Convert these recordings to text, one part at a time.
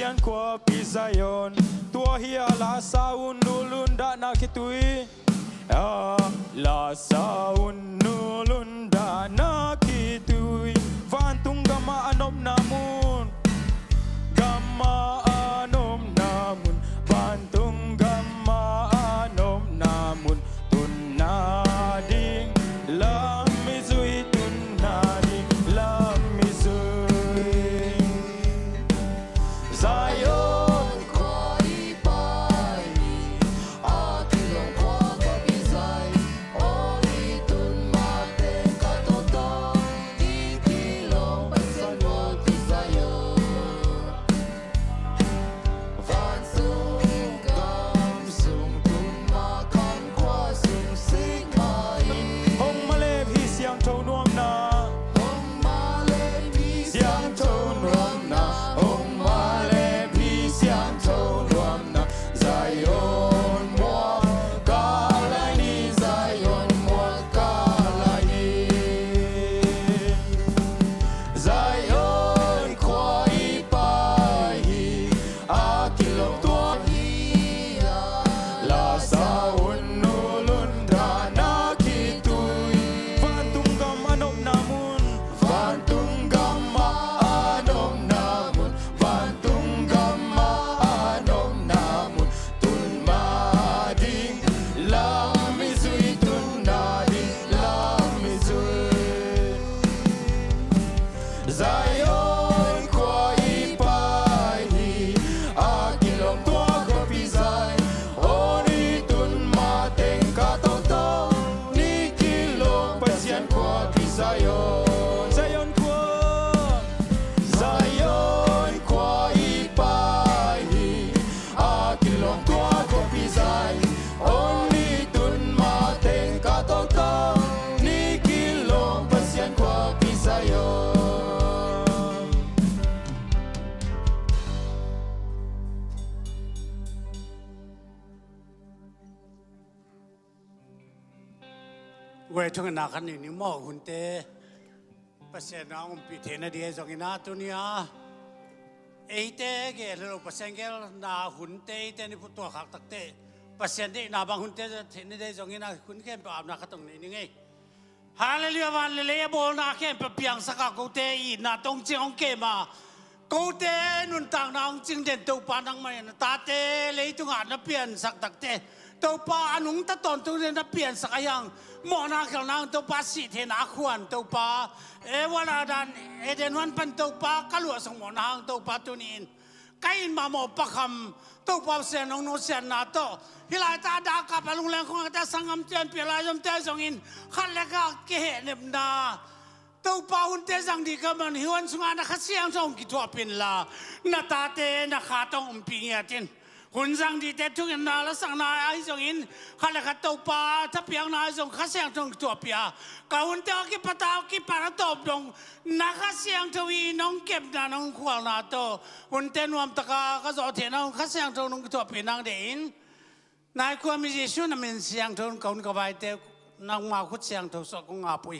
pasian kwa pizayon tua hia la saun nulun da na kitui la saun nulun da na kitui vantung gama anom namun gama anom namun vantung gama anom namun tunading lam mizui tunading lam mizui Zion koi pai atilong kwa babizay oi tun mate katoto itilong pasan mo ti Zion van sung gam sung tun makam kwa sung sing mai Hong Malev hi siang thâu nuông na Hong Malev hi siang thâu nuông na Hong Malev hi siang thâu nuông na Zion mua ca lai ni Zion mua ka lai ni Zion khoi pai a kilom tua Ia la saun nulun da na kitui vantung gam anom namun vantung gama anom namun vantung gama anom namun tun mading lam mizui tun nading lam mizui Zion khoi pai a kilom tua ko pisai oni tun ma teng ka to to ni kilom pasian ko pisayon Zion khoi pai a kilom tua ko pisai oni tun ma teng ka to to ni kilom pasian ko pisayonเวทงนาคันนี่หม้อหุ่นเตะประเสริฐน้องปีเทนเดียจงอินาตัวนี้เอเตะเกลือประเสริฐเกลนาหุ่นเตะเตนี่พุทธขักตักเตะประเสริฐเดนาบางหุ่นเตะเทนเดียจงอินาคุณแค่ไปอาบน้ำขัดตรงนี้นี่ไงฮาเลลูยาวันเลยโบนาแค่ไปเปียงสักกูเตะอีนาตรงเจียงเกมากูเตะนุนต่างนางจึงเด่นตัวปานังมันตาเตะเลยตุงอาจจะเปลี่ยนสักตักเตะตัวปาอนุงตะตอนตัวเด่นจะเปลี่ยนสักอย่างหมอนาเขานางตัวปาสิเทนาขวัญตัวปาเวลาดันเดนวันเป็นตัวปากลัวสมอนางตัวปาตัวนี้ไก่มาหมอปะคำตัวปาเสียนองโนเสียนนาโตฮิลายตาดากับลุงแรงของแต่สังคมเจนเปลายจมเตจงอินขันเล็กเกเหเนบนาตัวปาหุ่นเตจังดีกับมันหิวันสุงานักเสียงจงกิจวัตรเป็นลานาตาเตนักขาตองปีเงียตินหุ่นจังดีเตทุกอย่างนาและสังนาไอจงอินขันเล็กตัวปาถ้าเพียงนาจงข้าเสียงจงตัวเปียกับหุ่นเตกิปตากิปาระตบจงนักเสียงทวีน้องเก็บนาน้องขวางนาโตหุ่นเตนวมตะกาก็จะเทน้องข้าเสียงจงน้องตัวเปียนางเดินนายความมีชื่อนั่นเป็นเสียงทนคนกบายเตนางมาคุดเสียงทศกงอาปุย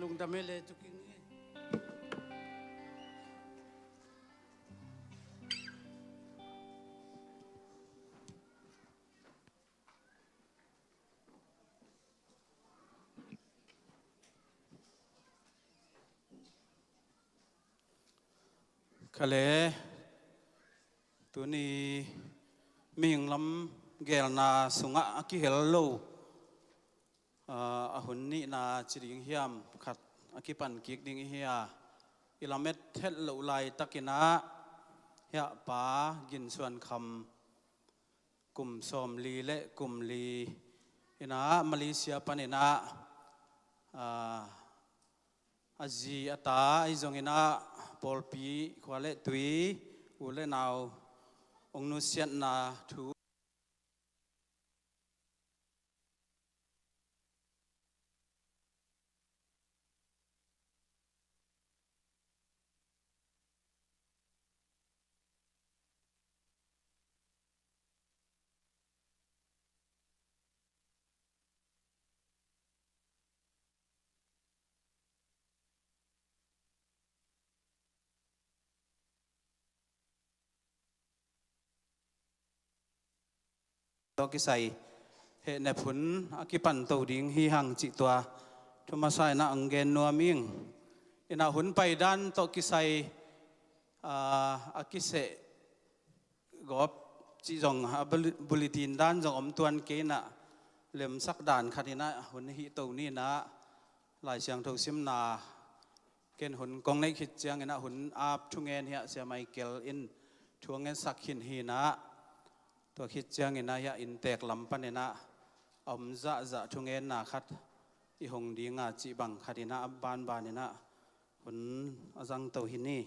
ลุงทำไม่เลยทุกอย่างคาเลตัวนี้มีอย่างลำเกลนาสุงะกิเฮลโลหุ่นนี่นาจิริงเฮียมขัดกิปันกิกดิงเฮียอิลาเมตเทลลุไลตะกินะเฮียป้ากินส่วนคำกลุ่มสมลีและกลุ่มลีอินะมาเลเซียปันอินะอาจีอาตาอิจงอินะปอลปีควาเลตุยอุเลนาวองนุเซียนนาทู ตกิใส่เหตุในผลอากิปันตัวดิ่งฮีหังจิตัวทุมาใส่นาอังเกนนัวมิงอินาหุ่นไปด้านตกิใส่อากิเสกอบจีจงบุลิตินด้านจงอมตวนเกนะเล่มสักด่านขัดินะหุ่นฮีตัวนี้นะหลายเสียงทุกซิมนาเกณฑ์หุ่นกองในขิดเจียงนะหุ่นอาบทุ่งเงินเฮียเสียไมเคิลอินทุ่งเงินสักหินฮีนะตัวขิดเจียงนะเฮียอินเตกลำปันนะอมจะทุ่งเงินนาขัดอีหงดีงาจีบังขัดินะบานนะหุ่นอาจังตัวหินนี่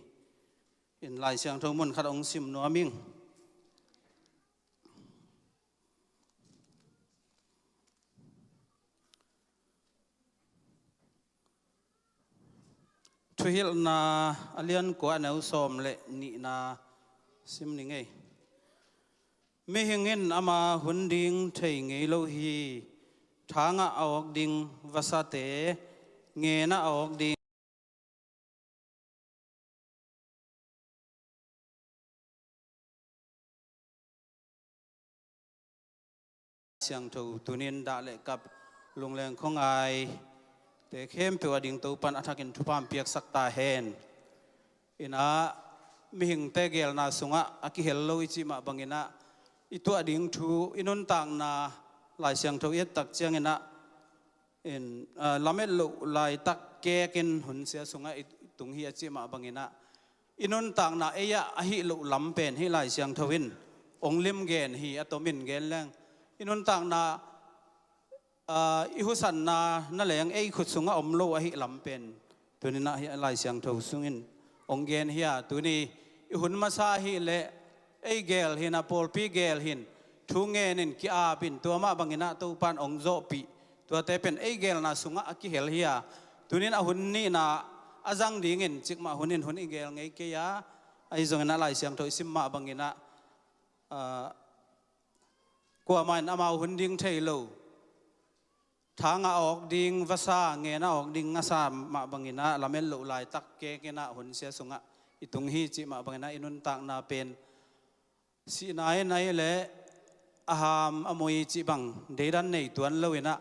อินหลายเสียงทุกมุนขัดองซิมนัวมิงช่วยนาอเลียนกว่าแนวสมเละนี่นาซิมนี่ไงไม่เห็นเงินอามาหุ่นดิ่งเทงไงโลหีทางออกดิ่งวาสเตเงน่ะออกดิ่งเสียงถูตุนินด่าเละกับลุงแรงของไอแต่เข้มเปว่าดิ่งตัวปันอัฐกินทุพามเปียกสักตาเฮนอินะมิหิงเตเกลนาสุงะอากิเฮลโลอิจิมาบังอินะอิตัวดิ่งทูอินุนต่างนาลายเสียงทวีตักเจียงอินะอินลาเมลุลายตักเกกินหุนเสียสุงะตุงเฮียจิมาบังอินะอินุนต่างนาเอยะอหิลุลำเป็นให้ลายเสียงทวินองลิมเกนฮีอตมินเกนแรงอินุนต่างนาอิหุสันนานั่นแหละยังไอ้ขุดสุงอมโลอหิลำเป็นตัวนี้นะลายเสียงทวสุงินองเกนเฮียตัวนี้อิหุนมาซาฮิเละไอ้เกลหินอโปลปีเกลหินทุงเงินกิอาปินตัวมาบังอินะตัวปันองโจปีตัวแต่เป็นไอ้เกลนาสุงอกิเฮลเฮียตัวนี้นะหุนนี่นะอาจังดีเงินจิกมาหุนไอ้เกลไงเกียไอ้จงนั้นลายเสียงทวสิมมาบังอินะกว่ามันอามาหุนดิ้งเทโลทางออกดิ่งภาษาเงินออกดิ่งภาษามาบังอินะลาเมลลุลายตักเกกินะหุ่นเสียสุงะอิตุงฮีจิมาบังอินะอินุนตักนาเป็นสีนายนายเละอาหามอมวยจิบังเดิดันในตัวนั้นเลยนะ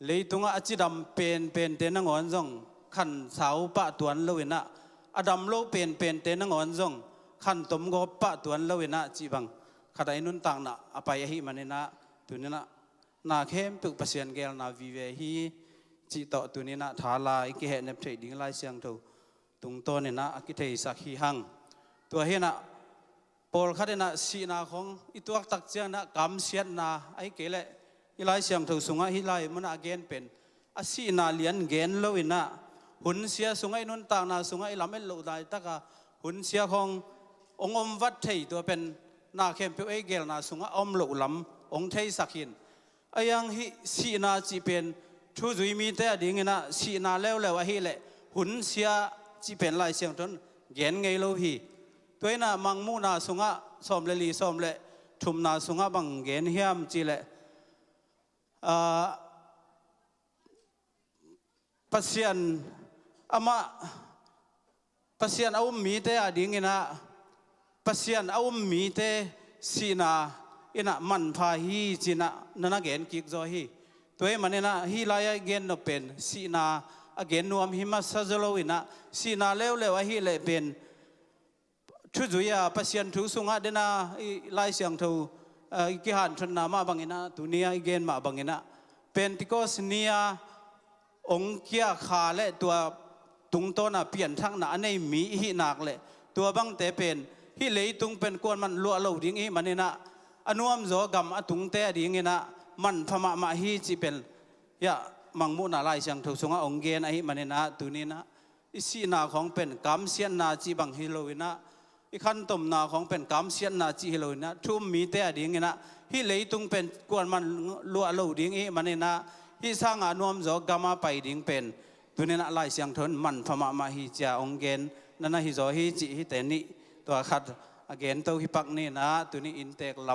เลยตุงะอจิดำเป็นเตนังอ่อนจงขันสาวปะตัวนั้นเลยนะอดัมโลเป็นเตนังอ่อนจงขันตมกบปะตัวนั้นเลยนะจิบังขณะอินุนตักนะอภัยหิมันนะตัวนี้นะนาเข้มตุกประเสียนเกลนาวิเวฮีจิตต่อตัวนี้นะทาลายกิเหตุเนบเทดิ้งไล่เสียงถูตุงตัวเนี่ยนะกิเทสักฮีหังตัวเฮนะปอลคัดนะสีนาของอิตัวตักเจียงนะกำเสียนนะไอ้เกลไล่เสียงถูสุงะฮิไลมันอาเกนเป็นอาสีนาเลียนเกนโลวินะหุ่นเสียสุงะนุนต่างนาสุงะอิลาเมลโลได้ตะกะหุ่นเสียขององอมวัดเทตัวเป็นนาเข้มเปไอ้เกลนาสุงะอมโลลำองเทสักหินไอ้ยังฮิสีนาจีเป็นทุจุยมีแต่ดิ่งนะสีนาแล้วฮิเละหุ่นเสียจีเป็นลายเสียงทนเย็นไงโลฮีตัวน่ะมังมูนาสุงะสอมเลลีสอมเลทุมนาสุงะบังเย็นเฮียมจีเละปัสยันอามาปัสยันเอามีแต่ดิ่งนะปัสยันเอามีแต่สีนาอินะมันพาฮีจีนะนั่นเกณฑ์กิกจอฮีตัวมันเนี่ยนะฮีลายเกณฑ์นเป็นสีนาเกณฑ์นวมหิมาซาจโลวินะสีนาเลวฮีเลเป็นชุดจุยาปัสยันทุสุงะเดนะลายเสียงทูกิหันชนนามาบังอินะตัวนี้เกณฑ์มาบังอินะเป็นติโกสเนียองเกียขาและตัวตุงต้นเปลี่ยนทั้งหน้าในมีฮีนักเลยตัวบังแต่เป็นฮีเลยตุงเป็นกวนมันลัวเหลาดิ้งฮีมันเนี่ยนะอนุมโจกรรมตุงเตะดิ่งนะมันพม่ามาฮีจีเป็นยะมังมุนาลายเสียงถูกสงฆ์องเกนไอมันนะตัวนี้นะอิสีนาของเป็นกำเสียนนาจีบังฮิโลวินะอีขันตมนาของเป็นกำเสียนนาจีฮิโลวินะทุ่มมีเตะดิ่งนะฮิเลยตุงเป็นกวนมันลัวเหลาดิ่งฮีมันนะฮิสร้างอนุมโจกรรมไปดิ่งเป็นตัวนี้นะลายเสียงทนมันพม่ามาฮีจ่าองเกนนั่นนะฮิโจฮิจีฮิเตนิตัวขัดอเกนตัวฮิปักนี่นะตัวนี้อินเตกล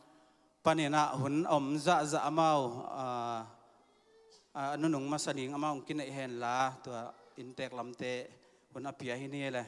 ำปนินะหุ่นอมจะอามานุนงมาสนิงอามากินไอเห็นละตัวอินเตกลำเตหุ่นอภิยาหินี่เลย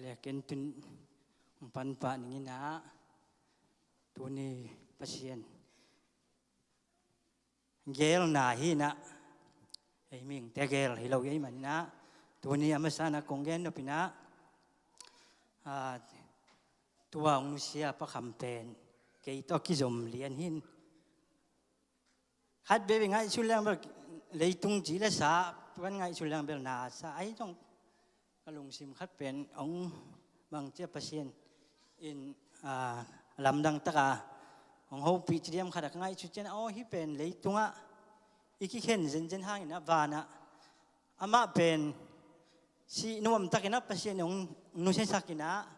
เลยกินตุนปันปะนี่นะตัวนี้ปัสเซียนเกลนาฮีนะไอ้มิงแต่เกลให้เราไอ้มันนะตัวนี้อามาสานะกงเกนนพินะตัวองค์เสียประคำเป็นเกี่ยตัวกิจมเลียนหินฮัดเบบี้ไงชุลแรงแบบเลยตุงจีเลสาวันไงชุลแรงแบบนาสาไอ้ต้องกระลุงซิมคัดเป็นองบางเจ้าปัสเซียนอินลำดังตะกาของเขาปีเดียมขัดง่ายชุดเจนอ๋อฮิเป็นเลยตุงอ่ะอีกแค่เจนห่างนะวานะอามาเป็นsi nuam takina pasien yung nusen sakina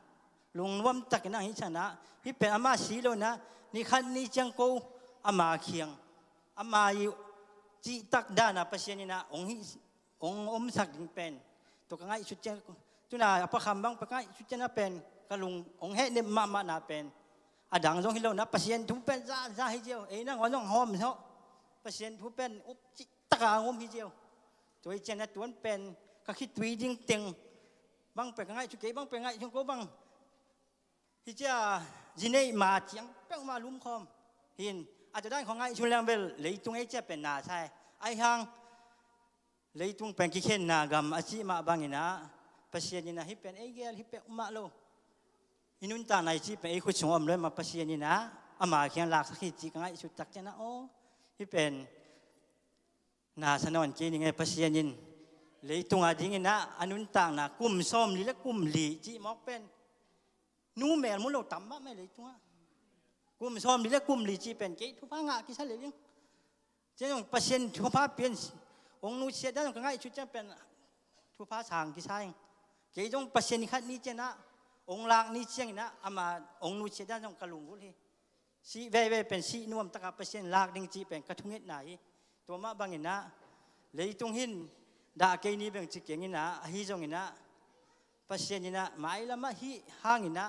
lung nuam takina hichana hi pe ama silo na ni khan ni chang ko ama khiang ama yu chi tak dana pasien ni na ong hi ong sak ding pen to ka ngai chuchen tu na apa khambang pa ngai chuchen na pen ka lung ong he ne ma na pen adang jong hilo na pasien thu pen za hi jeo e na ngon hom so pasien thu pen up chi taka ngom hi jeo toy chen na tuan penก็คิดวีดิ้งเต็งบางเป็นไงชุกเก๋บางเป็นไงชุกโกบางที่จะจีเน่มาเจียงเป้งมาลุ้มคอมเห็นอาจจะได้ของไงชุนแรงเบลเลยตรงไอ้เจ้าเป็นนาใช่ไอ้หางเลยตรงเป็นกิเคนนากรรมอาชีมาบางนี่นะปัสเซียนี่นะฮิเป็นไอ้เกลฮิเป็นอุมาโลอินุนตาในจีเป็นไอ้คุชงอมเลยมาปัสเซียนี่นะอามาเขียนหลักสักทีจีกันไงชุดตักเจนะโอ้ฮิเป็นนาสนอนจีนี่ไงปัสเซียนินเลยตรงอาดิ่งนะอนุนต่างนะกุมส้มลีและกุมลีจีมอกเป็นนู้แมวมุลเราต่ำมากไม่เลยตัวกุมส้มลีและกุมลีจีเป็นเกทุพางะกิซาเลยยังเจ้าของเปอร์เซ็นต์ทุพาเปลี่ยนองนูเสียได้ตรงง่ายชุดจะเป็นทุพาทางกิซาเองเกจงเปอร์เซ็นต์นี้ขัดนี้เจ้านะองลางนี้เชียงนะอามาองนูเสียได้ตรงกระลุงกุลีสีเว่เป็นสีนวมตะกับเปอร์เซ็นต์ลากดิ่งจีเป็นกระทุ้งเงินไหนตัวมาบางเงินนะเลยตรงหินดาเกนี้เป็นจิกเก่งนะฮิจงนะปัสเซียนนะหมายละมาฮิห่างนะ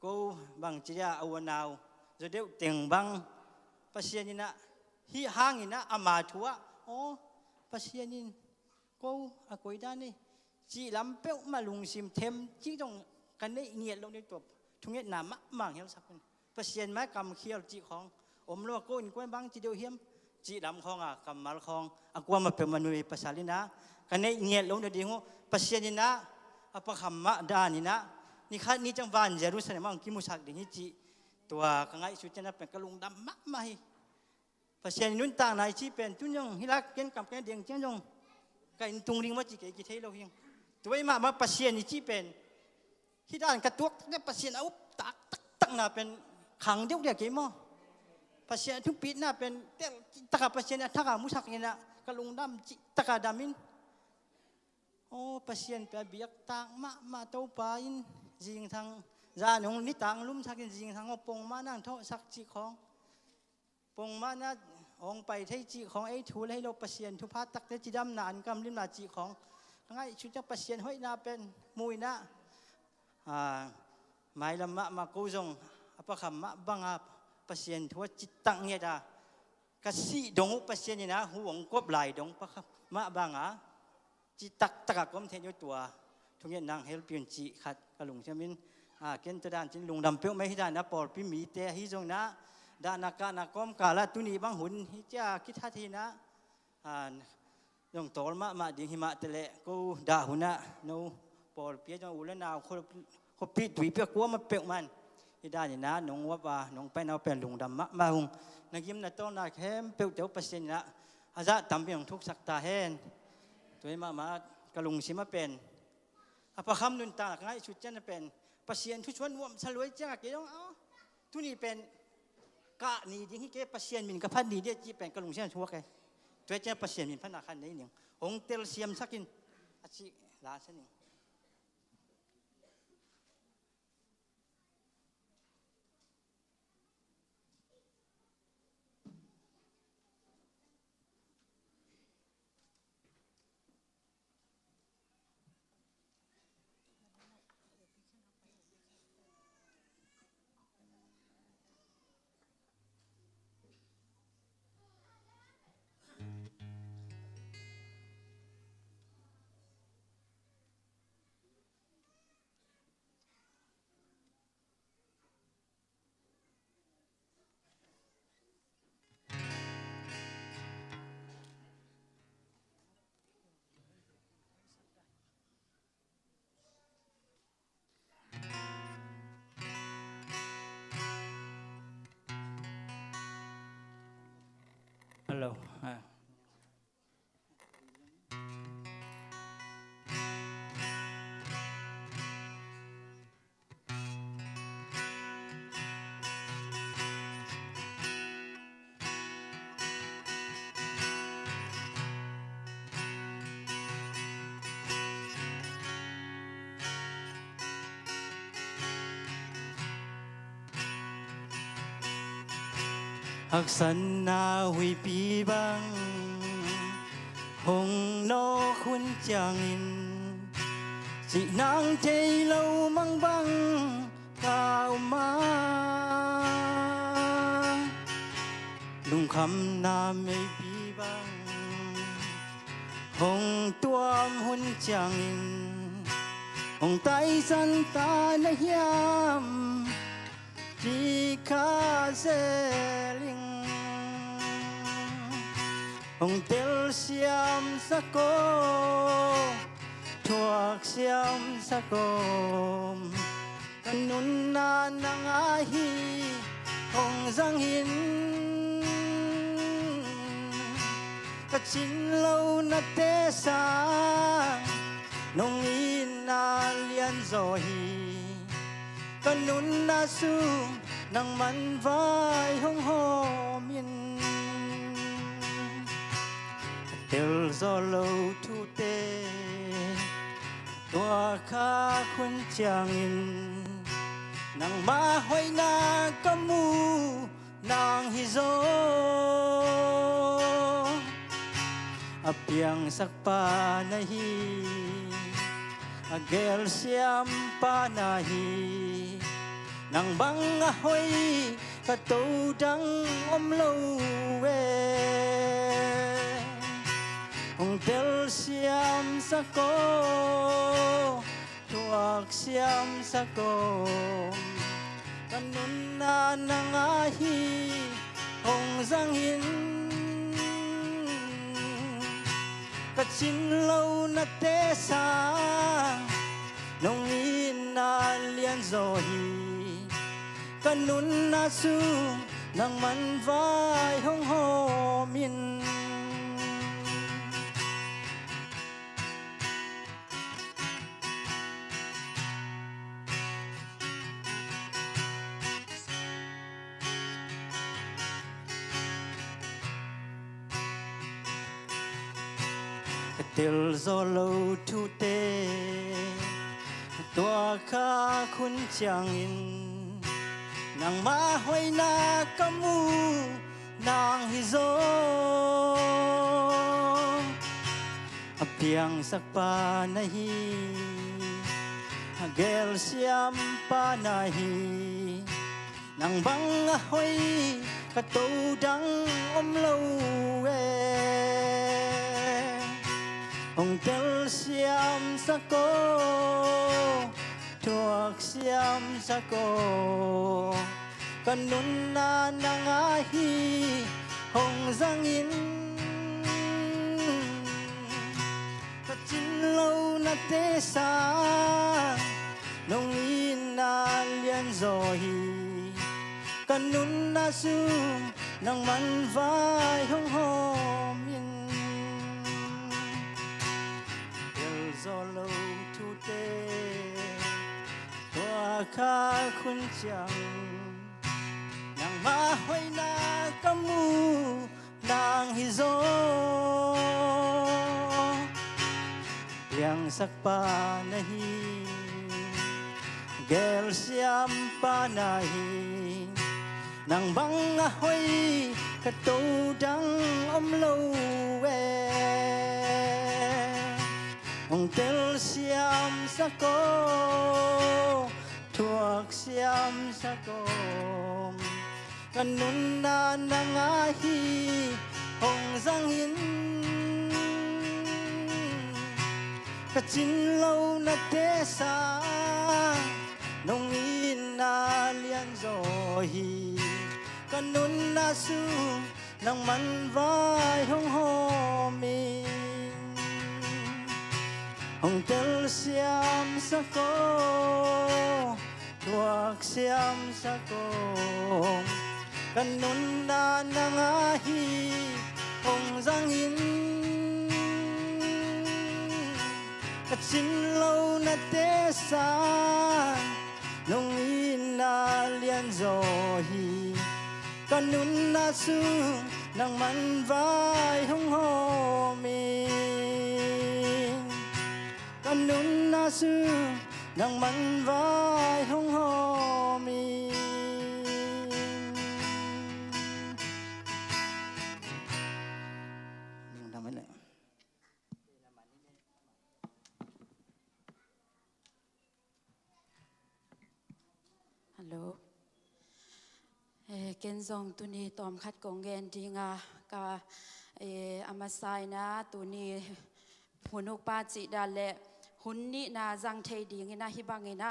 กูบางจียาอวนาวจะเดี๋ยวเตียงบางปัสเซียนนะฮิห่างนะอามาทัวอ๋อปัสเซียนกูอากุยด้านนี่จีลำเป้ามาลุงซิมเทมจีตรงกันได้เงียบลงในตัวทุกเงียบหนามะมังเหี้ยสักคนปัสเซียนไม้กำเขียวจีของอมโลกกูอินกวนบางจีเดียวเหี้ยมจีลำคองกำมัลคองอากวามาเป็นมนุษย์ภาษาลินะกันในเงียบลงเดี๋ยวปัสเซียนนะอปะคำมะดานี่นะนี่ข้านี่จังหวัดเยรูซาเล็มกิมุสักเดี๋ยวนี้จีตัวกังไงสุดจะนับเป็นกระลุงดำมะไม่ปัสเซียนนุ่นต่างไหนจีเป็นจุนยงฮิลักเกนกับเกนเดียงเจ้ายงกันตุงริงว่าจีเกจิเทโลหิงตัวไอ้มาปัสเซียนนี่จีเป็นที่ด้านกระตุกเนี่ยปัสเซียนเอาตักน่ะเป็นขังเดียวเดียวกี่โมปัสเซียนทุกปีน่ะเป็นตะกับปัสเซียนถ้ากับมุสักนี่นะกระลุงดำตะกับดามินโอ้ปัสเซียนไปเบียกต่างมาเต้าปาอินจิงทางจานงนี่ต่างลุ่มสักจิงทางปงมานั่งเท่าสักจีของปงมานะองไปที่จีของไอ้ถูให้เราปัสเซียนทุพาตักได้จีดำนานกำลิ้มนาจีของง่ายชุดจะปัสเซียนห้อยนาเป็นมุยนะหมายละมากูจงอปะคำมะบังอาปัสเซียนทัวจิตตังเนี่ยดากษีดงปัสเซียนนี่นะห่วงกบไหลดงปะครับมะบังอาจิตตักก็มเทนอยู่ตัวทุกอย่างนางเฮลปีนจีขัดกระลุงเชมินเกณฑ์ตัวด้านจิลุงดำเปี้ยวไม่ให้ได้นะปอดพิมีเตะฮิจงนะด้านนักการนักกรมกาลตุนีบางหุ่นฮิจ้าคิดท่าทีนะยงโตลมาดิ่งหิมะเตะกูด่าหุ่นนะนูปอดเปี้ยจังอุลนาวเขาปีดุยเปี้ยกัวมาเปี้ยวมันที่ด้านนี้นะน้องว่าน้องไปเอาเป็นลุงดำมาหงนักยิ้มนักโตนักเข้มเปี้ยวเจ้าเปอร์เซ็นต์นะอาจจะทำเพียงทุกสักตาเห็นตัวมากระลุงชิมาเป็นอภคำนุนตาง่ายชุดเจนเป็นปัสเซียนทุชวนวมสลวยจ้าเกี่ยวทุนี่เป็นกะนี่ยิ่งที่เก็บปัสเซียนมินกับพันดีเดียจีเป็นกระลุงเชียนชัวร์แกตัวเจ้าปัสเซียนมินพันนาคันนี้หนึ่งองเตลเซียมสักินอาชีลาสันหนึ่ง ฮัลโหล Hắc sân na huy pi băng hồng nô khuôn chàng in chị nắng thấy lâu mang băng cao má lùng khăm na mê pi băng hồng tuam huân chàng in hồng tay sân ta na hiam chỉ khá dễ linh hồng tel xiêm sa cô thuộc xiêm sa cô kanun na nang ahi hồng giang hin kachin lâu na te sa nong in na lian zo hi kanun na su nang man vai hong ho min tel zo lâu thu te tua kha khun chang in nang ma hoi na kamu nang hi zo apiang sak pa na hi agel siam pa na hi nang bang hoi ka to dang om lâu we hong tel siam sa ko tuak siam sa ko kanun na nang ahi hong giang hin kachin lâu na te sa nong in na lian zo hi kanun na su nang man vai hong ho min tel zo lâu thu te tua kha khun chang in nang ma hoi na kamu nang hi zo apiang sak pa na hi agel siam pa na hi nang bang hoi ka to dang om lâu hồng tel siam sa cô thuộc siam sa cô kanun na nang ahi hồng giang in kachin lâu na te sa nong in na lian zo hi kanun na su nang man vai hong ho min zo lâu thu te tua kha khun chang nang ma hoi na kamu nang hi zo yang sak pa na hi gel siam pa na hi nang bang hoi ka to dang om lâu hồng tel siam sa cô thuộc siam sa cô kanun na nang ahi hồng giang hin kachin lâu na te sa nong in na lian zo hi kanun na su nang man vai hong ho mi hồng tel siam sa cô thuộc siam sa cô kanun na nang ahi giang in cả chín lâu na tê sa nông in na liên gió hi con nun na su nang man vai hong ho mi con nun na su nang man vai hong ho miทำไมเลย ฮัลโหลเกณฑ์ส่งตัวนี้ตอมคัดกงเกณฑ์ดีงากาอามาไซนะตัวนี้หุ่นอุปาจิดาเละหุ่นนี้นาจังเทดีงินะฮิบังงินะ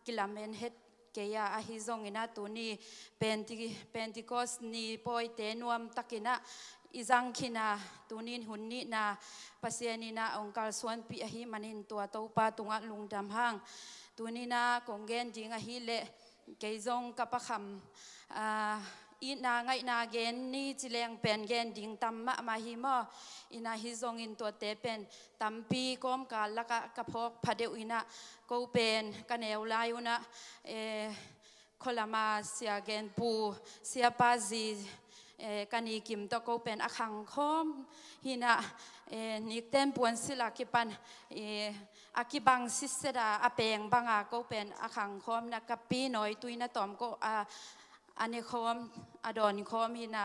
กิลาเมนเฮดเกียอาฮิซงงินะตัวนี้เป็นติโกสนีปอยเตนวมตักินะอิจังคินาตัวนี้หุ่นนี้นาปัสยานีนาองค์การส่วนปีอหิมันินตัวตัวปาตุงะลุงดำห้างตัวนี้นากงเกณฑ์ดีงาฮิเละเกยจงกับประคำอีนาไงนาเกนนี่จิเลงเป็นเกนดิ่งตัมมะมาฮิมออีนาฮิจงอินตัวเตเป็นตัมปีก้มกาลละกะพกพะเดวอินะกูเป็นกันเอวลายุนะคนละมาเสียเกนปูเสียปาซีกันอีกิมตะกูเป็นอคังคมฮินะนิเต็มปวนสิลากิปันอากิบังสิเสดาอาเปงบังอาก็เป็นอาขังคอมนะกับปีน้อยตุยนะตอมก็อันนี้คอมอดอนคอมหินะ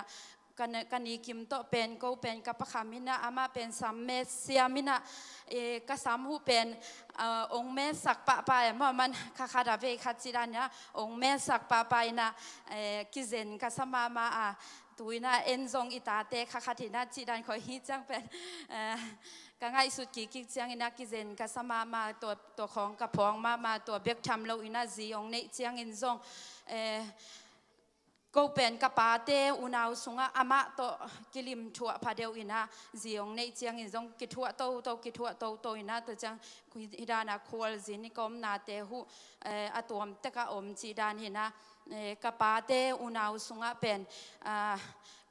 กันอีกิมโตเป็นก็เป็นกับประคำหินะอามาเป็นสัมเมเสียมินะก็สามหูเป็นองค์แม่สักปะไปเมื่อมันคาดาเวคัดจิรันเนี่ยองค์แม่สักปะไปนะกิเซนก็สมามาตุยนะเอ็นซงอิตาเตคาทินะจิรันคอยฮิจังเป็นก็ง่ายสุดกี่กิจยังอินักกิเซนก็สมาตัวของกระพองมาตัวเบียกทำเราอินาจีองเนเจียงอินซงก็เป็นกระปาเตอุณาวสุงะอามาโตกิลิมชัวพาเดียวอินาจีองเนเจียงอินซงกิทัวโตกิทัวโตอินาตัวจังคุยดานาควลจินิกอมนาเตหูอะตอมเตกะอมจีดานหินะกระปาเตอุณาวสุงะเป็น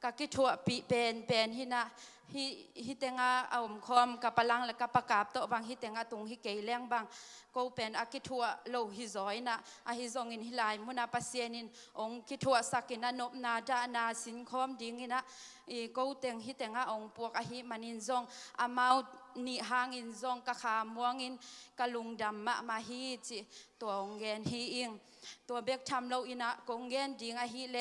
กะกิทัวปีเป็นหินะฮิเตงาอมคอมกับพลังและกับประกาศโตบางฮิเตงาตุงฮิเกยเลี้ยงบางก็เป็นอากิทัวโลฮิจอยนะอาฮิจงอินฮิลายมุนาปัสเยนินองกิทัวสักินะนบนาดานาสินคอมดิ้งนะก็เตงฮิเตงาองปวกอาฮิมันินจงอามาวนิหางอินจงกะขามวงอินกะลุงดำมาฮิจิตัวองเกนฮีอิงตัวเบกทำเราอินะกงเกนดิ้งอาฮิเล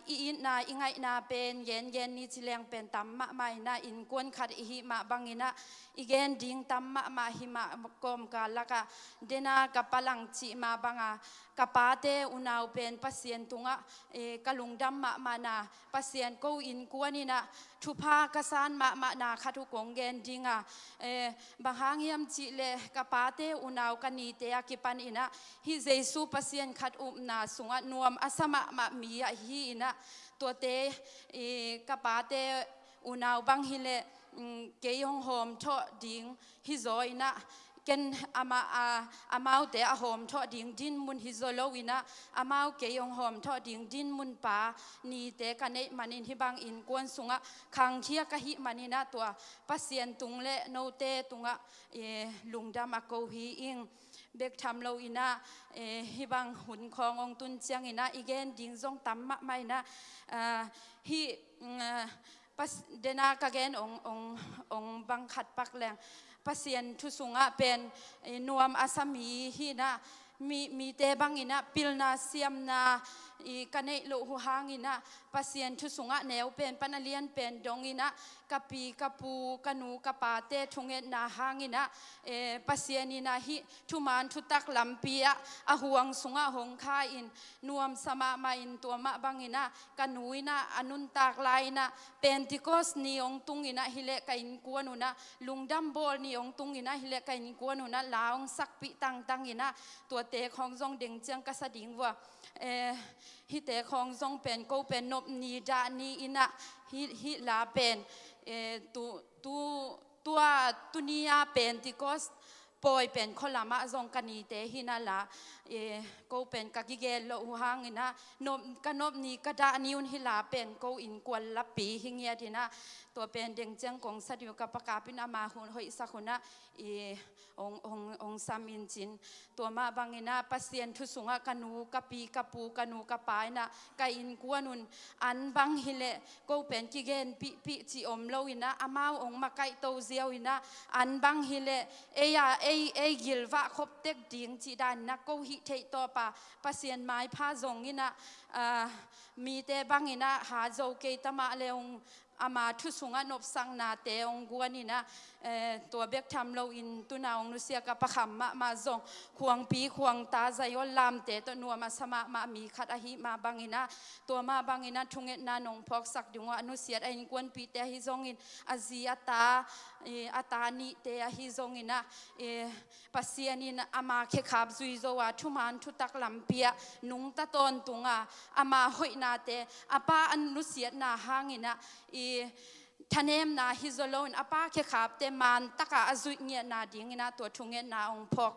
อินนาอิงไงนาเป็นเย็นนี่จิเลงเป็นตัมมะมาอินะอินกวนขัดอิหิมาบังอินะอีเกนดิ้งตัมมะมาหิมากอมกาละกะเดนากับพลังจิมาบังกับปาเตอุณาวเป็นปัสเซียนตุงะกะลุงดำมานาปัสเซียนกูอินกวนนี่นะทุพากสานมานาขัดทุกงเกนดิ้งบางหางยำจิเลกับปาเตอุณาวกันนีเตยกิปันอินะฮิเจซูปัสเซียนขัดอุมนาสุงะนวมอสมะมามีฮีนะตัวเตกับปาเตอุณาวบังฮิเลเกยองโฮมทอดิ้งฮิโซอินะเกนอามาเตอโฮมทอดิ้งดินมุนฮิโซโลวินะอามาเกยองโฮมทอดิ้งดินมุนปานีเตกันเนมันอินฮิบังอินกวนสุงะคังเทียกะฮิมันอินะตัวปัสเซียนตุงเลโนเตตุงะลุงดามาโกฮีอิงเบกทำเราอินะฮิบังหุ่นขององตุนเจียงอินะอีเกนดิ้งซงตัมมะไม่นะฮิปัสเดนากะเกนองบังขัดปักแรงปัสเซียนทุสุงะเป็นนวมอาสามีฮินะมีเตบังอินะปิลนาเซียมนากันเนลุหูหางอินะปัสเซียนทุสุงะแนวเป็นปนเลียนเป็นดงอินะกะปีกะปูกะนูกะปาเตทุงเอนาหางอินะปัสเซียนินะฮิทุมานทุตักลำปีอะอะห่วงสุงะหงคาอินนวมสมามาอินตัวมะบังอินะกะนูอินะอนุนตากลายนะเป็นติโกสนีองตุงอินะฮิเลกะอินกวนุนะลุงดัมโบลนีองตุงอินะฮิเลกะอินกวนุนะลาวงสักปิตังอินะตัวเตของจงเด้งเจียงกษัตริย์ว่าฮิเตของจงเป็นก็เป็นนบนีดานีอินะฮิลาเป็นตัวตุนียาเป็นติโกสปอยเป็นคนละมาจงกันนีเตหินาละก็เป็นกะกิเกลโลหังอินะนบกันนบนีกะดานิอุนฮิลาเป็นก็อินกวนละปีหิงเงียดินะ ตัวเป็นเด้งเจียงกงสัตอยู่กับปากาปินอามาหุนหอยสักหุนะองซามินจินตัวมาบางเงินะปัสเซียนทุสุงะกันูกะปีกะปูกันูกะปายนะกะอินกวนุนอันบางฮิเลก็เป็นกิเกนปีจีอมโลวินะอามาองมาไกโตเซียววินะอันบางฮิเลเกิลวะคบเต็กดิ่งจีดานนักก็ฮิเทตัวปาปัสเซียนไม้ผ้าจงงินะมีแต่บางเงินะหาโจเกตมาเลงอามาทุสุงะนบสังนาเตองกวนนี่นะตัวเบกทำเราอินตุนาองนุเสียกับประคำมาจงควงปีควงตาใจยอลามเตตัวนัวมาสมามีขัดอหิมาบางอินะตัวมาบางอินะทุงเอ็นานงพอกสักดวงอนุเสียไอ้กวนปีเตหิจงอินอาเซียตานีเตหิจงอินะปัสเซียนินอามาเคขับซุยโจวาทุมันทุตักลำเปียนุงตะตอนตุงอามาหอยนาเตอาปาอนุเสียนาหางอินะท่านเอ็มนาฮิโซโลนอาปาเคขับเตมันตะกะอจุเงียนาดิ่งนะตัวทุงเงียนาองพอก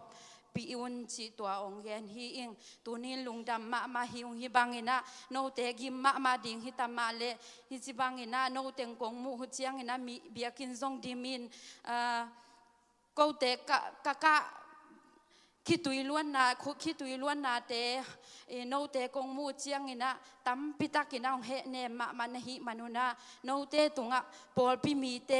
ปีอุนจีตัวองเย็นฮีอิงตัวนี้ลุงดำมาฮิองฮิบังนะโนเตกิมมาดิ่งฮิตามาเลฮิจิบังนะโนเตงกงมูฮุเจียงนะมีเบียกินซงดิมินก็เตกะคิดตุยล้วนนาเตโนเตกงมูเจียงนะตั้มพิตักินเอาเฮเนมันหิมนุนะโนเตตุงะปอลพิมีเต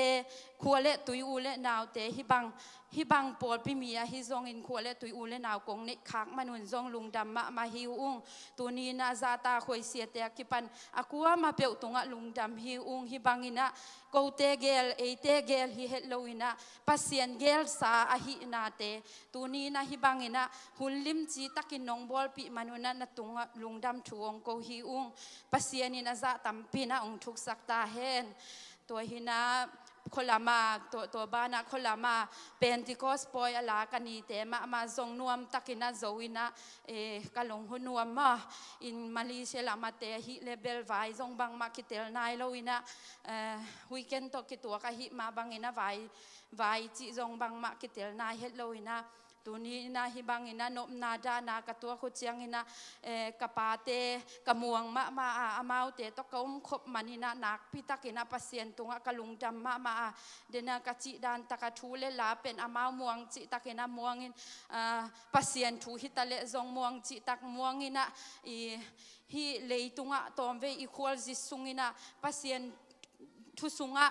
ขัวเลตุยอูเลนาวเตฮิบังปอลพิมีฮิซงอินขัวเลตุยอูเลนาวกงเนคักมนุนซงลุงดำมาฮิวอุงตัวนี้นาซาตาคอยเสียเตกิปันอากัวมาเปียวตุงะลุงดำฮิวอุงฮิบังอินะกูเตเกลเตเกลฮิเฮโลอินะปัสเซียนเกลซาอหินาเตตัวนี้นะฮิบังอินะหุนลิมจีตักินนงบอลปีมนุนะนตุงะลุงดำทวงกูฮิอุงปัสเซียนินาซาตัมปีนะองทุกสักตาเฮนตัวหินะคนละมาตัวบ้านนะคนละมาเป็นที่ก็สปอยอะไรกันนี่แต่มาส่งนวมตักินะโจวินะกะลงหัวนวมมาอินมาเลเซียละมาเตะฮิเลเบลไว้ส่งบางมาคิดเตลนายโลวินะวีเกนต์ตกิตัวกะฮิมาบางอินะไว้จีส่งบางมาคิดเตลนายเฮดโลวินะตัวนี้นะฮิบังอินะนบนาดานากตัวขุดเชียงอินะกะปาเตกะมวงมาอามาเตตกมคบมันอินะนักพิตักอินะปัสเซียนตุงะกะลุงดำมาเดนากะจิดานตะกะทูเลลาเป็นอามาม่วงจิตักอินะม่วงอินปัสเซียนทูฮิตะเลซงม่วงจิตักม่วงอินะฮิเลยตุงะตอมเวอีควอลจิสุงอินะปัสเซียนทุสุงะ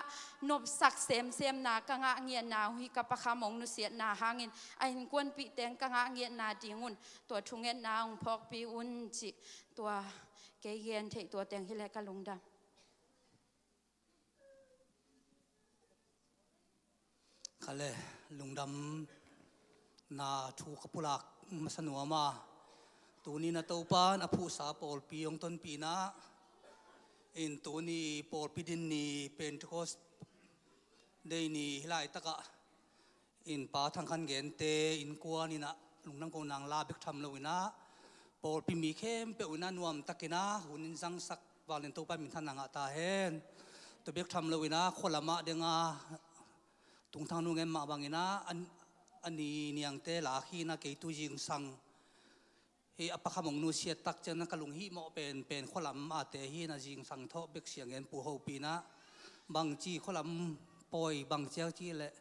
นบสักเซมนากังะเงียนาหิกับปะขามงนุเสียนาหางินไอ้กวนปีเตงกังะเงียนาดิงุนตัวทุงเงียนาองพอกปีอุนจิตัวเกยเยนเทตัวเตงฮิเลกะลุงดำค่ะเลยลุงดำนาถูกปุลักมาสนัวมาตัวนี้นะตัวปานอภูสาปอลปีองต้นปีนะอินตัวนี้ปอลปีดินนี้เป็นทุกคนได้นี่หลายตะกะอินป่าทางขันเกนเตอินกัวนี่นะลุงนั่งกงนางลาเบกทำเลยนะปอลปีมีเข้มเปอุนันวมตะกินะหุ่นจังสักวาเลนตัวไปมีท่านนางตาเฮนตัวเบกทำเลยนะคนละมาเดงาตุงทางนู้นเงินมาบางนะอันนี้เนียงเตลาขีนะเกตุยิงสังเฮอปะขมงนูเสียตักจังนักลุงฮีเหมาะเป็นข้อลำอาเตฮีนะจิงสังทอเบกเสียงเงินปูหูปีนะบางจีข้อลำปอยบางเจ้าจีแหละ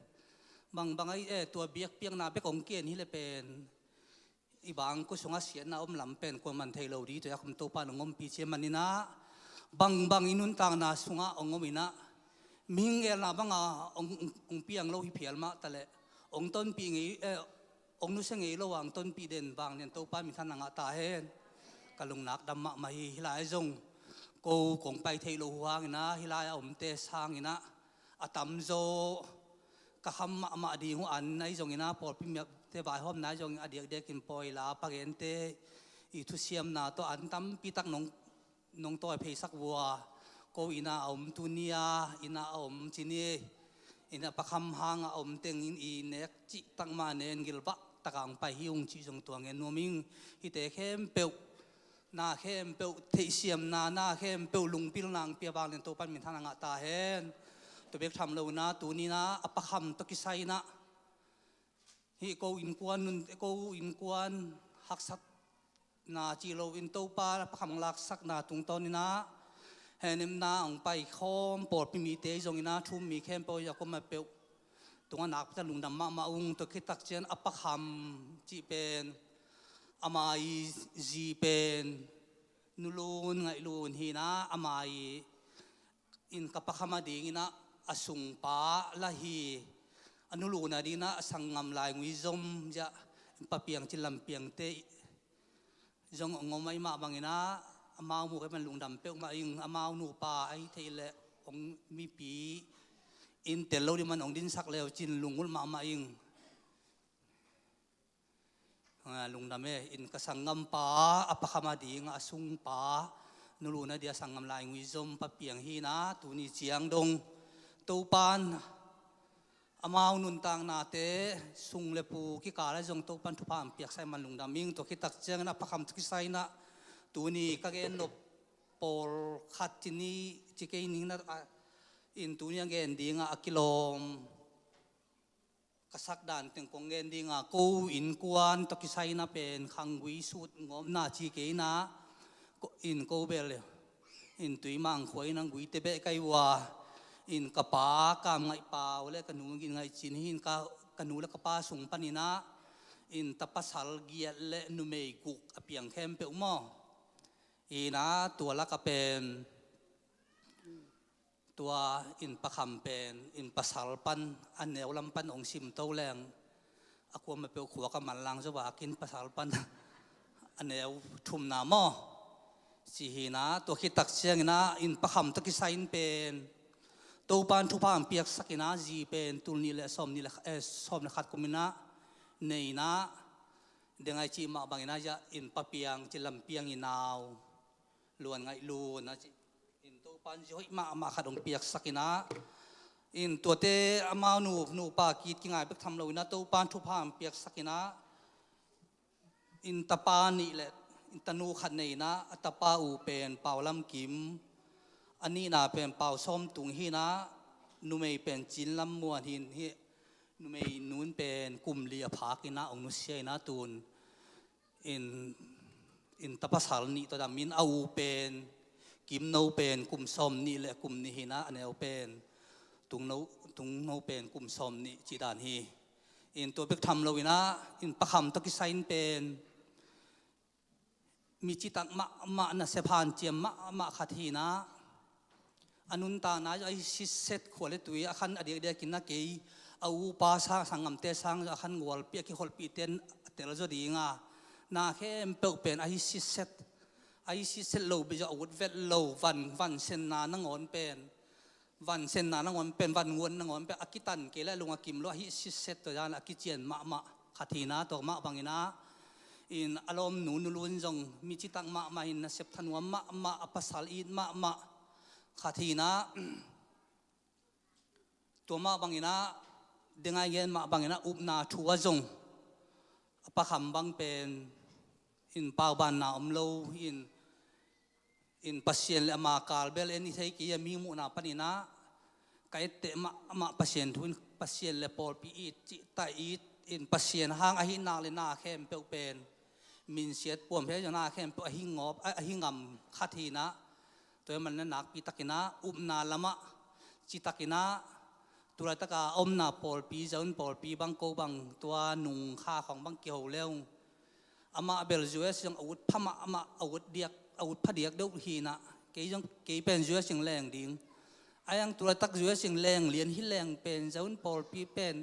บางไอ้ตัวเบียกเปียงนาเบกองเกียนนี่เลยเป็นอีบางก็สงอาเสียนะลำเป็นคนมันเทโลดีตัวยักษ์ตัวปานงมปีเชมันนี่นะบางอินุนต่างนาสงอาองมินะมิงเอลนาบางองเปียงโลหิเพียลมาแต่ละองต้นปีงี้องนุเสงระหว่างต้นปีเด่นบางเนี่ยตัวป้ามีท่านนางตาเห็นกะลุงนักดำมาฮิลายจงกูคงไปเทโลหัวงินะฮิลายอมเตสางงินะอาตัมโจกะคำมาดีหัวอันในจงงินะปอดพิมพ์เทบายหอมนายจงอดีตเด็กกินปอยลาปะเกนเตอีทุเซียมนาตัวอันตั้มปีตักนงตัวเพสักวัวกูอินาอมตุเนียอินาอมจินีอินาประคำหางอมเต็งอินเนกจิตั้งมาเนนกิลบะตะกังไปฮิวงจิจงตัวเงินนัวมิงฮิเตเข้มเปียวนาเข้มเปียวเทเสียมนาเข้มเปียวลุงปิลนางเปียบางเรียนตัวปั้นมีท่านางตาเห็นตัวเบกทำเลวนะตัวนี้นะอประคำตะกิไซนะฮิโกอินกวนหักสักนาจีโรอินตัวป้าประคำลักสักนาตุงตอนนี้นะ เห็นน้าองไปคอมปอดมีเตยจงนะทุ่มมีแคมปอยากมาเปียวตรงนักจะลุงดำมาอุ้งตัวคิดตักเจนอัปคำจีเป็นอามายจีเป็นนุลูนไงลูนฮีนะอามายอินกับปะคำดีนะอสุงปาละฮีอนุลูนาดีนะสังงามลายงวิจมจะปะเปียงจิลำเปียงเตยจงงไม่มาบางนะอามาหมู่ให้มันลุงดำเปียวมาอิงอามาหนูป่าไอ้เทเลองมีปีอินเตลโลดิมันองดินสักแล้วจินลุงกุลมาอิงลุงดำเออินกสังงามป่าอปะขมาดีงาสุงป่านูรูนะเดียสังงามลายวิจมปะเปียงฮีนะตุนีเจียงดงตูปานอามาหนุนต่างนาเตสุงเลปูกิกาและจงตูปันทุพามเปียกใส่มันลุงดำมิงตัวคิดตักเจียงนะปะคำทุกไซนะตัวนี้ก็เกณฑ์นบปอลขัดที่นี่จิเกนิงนะอินตัวนี้เกณฑ์ดีงากิโลมกษักดันถึงกงเกณฑ์ดีงากูอินกวนตกิไซนะเป็นขังวิสุดงอมนาจิเกนะอินกูเบลอินตุยมังขวยนังกุยเตเบไกว่าอินกะปากามไงปาวและกันนูกินไงจินหินกันนูและกะปาสุงปนินะอินตะปัสสัลเกียและนุเมกุกอเปียงเข้มเปอมออีนะตัวละก็เป็นตัวอินประคำเป็นอินประสาลปันอันเหนียวลำปันองซิมเต้าแรงอควมาเปียวขัวกับมันลังจะว่ากินประสาลปันอันเหนียวทุ่มหนามอสิฮีนะตัวคิดตักเชียงนะอินประคำตะกิไซน์เป็นตัวปันทุพามเปียกสักินะจีเป็นตุลนี่แหละสมนี่แหละสมนะครับกุมินะเนยนะเดี๋ยวไงจีมาบางนะจะอินปะเปียงจิลำเปียงอินาวล้วนไงลูนะอินตัวปันจะมาขัดองเปียกสักนะอินตัวเตอมาหนูปากีดกิงไงไปทำเรานะตัวปันทุพามเปียกสักนะอินตะปานี่แหละอินตะนูขัดเนนะตะปาอูเป็นเป่าลำกิมอันนี้น่าเป็นเป่าส้มตุงฮีนะนูไม่เป็นจินลำมวนหินฮีนูไม่นูนเป็นกลุ่มเลียพากินะองนุเซียนะตูนอินตะปัสสาลนี่ตัวดำมินเอาเป็นกิมโนเป็นกลุ่มส้มนี่แหละกลุ่มนี้นะอันนี้เอาเป็นตุงโนเป็นกลุ่มส้มนี่จีดานฮีอินตัวเบกทำเราวินะอินประคำตะกิไซน์เป็นมีจิตังมานะเสพานเจียมมาขัดฮีนะอนุนตานะไอซิเซตขวดเลยตัวอาคันอดีตเดียกินนักเกยเอาปาสร้างสังกำเตสังอาคันงัวเปียกิขวดปีเต็นเตลจะดีงานาแค่เปิลเป็นไอซิเซตโลไปจะอาวุธเวทโลวันเซนนานังอนเป็นวันเซนนานังอนเป็นวันงวนนังอนเป็นอากิตันเกล้ลุงอากิมโลไอซิเซตตัวยันอากิเจียนมาขัดทีนะตัวมาบางนะอินอารมณ์หนูนุลุนจงมีจิตังมาอินเสพทันวมาปัสสาวะมาขัดทีนะตัวมาบางนะเดงไงเย็นมาบางนะอุบนาทัวจงปะคำบางเป็นอินปาวบานนาอมโลอินปัสเซียนและมากาลเบลเอ็นอิเทกิยามีมุนาปนินะไก่เตะมาปัสเซียนทุนปัสเซียนและปอลปีอิจิตาอิอินปัสเซียนห้างอหินาเลนาเข้มเปลเป็นมินเสียดป่วมเพชรนาเข้มเปอหิงอบอหิงำขัดทีนะตัวมันนักปีตะกินะอุบนาละมะจิตะกินะตัวตะกาอมนาปอลปีเจ้าปอลปีบังโกบังตัวหนุ่งข้าของบังเกี่ยวเลี้ยวอามาเบลจูเอสยังอาวุธพม่าอามาอาวุธเดียกอาวุธพเดียกเดือดหีนะเกยังเกเป็นจูเอสยังแรงดิ่งไอ้ยังตัวตักจูเอสยังแรงเลียนหิแรงเป็นเจ้าปอลปีเป็น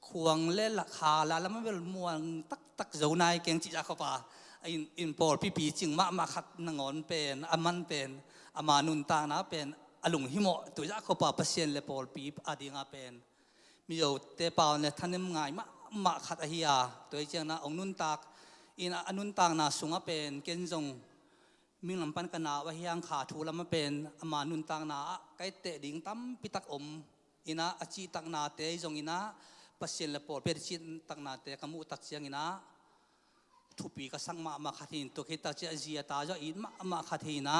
ควงเล่นราคาแล้วมันเป็นมวงตักเจ้านายเก่งจิตอาคาปาอินปอลปีจริงมาขัดนงอนเป็นอามันเป็นอามานุนตานะเป็นอลุงหิโมตัวยักษ์เขาป่าเปอร์เซ็นต์เลยปอลปีอดีงาเป็นมีอยู่เตปาเนี่ยท่านนี่ง่ายมาขัดอหิยาตัวเจ้านะองนุนตากอินอนุนตากนาสุงเป็นเกณฑ์จงมีลำปันกันนาว่าเฮียงขาทูลมาเป็นอามานุนตากนาไก่เตะดิ่งตั้มปิตักอมอินะอจิตักนาเตจงอินะเปอร์เซ็นต์เลยปอลเปอร์เซ็นต์ตักนาเตกมุตักเชียงอินะทุปีก็สั่งมาขัดหินตัวคิดตักเจ้าเจียตาเจ้าอินมาขัดหินะ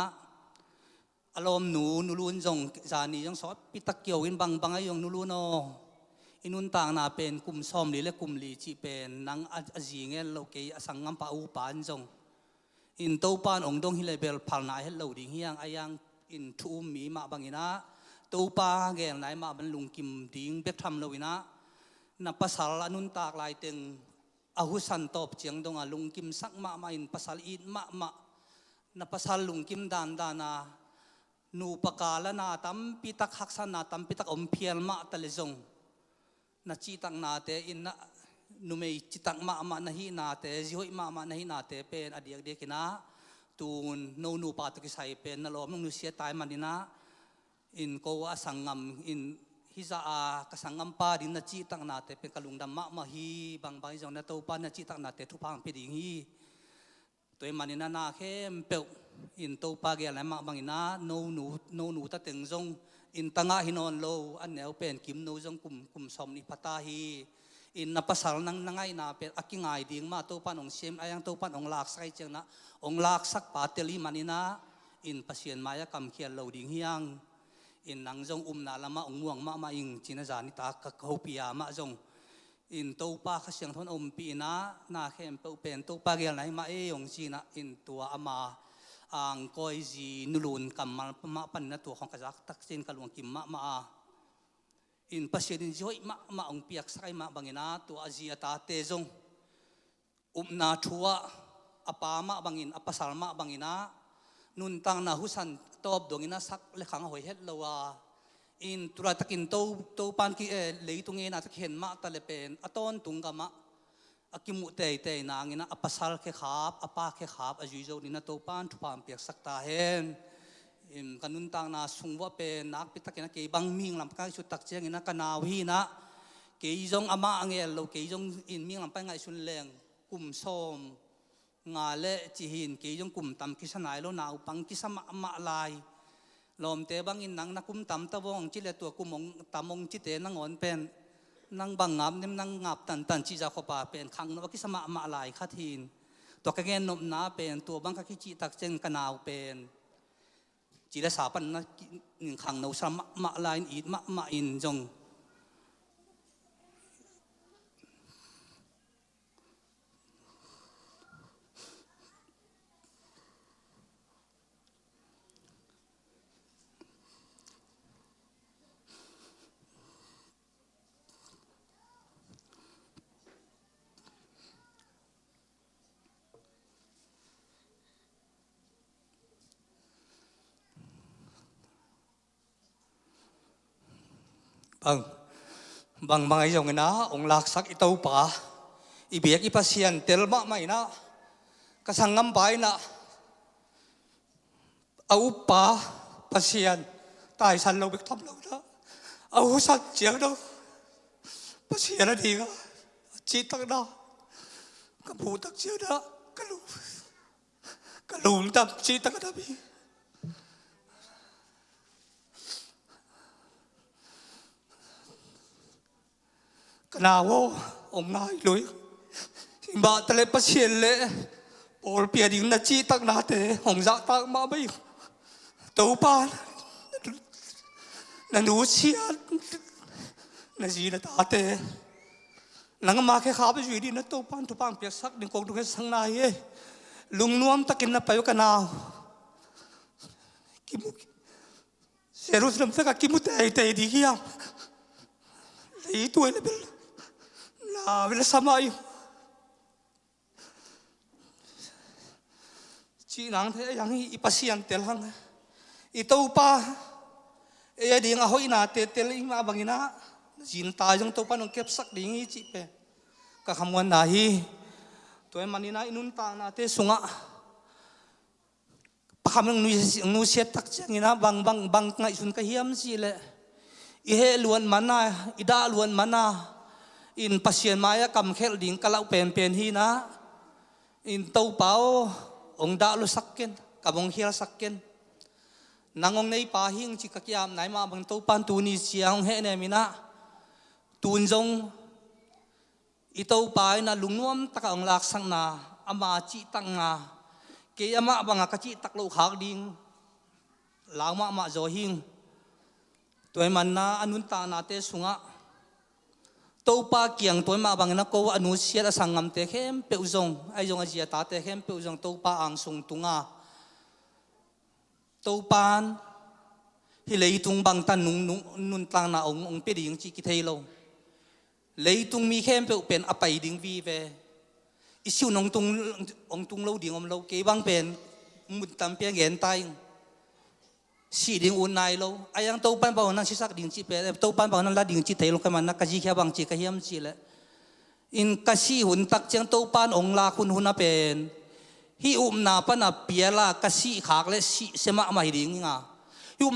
อารมณ์หนูลุนจงจานียังสอดปิตะเกียวอินบางไอ้ยงนูลุนออินุนต่างนาเป็นกลุ่มซ้อมหรือและกลุ่มลีจีเป็นนังอาจีเงี้ยเราเกยสังงามปะอูปานจงอินโตปานองดงฮิเลเบลพัลนาเฮลโลดิ่งเฮียงไอยัง in thu mi ma bangina to pa gel nai ma ban lung kim ding bek tham loina na pasal anun tak lai teng ahusan top chiang donga lung kim sak ma in pasal in ma na pasal lung kim dan dana nu pakala na tam pitak haksan na tam pitak ompiel ma talezong na chitang na te in na numei chitang ma na hi na te zihoi ma na hi na te pen adiak de kina tun no nu pa to kisai pen na lom nu sia tai manina in ko asangam in hiza a kasangam pa din na chitang na te pen kalungdam ma hi bang bang jong na to pa na chitang na te thu pang pe ding hi toy manina na khem pe in to pa ge la ma bangina no nu ta teng jong in tanga hinon lo an neu pen kim no jong kum som ni pata hi in na pasal nang nangai na pe akingai ding ma to pan ong sem ayang to pan ong lak sai cheng na ong lak sak pa teli manina in pasien maya kam khial lo ding hiang in nang jong na lama ong muang ma ing china jani ta ka khopia ma jong in to pa kha siang thon pi na khem pe pen to pa gel nai ma e ong china in tua ama ang koi ji nulun kamal ma pan na tu khong kazak tak sin kalung kim ma in pasien in joi ma ong piak sakai ma bangina tu azia ta te jong na thua apa ma bangin apasal ma bangina nun tang na husan top dongina sak le khang hoi het lowa in tura takin to pan ki leitung e na takhen ma ta le pen aton tunga ma akimu te na ngina apasal ke khap apa ke khap ajui zo ni na to pan thu pam piak sak ta hen in kanun tang na sungwa pe nak pitakina ke bang ming lam ka su tak cheng ina kanaw hi na ke jong ama angel lo ke jong in ming lam pa ngai sun leng kum som nga le chi hin ke jong kum tam ki sanai lo na upang ki sama ma lai lom te bang in nang na kum tam ta wong chi le tu kumong tamong chi te nang on pen nang bang ngap nim nang ngap tan chi ja kho pa pen khang no ki sama ma lai kha thin to ka gen nom na pen tu bang ka ki chi tak cheng kanaw pen chỉ là sao bạn nó khang nấu sao mạ lại ít mạ in dòng bang ấy dòng na ông lạc sắc itau pa ibiak ipasian tel ma mai na kasangam pai na au pa pasian tai san lo bek tham lo na au san chiang đâu pasian na đi ga chi tak na ka bu tak chiang na ka lu tam chi tak na bi nào ông nói lối bà ta lấy bắt xiên lệ bỏ bia đi na chi tắc na thế hồng dạ tắc mà bây tàu ba là nụ xiên là gì là ta thế nang mà cái khá bây giờ đi na tàu ban bia sắc đừng còn cái sang này ấy lung nuông ta kinh na phải cái nào kim sẽ rút làm sao cái kim tệ đi kia lấy tuổi là na bila sama iyo chi nang thế yang ipasian tel hang itau pa e ding a hoi na te tel ima bangina jin ta jong to pa nong kep sak ding chi pe ka khamwan na hi toy manina inun ta na te sunga pakam nu set tak changina bang ngai sun ka hiam si le i he luan mana ida luan mana in pasien maya kam khel ding kalau pen hi na in tau pao ong da lu sakken kabong hial sakken nangong nei pa hing chi ka kiam nai ma bang tau pan tu ni chiang he ne mina tun jong i tau pa na lungnom taka ong lak sang na ama chi tang nga ke ama banga ka chi tak lo khak ding law ma zo hing toy man na anun ta na te sunga tàu pa kiang toy ma bang na ko anu sia da sangam te khem pe uzong ai jong azia ta te khem pe uzong tàu pa ang sung tunga tàu pan hi leitung bang tan nun tlang na ong pe ding chi ki thei lo leitung mi khem pe pen apai ding vi ve isiu nong tung lo ding om lo ke bang pen mun tam pe gen tai si ding un nai lo ayang to pan ba nang si sak ding chi pe to pan ba nang la ding chi thei lo ka man na ka ji kha bang chi ka hiam chi le in ka si hun tak chang to pan ong la khun hun a pen hi na pan a piala ka si khak le si sema ma hi ding nga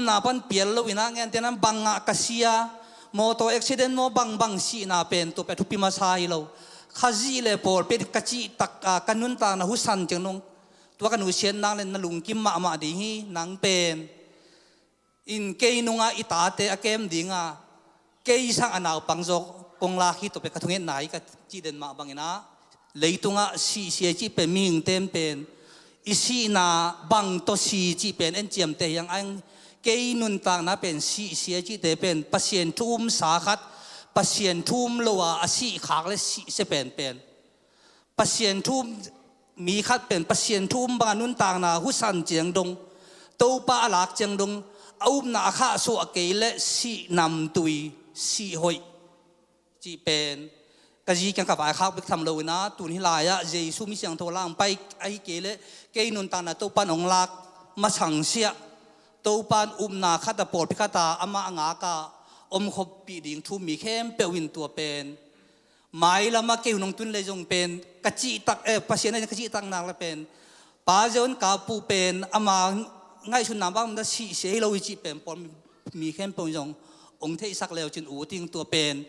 na pan pial lo ina ngen tenam banga ka sia moto accident mo bang si na pen to pe thupi ma sai lo khazi le por pe ka chi tak kanun ta na husan chang nong tua kanu sian nang le na lung kim ma di hi nang pen in ke nunga itate akem dinga ke isang anaw pangjok kong laki to pe kathungen nai ka chi den ma bangina leitunga si chi pe ming tem pen isi na bang to si chi pen en chiam te yang ang ke nun tang na pen si chi te pen pasien thum sa khat pasien thum lowa asi khak le si se pen pasien thum mi khat pen pasien thum ba nun tang na husan chiang dong to pa alak chiang dong na kha so akele si nam tui si hoi chi pen ka ji kyang ka ba khak bik tham lo na tun hi la ya jesu mi siang tho lang pai ai kele ke nun ta na to pan ong lak ma sang sia to pan na kha ta por pikata ama anga ka khop pi ding thu mi khem pe win tua pen mai lama ke nong tun le jong pen ka chi tak pasien na ka chi tak na la pen pa jon ka pu pen ama ngay xuân nam bang đã xì xế lâu chỉ bền bọn mi khen bọn dòng ông thấy sắc leo trên ủ tiếng tua bền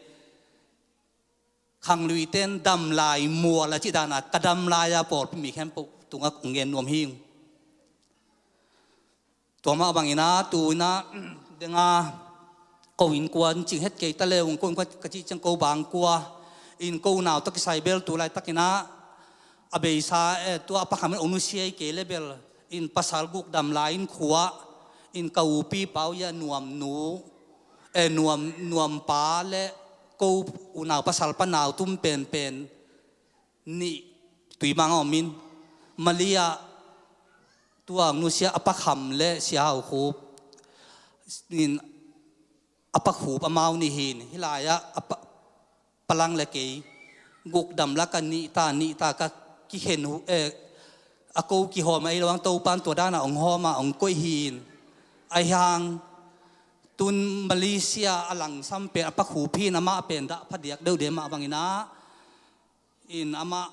khang lùi tên đầm lại mùa là chỉ đàn à cả đầm lại à bọn mi khen bọn tung ác nghe nuông hiu tua mà bằng ina tu na dengan câu in quan chính hết cái ta leo quan quan cái chỉ câu bang qua in câu nào tắc sai bel tu lại tắc ina abe sa tu apa kami onusia cái level in pasal guk dam lain khua in kaupi pau ya nuam nu nuam pa le ko unau pasal panau tum pen ni tui mang omin malia tuang nu sia apa kham le sia hau khup in apa khup amau ni hin hilaya apa palang le ke guk dam la kan ni ta ka ki hen hu ako ki hom ai lawang to pan to dana ong homa ong koi hin ai hang tun Malaysia alang sampe apa khupi nama pen da phadiak deu de ma bangina in ama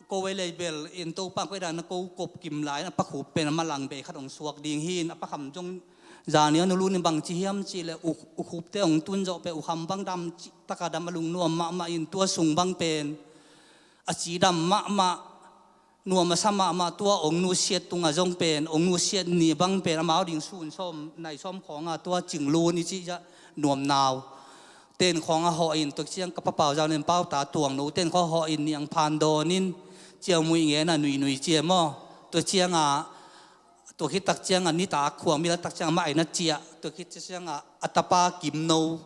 ko we label in to pan ko dan ko kop kim lai apa khup pen ma lang be khat ong suak ding hin apa kham jong zania nu lu ni bang chi hiam chi le u khup te ong tun jo pe u kham bang dam taka dam malung nuam ma in tua sung bang pen a chi dam ma nuam sama ma tua ong nu siet tunga jong pen ong nu siet ni bang pen amao ding sun som nai som khong a tua ching lu ni chi ja nuam naw ten khong a ho in to chiang ka pa pau jaw nen pau ta tuang no ten kho ho in niang phan do nin chiang mui nge na nui chia mo to chiang a to khit tak chiang a ni ta khuang mi la tak chiang ma ai na chia to khit chiang a atapa kim no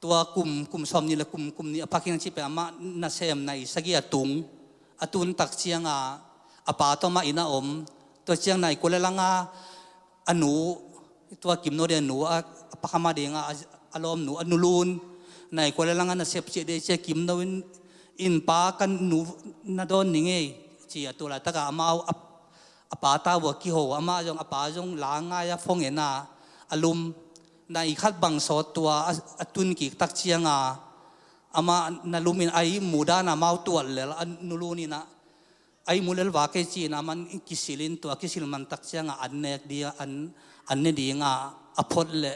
tua kum som ni la kum ni apaking chi pe ama na sem nai sagi atung atun tak chiang a apa to ma ina om to chiang nai ko le langa anu tua kim no de nu a pakama de nga alom nu anulun nai ko le langa na sep che de che kim no in pa kan nu na don ni nge chi atula taka amao apa ta wo ki ho ama jong apa jong langa ya phong ena alum nai khat bang so tua atun ki tak chiang a ama nalumin ai muda na mau tual le nuluni na ai mulel wa ke chi na man kisilin to kisil man tak chiang annek dia anne di nga aphot le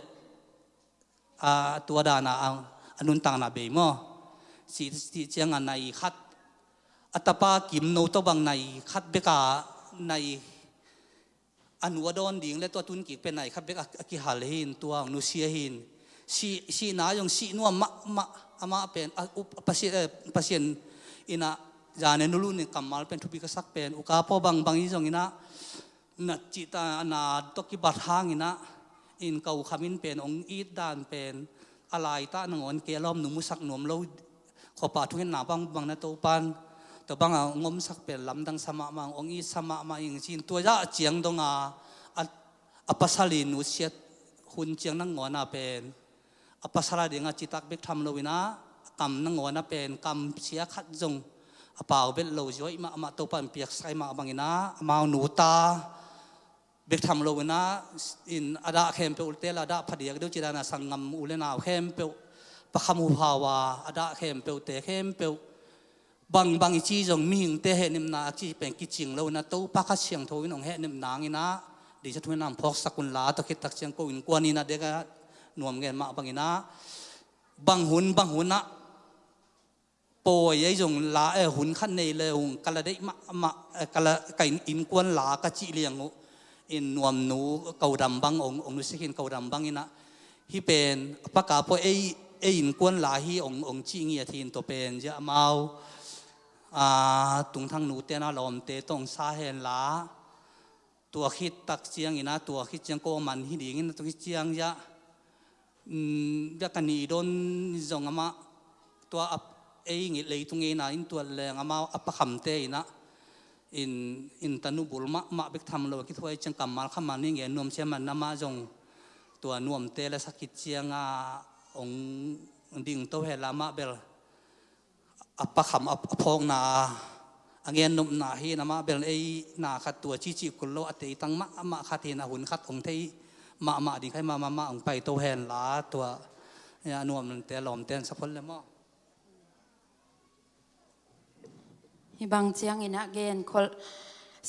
a tua da na anun tang na be mo si chiang nai khat atapa kim no to bang nai khat be ka nai anuadon ding le to tun ki pe nai khat be ki hal hin tua nu sia hin si na yong si nu ma ama pen pasien ina jane nulu ni kamal pen thupi ka sak pen uka po bang izong ina na chita na toki bat hang ina in kau khamin pen ong it dan pen alai ta nangon ke lom nu musak nom lo khopa thuin na bang na to pan to bang ngom sak pen lam dang sama mang ong i sama ma ing chin to ja chiang donga apasalin nu siat คุณเจียงนั่งงอนาเป็นอปัสราเดียงจิตักเบกทำโลวินะกำนั่งงอนาเป็นกำเสียขัดจงอป่าวเบลโลจอยมาตัวปันเปียกใส่มาบังอินะมาหนูตาเบกทำโลวินะอินอาดาเข้มเปอุลเตลอาดาพเดียกดูจิดานาสังงมอุเลนาเข้มเปปะขมูภาวาอาดาเข้มเปอุเตเข้มเปบางอีจีจงมีหิงเตะนิมนาจีเป็นกิจิงโลนะตัวปะคัดเชียงทวินองเฮนิมนางอินะดิฉันทวินนำพอกสกุลลาตะคิดตักเชียงโกวินกวนีนะเด็กหน่วมเงินมาบังอินะบางหุนนะโปยยัยจงลาหุ่นขั้นในเลยหุ่นกะละได้มากะละไก่อินกวนลากะจิเลียงอินนวมหนูเกาดำบังองนุสิกินเกาดำบังอินะที่เป็นปากกาโปอินกวนลาฮีองจิงเงียทีนตัวเป็นเยอะมาตุงทางหนูเตนะลมเตต้องสาเหนลาตัวคิดตักเจียงอินะตัวคิดเจียงโกมันฮิดีงินะตัวคิดเจียงยะกันนีโดนจงอามาตัวงิเลยตุงเงินะอินตัวแรงอามาปะคำเตนะอินตนุบุลมาเบกทำเราคิดว่าจังกำมาขมันนี่เงี้ยนวมเชื่อมันนามาจงตัวนวมเตและสักกิจเจียงองดิ่งโตเฮลามาเบลปะคำพองนาเงี้ยนุ่มนาฮีนามาเบลนาขัดตัวจีกุลโลอติตั้งมาขัดเฮนาหุ่นขัดองเทมาดิ่งให้มาองไปโตเฮนลาตัวเนี่ยนวมเตลอมเตนสัพพลเลยมั้งฮิบังเจียงอินะเกนคอล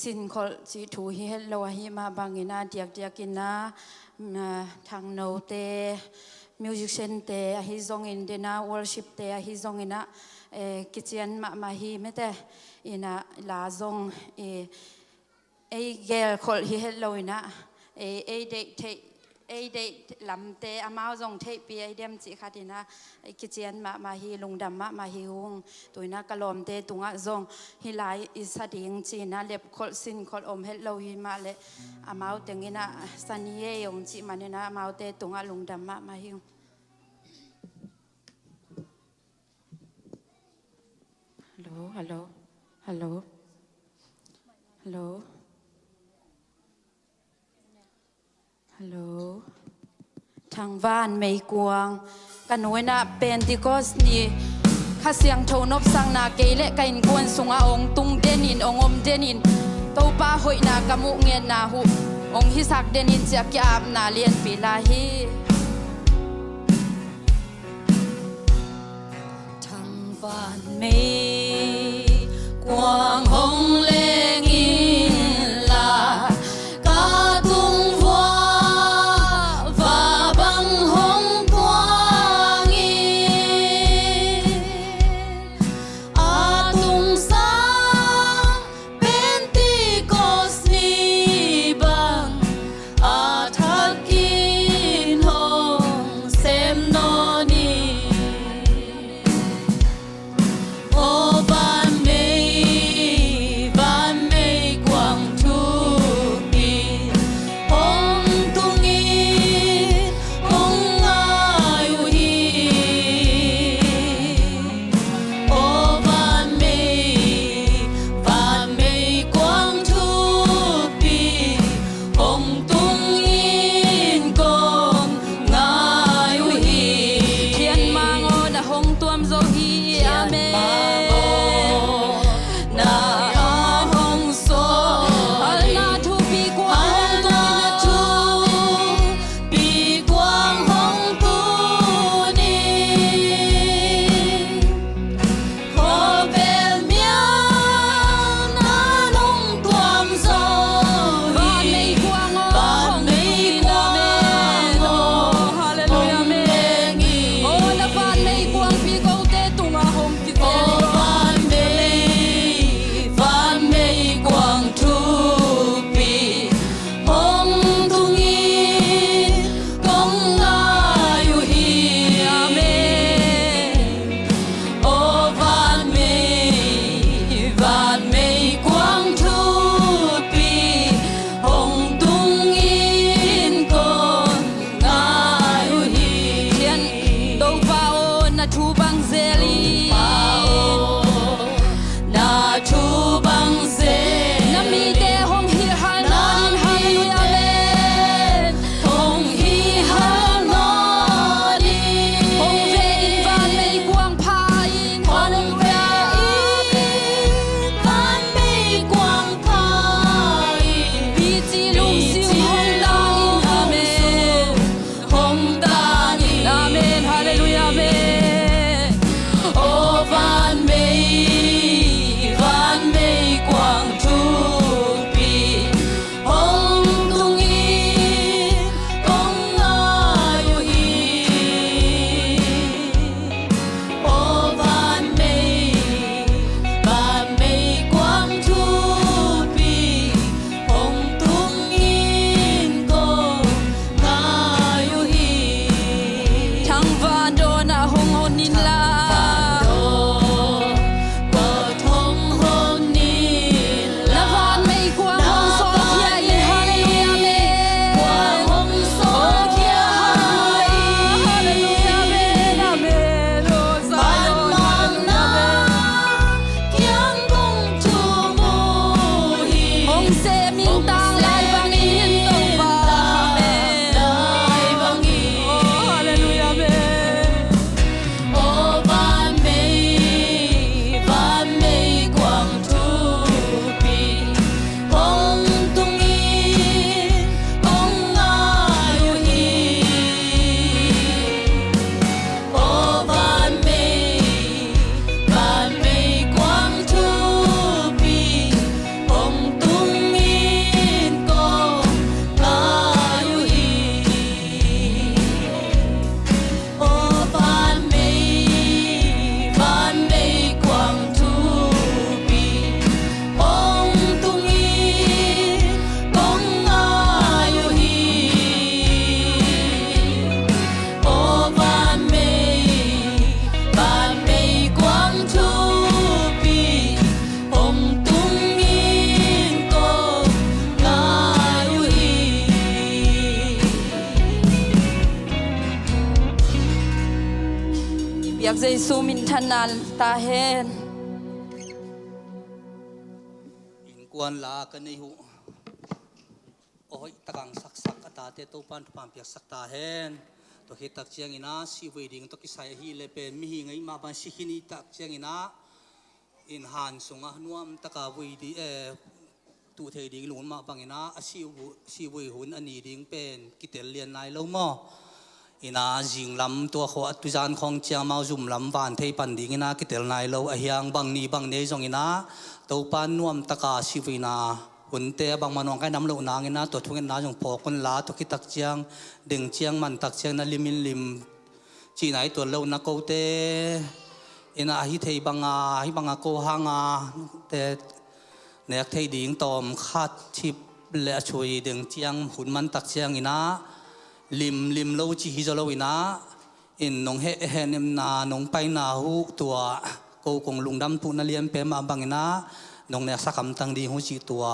สินคอลจีถูฮิเฮลโลฮิมาบังอินะเดียกอินะทางโนเตมิวสิกเซนเตฮิซงอินเดนะวอร์ชิปเตฮิซงอินะกิจยันมาฮิเมเตอินะลาซงเกลคอลฮิเฮลโลอินะเดลำเตอามาจงเทปีเดียมจิขัดินะกิจยันมาฮิลุงดำมาฮิฮงตัวนะกะลอมเตตุงะจงฮิไลอิสดิงจีนะเล็บคอลสินคอลอมเฮลโลฮิมาเลอามาเตงินะสันเยยงจิมันนะอามาเตตุงะลุงดำมาฮิฮัลโหลทางบ้านไม่กวางกันหน่วยนะเป็นติโกสนี่ข้าเสียงโทนบสังนาเกเลกันกวนสุงองตุงเดนินองอมเดนินเต้าป้าหอยนากะมุเงียนนาหูองฮิสักเดนินเจียกยาบนาเลียนปีลาฮีทางบ้านไม่กวางหงเลงิลากาตุงOh ซูมินทนันตาเฮน อินกวนลากันในหูโอ้ยตะกังสักตาเตตุปันปามเปียกสักตาเฮนตัวเหตุตักเจียงอินะสิเวดิงตัวกิสายฮีเลเป็นมิหิงไงมาบันสิหินีตักเจียงอินะอินหันสงะนวมตะกาเวดีตูเทดิงหลุนมาบังอินะสิเวหุนอันนี้ดิงเป็นกิเตลเลียนนายเลวมออินาจิงลำตัวเขาตุจานของเจียมาจุ่มลำวานเทปันดิงอินะกิเตลนายเลวเฮียงบังนี้บังเนจงอินะตัวปานนวมตะกาสิเวนาหุ่นเตะบางมันวางกันน้ำเหลวนางอินะตัวทุ่งอินะจงพอคนลาตัวกิตักเจียงดึงเจียงมันตักเจียงนั่นลิมจีไหนตัวเหลวนักโกเตอินะฮิเทบังอาโกหางาเตเนกเทดิงตอมขาดทิบและช่วยดึงเจียงหุ่นมันตักเจียงอินะลิมโลจีฮิจโลอินะอินนงเฮนิมนานงไปนาหูตัวโกกงลุงดำตุนเลียนเปมาบังอินะนงเนกสักคำตั้งดีหูจีตัว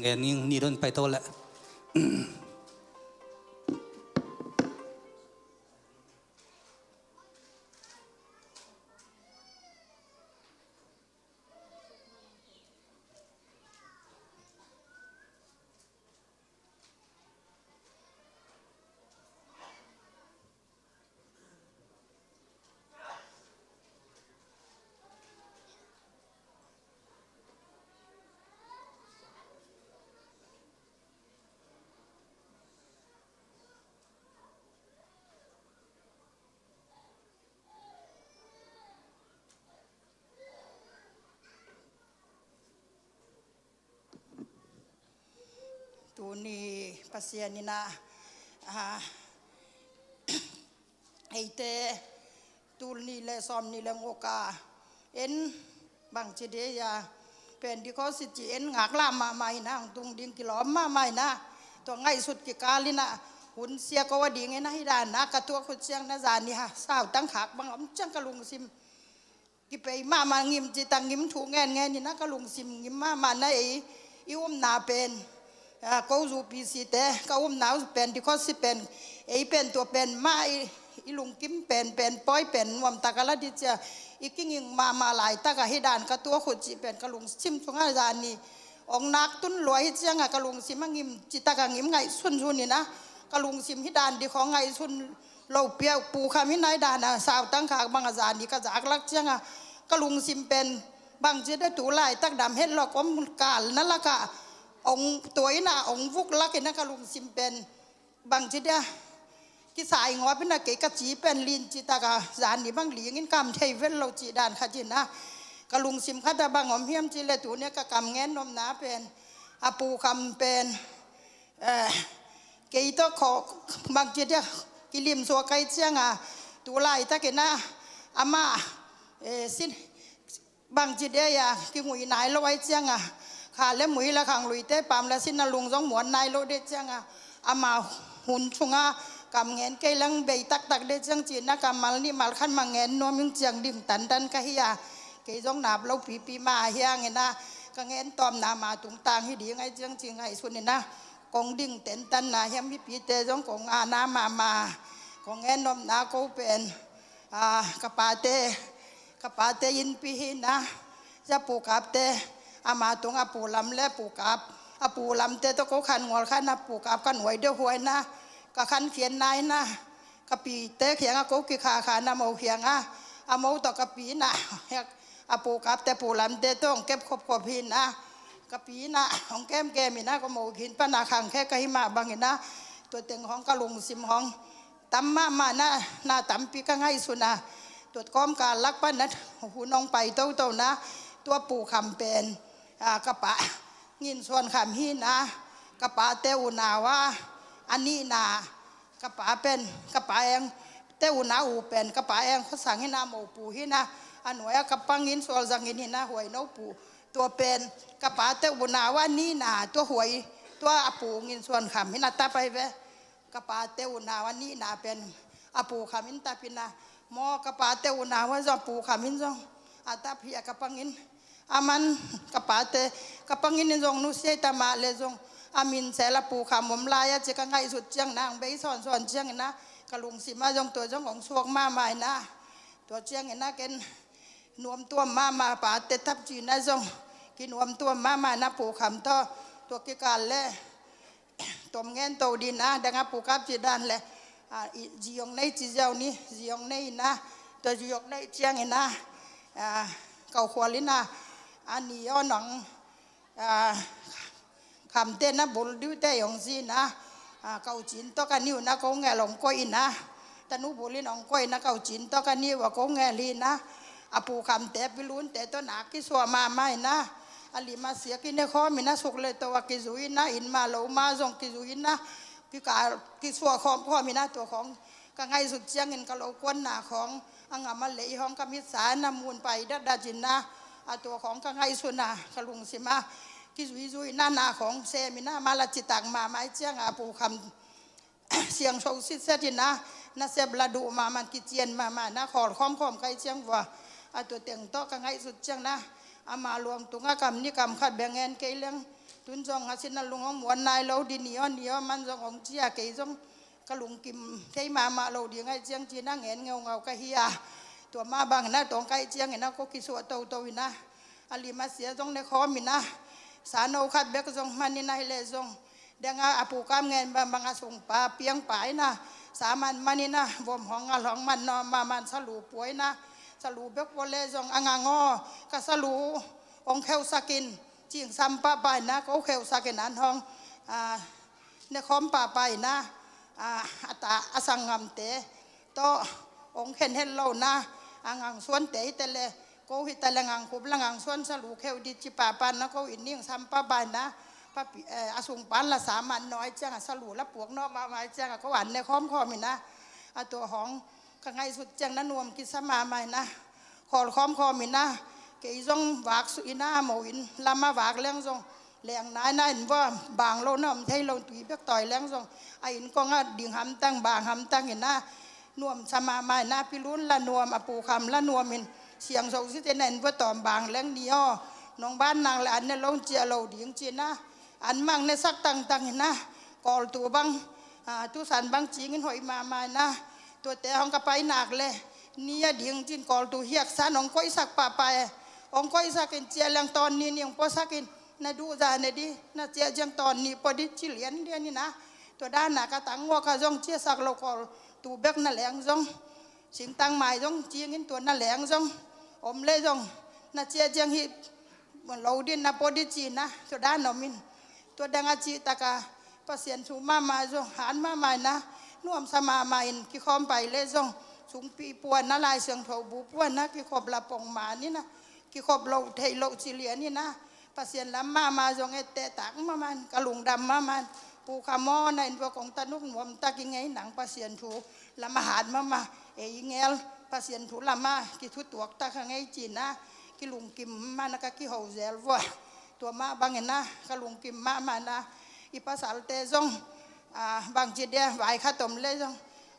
เงี้ยนี่เดินไปตัวแหละตูนี่ปัสยานินะไอเตตูนี่เลซอมนี่เลงโอกาเอ็นบางจีเดียเป็นที่เขาสิจีเอ็นหักลามมาใหม่นะตุงดิงกิล้อมมาใหม่นะตัวไงสุดกิกาลินะหุ่นเสียก็ว่าดีไงนะให้ได้นะกระตัวขุดเสียงนะจานี่ฮะสาวตั้งขากบางอมจังกะลุงซิมกิไปมางิมจีตังงิมถูกแงนี่นะกะลุงซิมงิมมานะอีอุ้มนาเป็นก็รูปีสีแต่ก็อุ้มหนาวเป็นที่เขาสิเป็นเป็นตัวเป็นมาอีลุงกิมเป็นป้อยเป็นวมตากะละดิเจอีกิ้งยิงมาหลายตากะให้ด่านกะตัวขุดจีเป็นกะลุงซิมช่วงอาจารย์นี่องนักตุ้นรวยเจียงกะลุงซิมงิมจิตากะงิมไงสุนนี่นะกะลุงซิมให้ด่านดีของไงสุนเราเปียกปูคำให้นายด่านสาวตั้งขากบางอาจารย์นี่ก็จากลักเจียงกะลุงซิมเป็นบางจีได้ตูไล่ตักดำเห็ดหลอกอมกาลนั่นละกะองตัวน่ะองฟุกลักนะกะลุงซิมเป็นบางจีเดียกิสายงอเป็นนักเกกจีเป็นลินจิตากาจานนี่บางหลีงินกำเทเวลเราจีดานขจินนะกะลุงซิมขัดบางอมเฮียมจีเลตูเนี่ยกะกำเงินนมนาเป็นอาปูคำเป็นเกยตัวขอบางจีเดียกิลิมสัวไกเจียงตัวไล่ตะเกนะอามาสิ้นบางจีเดียกิงุยนายเราไว้เจียงขาเล่มมุยละขังลุยเต้ปามละสินนลุงสองหมวนนายโลเดจังอามาหุ่นชุงกำเงินเกลังเบยตักเดจังจีนกำมัลนี่มัลขันมังเงินนัวมิงเจียงดิ่มตันกะเฮียเกยจ้องนาบเราปีมาเฮียเงินนะกะเงินตอมนามาตุงตางให้ดีไงจังจีไงส่วนนี่นะกองดิ่งเต็นตันนาเฮียมีปีเตจ้องกองอานามากองเงินนมนาโกเป็นกะปาเตยินปีนะจะปูกับเตอามาตรงอาปูลำและปูกับอาปูลำเตตะโกขันงอขันอาปูกับกันหวยเดียวหวยนะกะขันเขียนนายนะกะปีเตเขียงอาโกกิขาขานาโมเขียงอาโมตอกะปีนะอาปูกับแต่ปูลำเตต้องเก็บครบพินนะกะปีนะของแก้มนะก็โมขินปนาขังแค่กะหิมาบางเห็นนะตัวเต็งของกะลุงซิมของตั้มมานะนาตั้มปีก็ง่ายสุดนะตัวก้อมการลักปั้นนะหูน้องไปโตนะตัวปูคำเป็นกระปะงินส่วนคำหินนะกระปะเตอุนาว่าอันนี้นากระปะเป็นกระปะเองเตอุนาอูเป็นกระปะเองเขาสั่งให้นาโมปูหินะอันหน่วยกระปังงินส่วนสังหินนะหวยน้องปูตัวเป็นกระปะเตอุนาว่านี่นาตัวหวยตัวปูงินส่วนคำหินตาไปเวกระปะเตอุนาว่านี่นาเป็นปูคำหินตาพินาหมอกระปะเตอุนาว่าจะปูคำหินจงอาตาพิยกระปังงินอามันกระปาเตกระปังอินจงนุเสตมาเลจงอามินเสลปูขามมลายจะกังไงสุดเจียงนางใบสอนเจียงนะกะลุงสิมาจงตัวจงของสวกมาใหม่นะ ตัวเจียงเห็นนะเกนนวมตัวมาป่าเตทับจีนะจงกินนวมตัวมานะปูคำตัวกิการเล่ตมเงินโตดินนะดังปูกับจีดันเล่จียงในจีเจ้านี่จียงในนะตัวจียงในเจียงเห็นนะเก่าขวลินะอันนี้ย้อนหนังคำเต้นนะบุลดิวเตยองซีนะเก่าจีนตัวกันนิ้วนะเขาแง่หลงก้อยนะแต่นูบุลินองก้อยนะเก่าจีนตัวกันนิ้วว่าเขาแง่ลีนะปูคำแต่พิรุณแต่ตัวหนักกิสวมาไม่นะอลิมาเสียกินในข้อมินะสุกเลยตัวกิจุยนะอินมาโลมาจงกิจุยนะกิสวของข้อมินะตัวของก็ไงสุดเจียงเงินกะโลกวนหนาของอังมาเลยห้องกมิสานามูลไปดัดจินนะตัวของก็ไงสุนากะลุงสิมากิจุยนาของเซมินะมาลจิตังมาไม้เจียงปูคำเสียงโชว์ซิเซตินะนาเซบลาดูมามันกิเจียนมานะขอข้อมไกเจียงว่าตัวเตียงโตก็ไงสุดเจียงนะมารวมตุงกรรมนิกรรมขัดแบ่งเงินเกลียงตุนจงหาสินลุงของมวนนายเราดินเนียมันจงของเจียเกยจงกะลุงกิมเกยมาเราดีไงเจียงจีนั่งเงินเงากะเฮียตัวมาบางนะตรงไกเจียงเห็นนะก็กิสวโตวินะอลีมาเสียจงในคอมินะสารเอาขัดแบ่งจงมันนี่นายเลจงเดังอาปูกามเงินบางอาสงปาเปียงป่ายนะสามันมันนี่นะวมของหลองมันนอมามันสลูป่วยนะสลูเบกวอลเลจงอ่างงอกะสลูองเคลสกินจิงซัมปะไปนะเขาเคลสกินอันทองในคอมปะไปนะอัตาอสังงามเตโตองเห็นเรานะอ่างส่วนเตยแต่เลยเขาหิตะละงังคุบละงังส่วนสลูเคลดิจิปะปันนะเขาอินนิ่งซัมปะไปนะพระอสุงปันละสามันน้อยเจ้าสลูละปวกนอกมาไม้เจ้าเขาหวานในคอมมินะตัวของข้างในสุดเจ้านั้นนวมกิสมาใหม่นะขอคอมินะเกยจงวากสุอินาโมอินลำมาวากเลี้ยงจงเลี้ยงนายเห็นว่าบางโลน้ำไทยเราตุยเปียกต่อยเลี้ยงจงไอ้อินก็งาดิ่งหำตั้งบางหำตั้งเห็นนะนวมสมาใหม่นะพิรุณละนวมปูคำละนวมเห็นเสียงโศกสิเจนเห็นว่าตอมบางเลี้ยงเดียวน้องบ้านนางละอันเนี่ยลงเจียเราดิ่งจีนะอันมั่งในสักตังเห็นนะกอลตัวบังตุสันบังจีเงินหอยมานะตัวแต่ห้องกระไปหนักเลยนี่ดิ่งจีนกอลตัวเฮียกสันองก้อยสักป่าไปองก้อยสักเจียเลี้ยงตอนนี้เนี่ยพอสักน่าดูจานดีน่าเจียจังตอนนี้พอดิจิเลียนเดียนี่นะตัวด้านหนักกระตังวัวกระจงเจียสักเรากอลตัวเบกน่าแหลงจงสิงตังไม้จงจีเงินตัวน่าแหลงจงอมเลยจงน่าเจียจังฮิเหมือนเราดินนะพอดิจีนะตัวด้านนมินตัวดังอาจิตากาปเสียนสูมาจงหันมาใหม่นะน่วมสมาใหม่กี่คอมไปเลยจงสูงปีปวนนะลายเสียงเผาบุปวนนะกี่ขบละปองมานี่นะกี่ขบเราไทยเราจิเลียนี่นะปเสียนล้ำมาจงเอเตตักมามันกระลุงดำมามันปูขามอในพวกของตะนุกหนวมตะกิไงหนังปเสียนถูละมาหาดมาเอยิงเอลปเสียนถูละมากี่ทุตัวตะข้างไงจีนนะกี่ลุงกิมมานะกี่เฮาเซลวะตัวมาบางเห็นนะกระลุงกิมมานะอีภาษาเตจงบางจีเดียไหวข้าตมเลยจง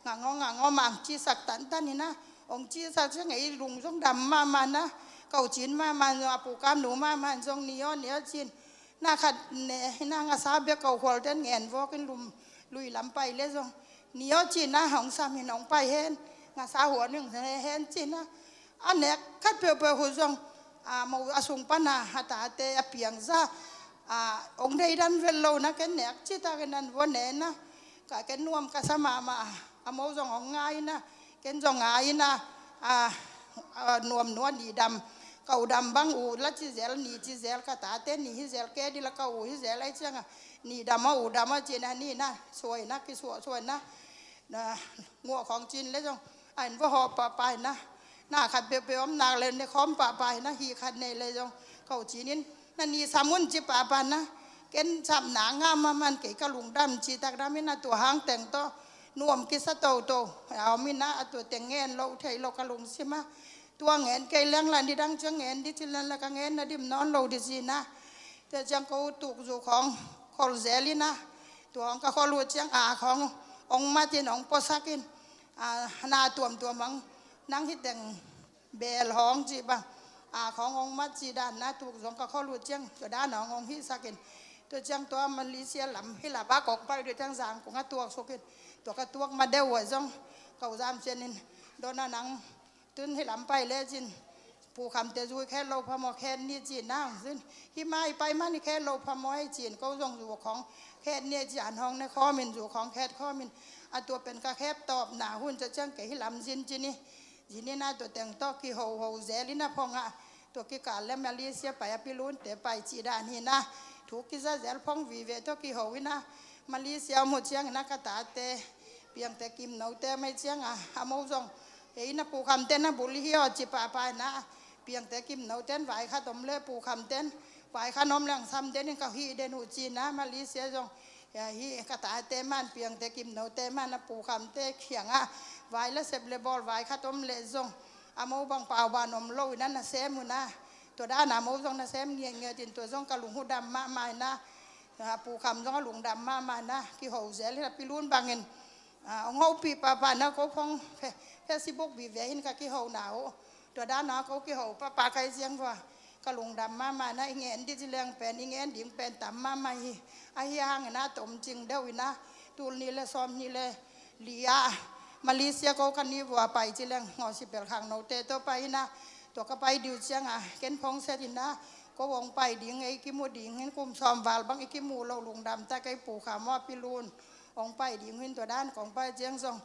งางอมังจีสักตันนี่นะองจีสักเช่นไงลุงจงดำมานะเก่าจีนมาปูกามหนูมาจงนิยอนเนี่ยจีนน่าขัดเนี่ยน่างาซาเบียเก่าขวดเดินเงินวอกันลุยลำไปเลยจงนิยอนจีนนะหงสามีน้องไปเห็นงาซาหัวหนึ่งเห็นจีนนะอันเนี้ยคัดเปหัวจงมาอสุงปนาฮัตตาเตอเปียงซาองค์ใดดันเวลโลนะแกเน็กจิตากันนั้นวันเนนะก็แกนวมก็สมาโมจงของง่ายนะแกนจงง่ายนะนวมดีดำเก่าดำบังอูละจิเซลนี่จิเซลก็ตาเต้นนี่ฮิเซลแกดีละเก่าฮิเซลอะไรเช่นนี่ดำอูดำจีนนี่นะสวยนะกี่สวยนะงัวของจีนแล้วจงอันว่าหอบไปนะน่าขัดเปรี้ยวนาเลยในคอมป่าไปนะฮีขัดในเลยจงเขาจีนินนั่นนี่สามุนจีป่าปันนะเก็นสับหนางามมันเก๋กระลุงดำจีตักดำมินาตัวหางแต่งโตนวมกิสโตเอามินาตัวแต่งเงินเราไทยเรากระลุงใช่ไหมตัวเงินเกยเลี้ยงหลานที่ดังเชียงเงินดิจิลันละกังเงินนะดิมนอนเราดิจีนะแต่จังเขาตุกอยู่ของคอลเซลินะตัวของก็คอลูเชียงขององมาจีนองปอสักินนาตัวมังนั่งที่แต่งเบลห้องจีบขององมัดจีดานนะถูกสงก็ข้อรู้เจียงตัวด้านหนององฮิสักินตัวเจียงตัวมันลิเซียหลำให้หลับบ้ากอกไปด้วยทั้งสามของตัวสุกินตัวกระตัวมาเดวจงเก่าจามเชนินโดนนัง ตุนให้ลำไปเลยจินผู้คำเตจุยแค่เราพมอแค่นี่จีนนะซึ่งที่ไม่ไปมานี่แค่เราพมอให้จีนก็ต้องอยู่ของแค่เนี่ยจีนห้องในข้อมินอยู่ของแค่ข้อมินอันตัวเป็นกระแคบตอบหนาหุ่นจะจ้างแก่ให้ลำจินจีนี่จีนี่นะตัวแต่งต่อกี่หูแซลินะพองอ่ะตัวกี่การและมาเลเซียไปอภิรุนแต่ไปจีดานี่นะถูกกิซาเซลพองวีเวตัวกี่หูวินะมาเลเซียหมดเชียงนักตาเตเพียงแต่กิมเอาแต่ไม่เชียงอ่ะฮามงซงเฮ้ยนะผู้คำเต้นนะบุรีเฮียจิปาไปนะเพียงแต่กิมเอาเต้นไหวข้าตมเล่ผู้คำเต้นไหวข้านมแรงซ้ำเต้นนี่ก็ฮีเดนูจีนะมาเลเซียซงฮีกตาเตมันเพียงแต่กิมเอาเตมันนะผู้คำเตเขียงอ่ะไหวแล้วเสพเลบอลไหวข้าตมเล่ซงอามูบังเปล่าบานมโลนั่นนะเซมุนะตัวด้านอามูซงนะเซมเงี้ยจินตัวซงกะหลุงหูดำมาใหม่นะผู้คำซงกะหลุงดำมาใหม่นะกี่หูเสลิปิลุนบางเงินเอาเงาปีปะปะนะเขาพงเฟซบุ๊กบีเวหินกับกี่หูหนาวตัวด้านนะเขากี่หูปะปะใครเสียงว่ากะหลุงดำมาใหม่นะอีเงี้ยที่จะเลี้ยงเป็นอีเงี้ยดิ่งเป็นต่ำมาใหม่ไอ้ย่างนะตมจริงเดวินะตูนี่เลยซ้อมนี่เลยเลียมาเลเซียเขาคันนี้ว่าไปจีเลี้ยงงอสิเปิลขังโนเตตัวไปนะตัวก็ไปดิวเชียงอ่ะเก็นพงเสดินนะก็วงไปดิ่งไอ้กิมูดิ่งเห็นกุมซ้อมวาลบางไอ้กิมูเราหลุงดำแต่ไอ้ปู่ขามอพิลูนองไปดิ่งเห็นตัวด้านของไปเจียงซอง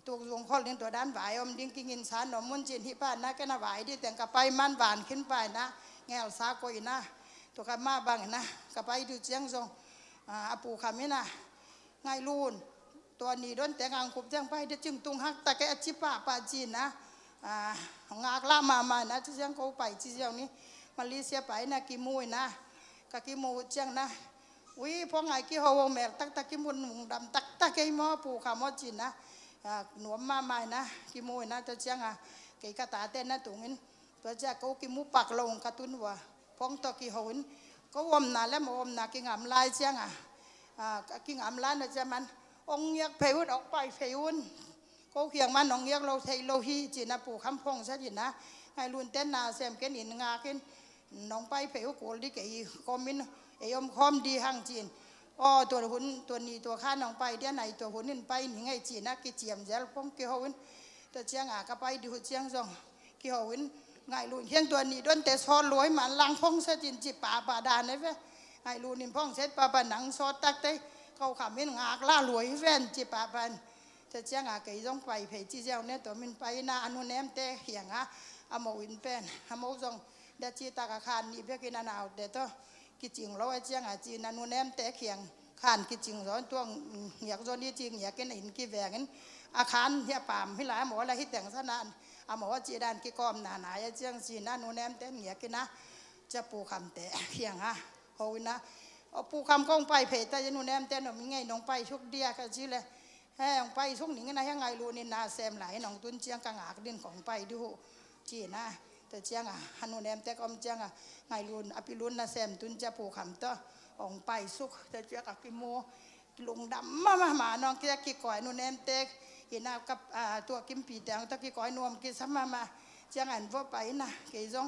ตัววงข้อเลี้ยงตัวด้านไหวอมดิ่งกินกินสารหนอมมุนจีนที่บ้านนะก็น่าไหวที่แต่งกับไปมันหวานขึ้นไปนะแง่สาโกยนะตัวกับมาบางนะกับไปดิวเชียงซองปู่ขามินะไงลูนตัวนี้โดนแต่งงานคุบจังไปเดี๋ยวจึงตุงฮักแต่แกจิปะปาจีนนะงากล่ามานะที่ยังเขาไปที่เจ้านี้มาเลเซียไปนะกิมูนะกับกิมูเจียงนะวิพอไงกี่หัวแมกตักกิมุนมุงดำตักไอ้หม้อปูขามอจีนนะหนวมมาใหม่นะกิมูนะตัวเจียงไก่กระตาเต้นนะตุงินตัวเจ้าเขากิมูปักลงกระตุนว่าพองตัวกี่หัวก็วมนาแล้วมวมนากิงามลายเจียงกิงามลายนะจะมันองเงียกเพยุนออกไปเพยุนก็เขียงมันองเงียกเราไทยโลหีจีนะปู่คำพงซะจีนะให้ลุนเต้นนาเซมเกินอินงาเกินน้องไปเพยุโกลดิเกยคอมมินเอยมคอมดีห้างจีนอ๋อตัวหุ่นตัวนี้ตัวข้าน้องไปเดี๋ยวไหนตัวหุ่นนี่ไปนี่ไงจีนนะกิเจียมเจลพงกี่หุ่นตัวเชียงก็ไปดูเชียงซองกี่หุ่นไงลุนเชียงตัวนี้โดนแต่ซอรวยมันลังพงซะจีนจีป่าป่าดานเลยเว้ยไงลุนนี่พงเสร็จป่าหนังซอตักเต้เขาขมิ้นงากล่ารวยแฟนจีป่าปันจะเจ้าไก่ต้องไปเพจจีเจ้าเนี่ยตัวมันไปนาอนุแนมเตะเหียงอโมวินเป็นอโมซองเดจีตากาคารนี่เพื่อกินนาวเดตัวกิจิงเราไอ้เจ้าจีนอนุแนมเตะเหียงคานกิจิงร้อนตัวอยากโซนนี้จริงอยากกินหินกี่แหวงอาคารเฮียป่ามพิลาหมออะไรที่แต่งสนานหมอจีดานกี่กอมหนาไอ้เจ้าจีนอนุแนมเตะอยากกินนะจะปูคำเตะเหียงโหนะปูคำกองไปเพจแต่ยันนูแนมเต้นหนุ่มยังไงน้องไปชุกเดียกันจีเลยแห้งไปชุกหนิงนะยังไงรู้นี่นาแซมไหลน้องตุนเจียงกังอากดินของไปดูจีนะแต่เจียงฮันนูแนมแต่กอมเจียงไงรู้อภิรุนนาแซมตุนจะปูคำต่อองไปสุกแต่เจียงกิโมลุงดำมาน้องเกียกิก่อยนูแนมเตกเห็นกับตัวกิมปีแดงตะกิก่อยนวมกิซ้ำมาเจียงอันว่าไปนะเกี่ยง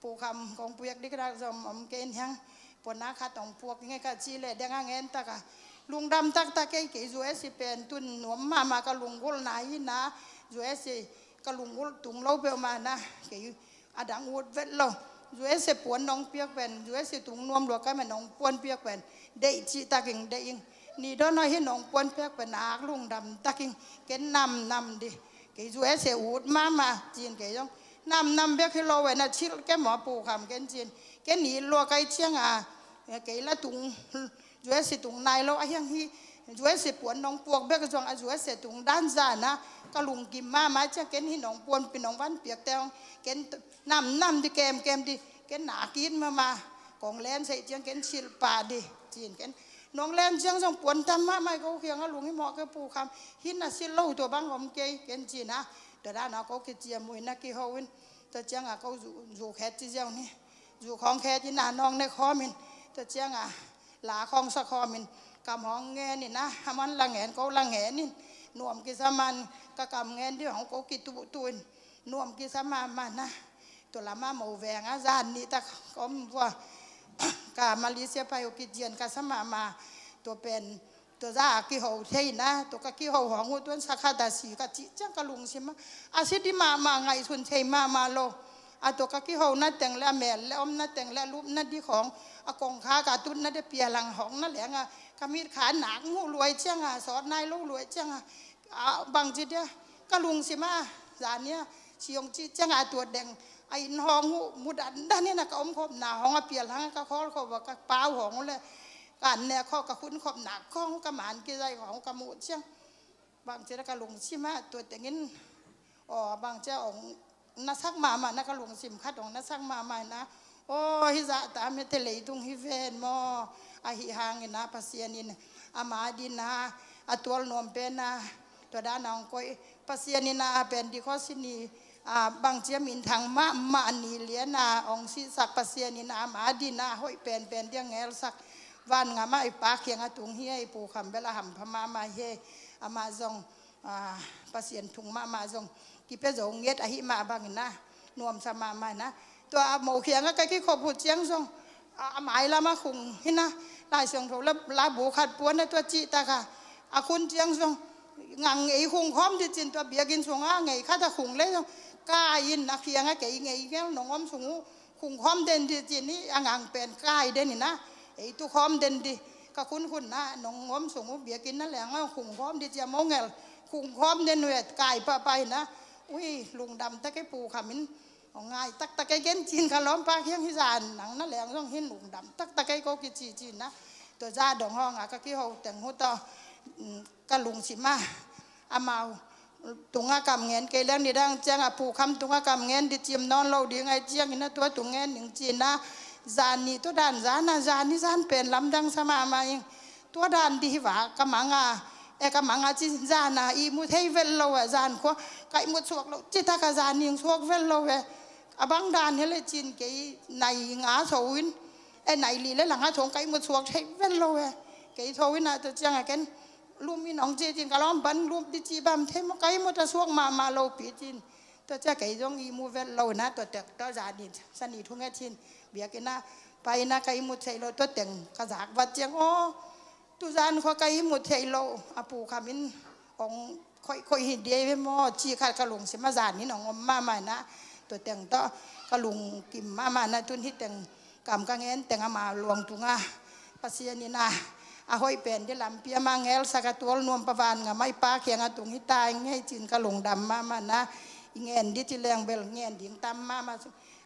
ปูคำของเปียกดิกระดมเกณฑ์ยังปนนาคาตองพวกงี้ก็จีเลยเด้งเงินตะกะลุงดำตักตะเกยจูเอสิเป็นตุนหนวมมากับลุงกุลนายนะจูเอสิกับลุงกุลตุงเล่าเปลมานะเกยอดังวุดเวทเราจูเอสิปวนน้องเปียกเป็นจูเอสิตุงนวมหลวกกันมันน้องปวนเปียกเป็นเดจีตะกิงเดยิงนี่ด้านน้อยให้น้องปวนเปียกเป็นนักลุงดำตะกิงเกนนำดิเกยจูเอสิอุดมาจีนเกยยองนำเปียกให้เราเว้นะชิลแกหมอปูคำเกนจีนแกหนีลัวไก่เชียงเกยละตุงจุเอสิตุงนายเราไอ้ยังฮีจุเอสิปวนน้องปวกเบี้ยกระจงจุเอสิตุงด้านจานะกะลุงกิมมาเจ้าเกนฮีน้องปวนเป็นน้องวันเปียกแต่งเกนนำที่เกมดิเกนหนากินมากองแลนใส่เจียงเกนชิลป่าดิจีนเกนน้องแลนเชียงส่งปวนทำมาไม่เขาเคียงลุงให้หมอก็ปูคำหินน่ะสิเล่าตัวบางผมเกยเกนจีนะแต่ด้านนั้นเขาเจียมวยนักกี่ฮาวินแต่เจียงเขาอยู่แค่ที่เจ้านี่อยู่ของแค่ที่นาน้องในคอมินแต่เจียงหลาของสะคอมินกำห้องเงินนี่นะมันละเงินเขาละเงินนี่นวมกิสมันก็กำเงินที่ของเขากิตุนนวมกิสมันนะตัวละมาหมูแหวงอาจารย์นี่ตะก็ว่ากามาเลเซียไปกิเจียนกาสมาตัวเป็นต ตัวจ้ากี่หัวเทียนะตัวก็กี่หัวหัวตัวสักขาดสีก็จีจังกะลุงสิมาอาศิดิมาไงสุนเทียมาโลอาตัวก็กี่หัวนั่นแต่งแล้วแม่แล้วอมนั่นแต่งแล้วรูปนั่นที่ของอากงค้ากาตุนนั่นได้เปียหลังห้องนั่นแหละไงขมีขาหนักงูรวยเชียงสอนนายลูกรวยเชียงบางจีเดียกะลุงสิมาจานเนี้ยชิยงจีเชียงตัวแดงไอ้ห้องมุดอันด้านนี้นะก็อมคบหนาห้องเปียหลังก็ข้อเขาบอกก็เปล่าห้องเลยการเนี่ยข้อกระคุ้นขอบหนักข้องกระหมานกี่ใจของกระมุดเชียงบางเจ้าก็ลงชิมาตัวแต่งินบางเจ้าองนักสักมานักลงสิมคัดองนักสักมานะโอ้ฮิจะตามเทเลตุงฮิเวนมออาหิหางนะภาษีนินอามาดินะตัวนวมเป็นนะตัวด้านองก้อยภาษีนินะเป็นดีข้อสินีบางเจ้ามินทางมานีเลียนาองศิสักภาษีนินะมาดินะห้อยเป็นเดียงเงลสักวันงามาไอปากเขียงตุงเฮียปูคำเวลาหำพมาเฮอามาจงภาษีถุงมาจงกิเปจงเงียดอหิมาบางนะนวมสมานะตัวหมูเขียงก็ใกล้ๆขบหุ่นเจียงทรงหมายละมาคุงเห็นนะลายเสียงโถแล้วลาบูขัดปวนในตัวจีตาค่ะคุณเจียงทรงงังไอคุงพร้อมที่จินตัวเบียกินทรงไงข้าจะคุงเลยทรงกายินนักเขียงไงไงแก้วหนองอ้อมสูงคุงพร้อมเด่นที่จินนี่งังเป็นกายเด่นนี่นะไอตุพร้อมเด่นดีก็คุณนะหนองอ้อมสูงเบียกินนั่นแหละว่าคุงพร้อมที่จะมองเงลคุงพร้อมเด่นเวทกายไปนะอุ้ยลุงดำตะไคปูขมิ้นง่ายตักตะไคเกนจีนขล้อมปลาเคียงฮิจานหนังนั่นแหละต้องหินหลุมดำตักตะไคโกกิจีนนะตัวจ้าดองห้องก็กี่เขาแต่งหัวต่อกะลุงสิมาอามาตุงกำเงินเกลี้ยงนี่ดังเจียงปูคำตุงกำเงินดิจิมนอนเราดีไงเจียงนี่นะตัวตุงเงินหนึ่งจีนนะจานนี่ตัวด่านจานนะจานนี่จานเป็นลำดังสมามาเองตัวด่านดีว่ากำมังกำมังจีจานนะอีมุเทเวลโลจานขวไก่มุดสวกเราจิตากจานยิงสวกเวลโลบางด่านเฮลจินเกยในงาโถวินในลีและหลังงาโถงไก่มุดสวกเทเวลโลเกยโถวินนะตัวจังกันลุมมีน้องจีนกะล้อมบันลุมดิจีบัมเทมไก่มุดสวกมาโลปีจีนตัวจะไก่จงอีมูเวลโลนะตัวเด็กตัวจาดินสนิทุ่งเงชินเบียกันนะไปนะไก่มุดใส่โลตัวเต็งกระจากวัดเจียงโอ้ตุจานขวไก่มุดใส่โลปูขามินองค่อยเห็นเดียวมอจีขาดกระหลงเสมาจานนี่น้องมานะตัวแต่งต่อกระลุงกิมมานะทุนที่แต่งกำกังเงินแต่งมาหลวงตุงภาษีนี่นะห้อยเป็นที่ลำเปียมาเงลสักตัวรวมประวานไม่ปาเขียงตุงที่ตายง่ายจีนกระหลงดำมานะเงินดิจิแรงเบลเงินดิ่งตามมา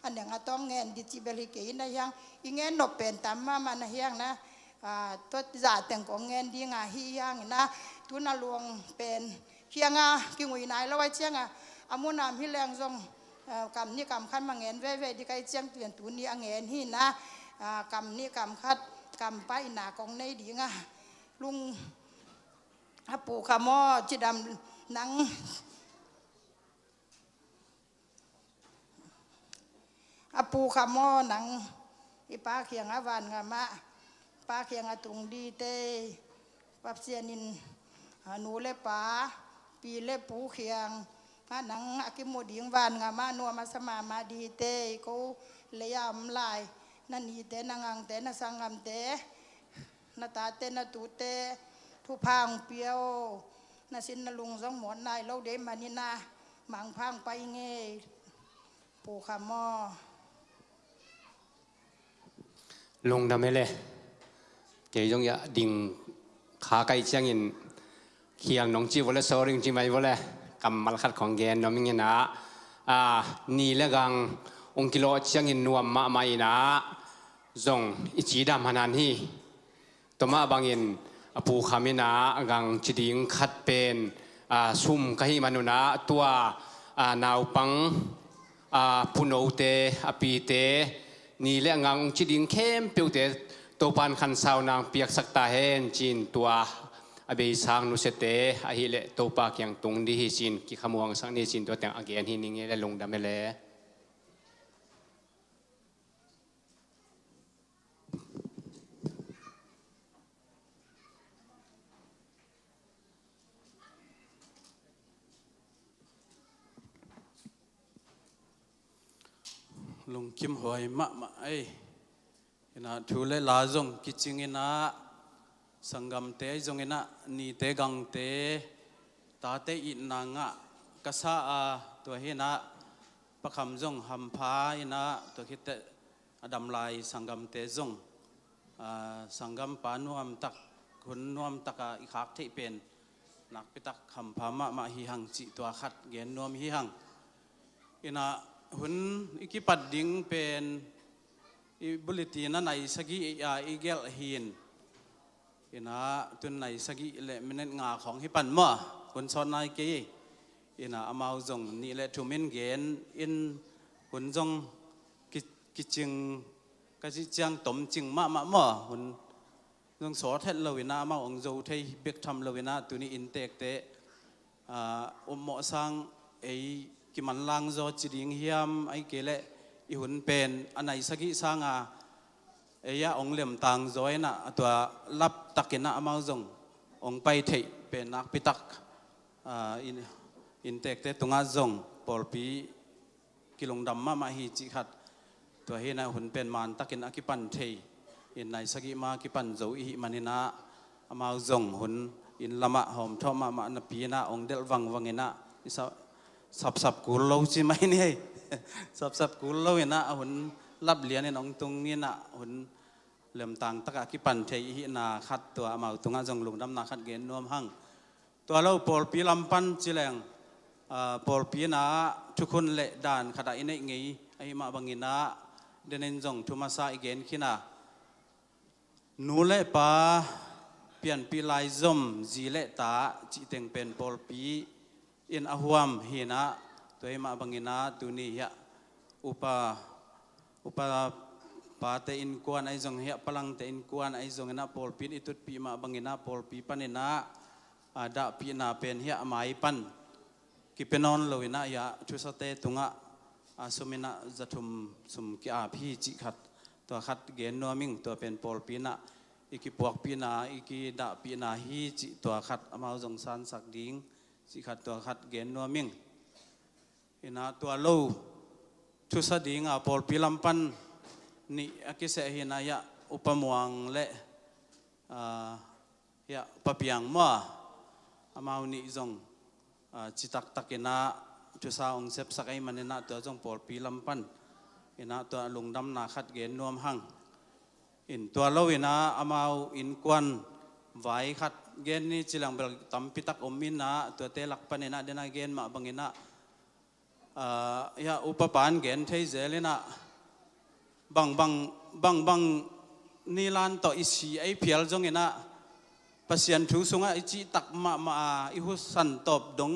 อันอย่างต้องเงินดิจิเบลิเกยนะยังเงินนบเป็นตามมานะยังนะตัวจ่าแต่งของเงินดีงาฮียังนะทุนหลวงเป็นเคียงกิงวยนายแล้วไว้เชียงอามุนามฮิแรงทรงกำนี่กำคัดมาเงินเว่ที่ใกล้เชียงเปลี่ยนตุนนี่เงินฮีนะกำนี่กำคัดกำไปหนากองในดีงาลุงปูขามอจิดำนังปูขามอหนังอีป้าเขียงอาวันงามะป้าเขียงอาตุงดีเตปับเสียนินหนูเล็บป้าปีเล็บปูเขียงหนังอากิโมดิงวันงามะนัวมาสมาดีเตกูเลยยามลายนั่นนี่เตนังังเตนสังงามเตนตาเตนตูเตทุพังเปียวนาสินนลุงสองหมอนนายเราเดมานินาหมังพังไปเงยปูขามอลงดำเลยเกี่ยงยาดิ่งขาไก่เชียงอินเขียงน้องจีวอลโซริงจีไม่วอลกำมัลขัดของแกนน้องมิงนะนี่เรื่ององกิโลเชียงอินนวมมาไม่นะจงอิจีดำฮานันฮีตัวมาบางอินปูขามินะกังจีดิ่งขัดเป็นซุ่มกะฮิมานุนะตัวนาวปังพุนโอเตอปีเตนี่แหละงังจีดิ่งเข้มเปียวเตตัวปานขันสาวนางเปียกสักตาเห็นจีนตัวอเบยสางนุเสเตอหิเลตัวปากยังตรงดีฮิจีนกิขมวงสังนี่จีนตัวแต่งอเกนหินิงเละลงดำเมเลลุงคิมหอยมะไอนะทุเลลาจงกิจิงนะ สังกัมเตไอจงเงินะนีเตกังเตตาเตอินางะกษาตัวเฮนะประคำจงหำพาอินะตัวคิดเตอดัมลายสังกัมเตจงสังกัมปานวมตักคุณนวมตักอีกขักที่เป็นนักพิทักษ์หำพามะหิหังจิตัวขัดเกณฑ์นวมหิหังอินะหุ่นอีกิปัดดิ้งเป็นอีบุลิตีนั่นไหนสกีอีเกลหินอินะตุนไหนสกีเละมันเนงาของฮิปันมั่วหุ่นซ้อนนายกีอินะอามาจงนี่เละทุมินเกณฑ์อินหุ่นจงกิจิงก็จิจังต้มจิงมะมั่วหุ่นจงสอเทศเลวินามาองโจเทเบกทำเลวินาตุนี้อินเตกเตเหมาะสังไอกิมันลังโจจิดิงเฮียมไอเกลอีหุ่นเป็นอันไหนสกิสังเอียองเหลี่ยมต่างจอยนะตัวรับตักกินะอามาจงองไปเทเป็นนักพิทักษ์อินเตกเตตุงอาจงปอลปีกิลงดำมาฮีจิขัดตัวเฮนะหุ่นเป็นมันตักกินะกิปันเทอินไหนสกิมากิปันโจอีมันินะอามาจงหุ่นอินละมะหอมทอมมะนปีนะองเดลวังวังเนะสับกูเล่าจิไหมเนี่ยสับกูเล่าเนะหุ่นรับเลี้ยนน้องตรงนี้นะหุ่นเหลื่อมต่างตะกะกิปันเทหินาขัดตัวอามาตรงอาจงลงดำนาขัดเกณฑ์นวมหังตัวเราปอลปีลำปันจิแรงปอลปีนาทุกคนเละด่านขดาอินเนงี้ไอมาบังอินะเดนินจงทุมาซาอีเกณฑ์ขี้นานูเละปาเปลี่ยนปีลายจมจีเละตาจิเต็งเป็นปอลปีอินอหวมเฮนะตัวไอมาบังอินะตัวนี้ฮะอุปปาเตอินกวนไอจงเฮียพลังเตอินกวนไอจงเนะปอลปีนอิตุดปีมาบังอินะปอลปีปันเนะดาปีนาเป็นเฮียไม้ปันกิเป็นนอนเลวินะยาชุสเตตุงะสมินะจะทุมสุมกิอาพี่จิขัดตัวขัดเกณฑ์นัวมิงตัวเป็นปอลปีนะอีกิปวกปีนาอีกิดาปีนาฮีจิตัวขัดอามาจงสันสักดิ้งจิขัดตัวขัดเกณฑ์นัวมิงอินะตัวโลชุสดิ้งปอลปีลำปันนี่อากิเสหินายะอุปมวงเละยะปะเปียงมัวอามาอุนิจงจิตักตักินะจุสาองเซปสักไอมันนะตัวจงปอลปีลำปันอินะตัวลงดำนาขัดเกณฑ์นวมหังอินตัวเราอินะอามาอินกวนไว้ขัดเกณฑ์นี่จิลังเบลตัมปิตักอมินะตัวเตลักปันนะเดนะเกณฑ์มาบังอินะยะอุปปานเกณฑ์เทเจเลนะบางนี่ลานต่ออิสีไอเพียลจงเห็นะปัสยันทุสุงะอิจิตักมาอิหุสันตบดง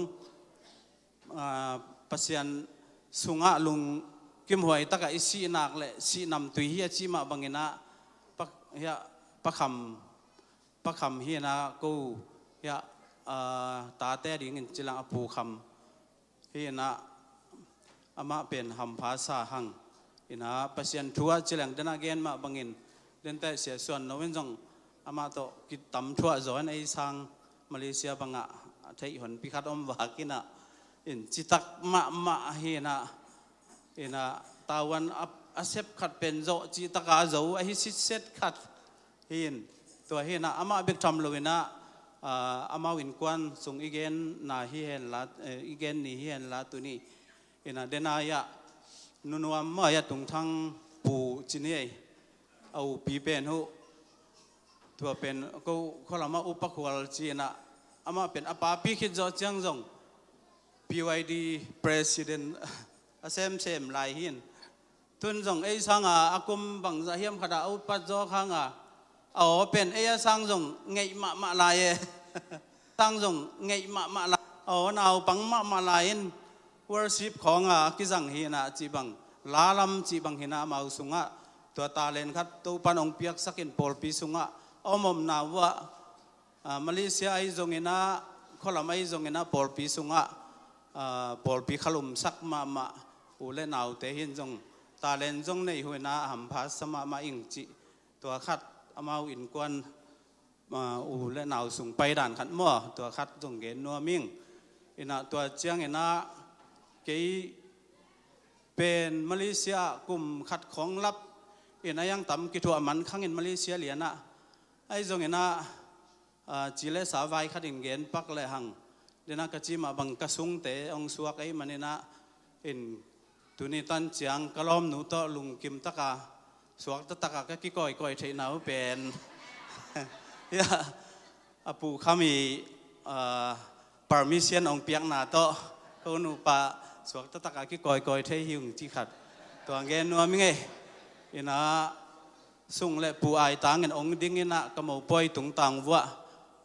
ปัสยันสุงะลุงกิมหวยตักอิสีนักเละสีนำตุยเฮียจิมาบังเห็นะปักคำเฮียนะกูเฮียตาเตดิ่งจิลังอภูคำเฮียนะอามาเป็นหำภาษาหังอินะปัสยันทัวจิลังเดนักเกณฑ์มาบังอินเดินแต่เสียส่วนโนเวนจงอามาโตกิตำทัวจอยในสังมาเลเซียบังอะไทยหนพิคัดอมวากินะอินจิตักมาเฮนะอินะตาวันอาเซปขัดเป็นโจจิตกาโจไอฮิสิเซตขัดหินตัวเฮนะอามาเบกทำเลยนะอามาวินกวนส่งอีเกนนาฮิเฮนลาอีเกนนี่ฮิเฮนลาตัวนี้อินะเดนายะนุนวามมาตุงทั้งปูจินีเอาปีเป็นหูตัวเป็นก็เขาละมาอุปควลจีนะอามาเป็นอาปาปีคิดจะจังจง BYD President เซมลายหินทุนจงไอ้สังอากุมบังจะเฮียมขดาอุปจอขังเอาเป็นไอ้สังจงไงมาลายสังจงไงมาลายเอาเอาปังมาลายworship ของกิจังหินะจีบังลาลัมจีบังหินะมาอุสุงะตัวตาเลนคัดตัวปนองเปียกสักินปอลปีสุงะอมนาวะมาเลเซียไอจงหินะขลามไอจงหินะปอลปีสุงะปอลปีขลุมสักมาอุเลนาวเตหินจงตาเลนจงในหัวนะหัมพาสมาอิงจีตัวคัดอามาอินกวนอุเลนาวสุงไปด่านขัดมั่วตัวคัดจงเกณฑ์นัวมิงอินะตัวเจียงหินะกี่เป็นมาเลเซียกลุ่มขัดของลับอินะยังต่ำกิทัวมันข้างอินมาเลเซียเหรียญนะไอ้จงเห็นนะ จีเลสาวายขัดินเกนปักเลยหังเดนักกจิมาบังกระสุงเตองสวกไอ้มันนี่นะอินตุนีตันเจียงกะล้อมหนูโตลุงกิมตะกาสวกตะกาก็กี่ก้อยเทนาวเป็นยาอปูขามีpermission องเปียงนาโตเขาหนูปะสวกตะกากี่ก้อยเทหิวจีขัดตัวเงินนัวมิไงอินะสุ่งและปูไอต่างเงินองดิ้งอินะกะหมูปอยตุงตังวัว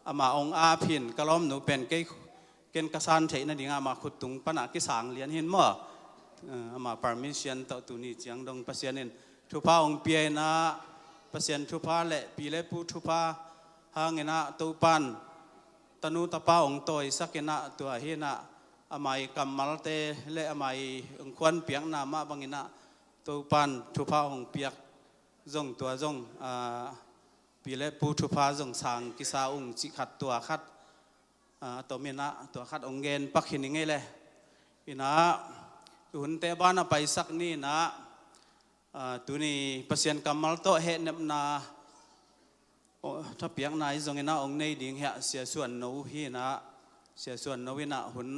อามาองอาพินกะล้อมหนูเป็นเกณฑ์กษัตริย์เทนดิ่งอามาขุดตุงปนักกิสางเลียนหินมั่วอามา permission ต่อตุนีเจียงดงเปอร์เซ็นต์ทุพาองเปียนะเปอร์เซ็นต์ทุพาและปีและปูทุพาหางเงินะตุปันตนุตะป้าองตัวสักเงินะตัวเฮนะอามากัมมัลเตและอามาองควันเปียงนามาบังเงินะตุปันทุพาองเปียกจงตัวจงปีเล็ปูทุพาจงสางกิสาองจิขัดตัวขัดตัวเมนะตัวขัดองเงินปักหินไงเลยอินะหุ่นเตบ้านไปสักนี่นะตัวนี้เปอร์เซ็นต์กำมัลโตเห็นนาถ้าเปียงนายจงเงินองในดิ่งเหเสียส่วนโนฮีนะเสียส่วนโนวินะหุ่น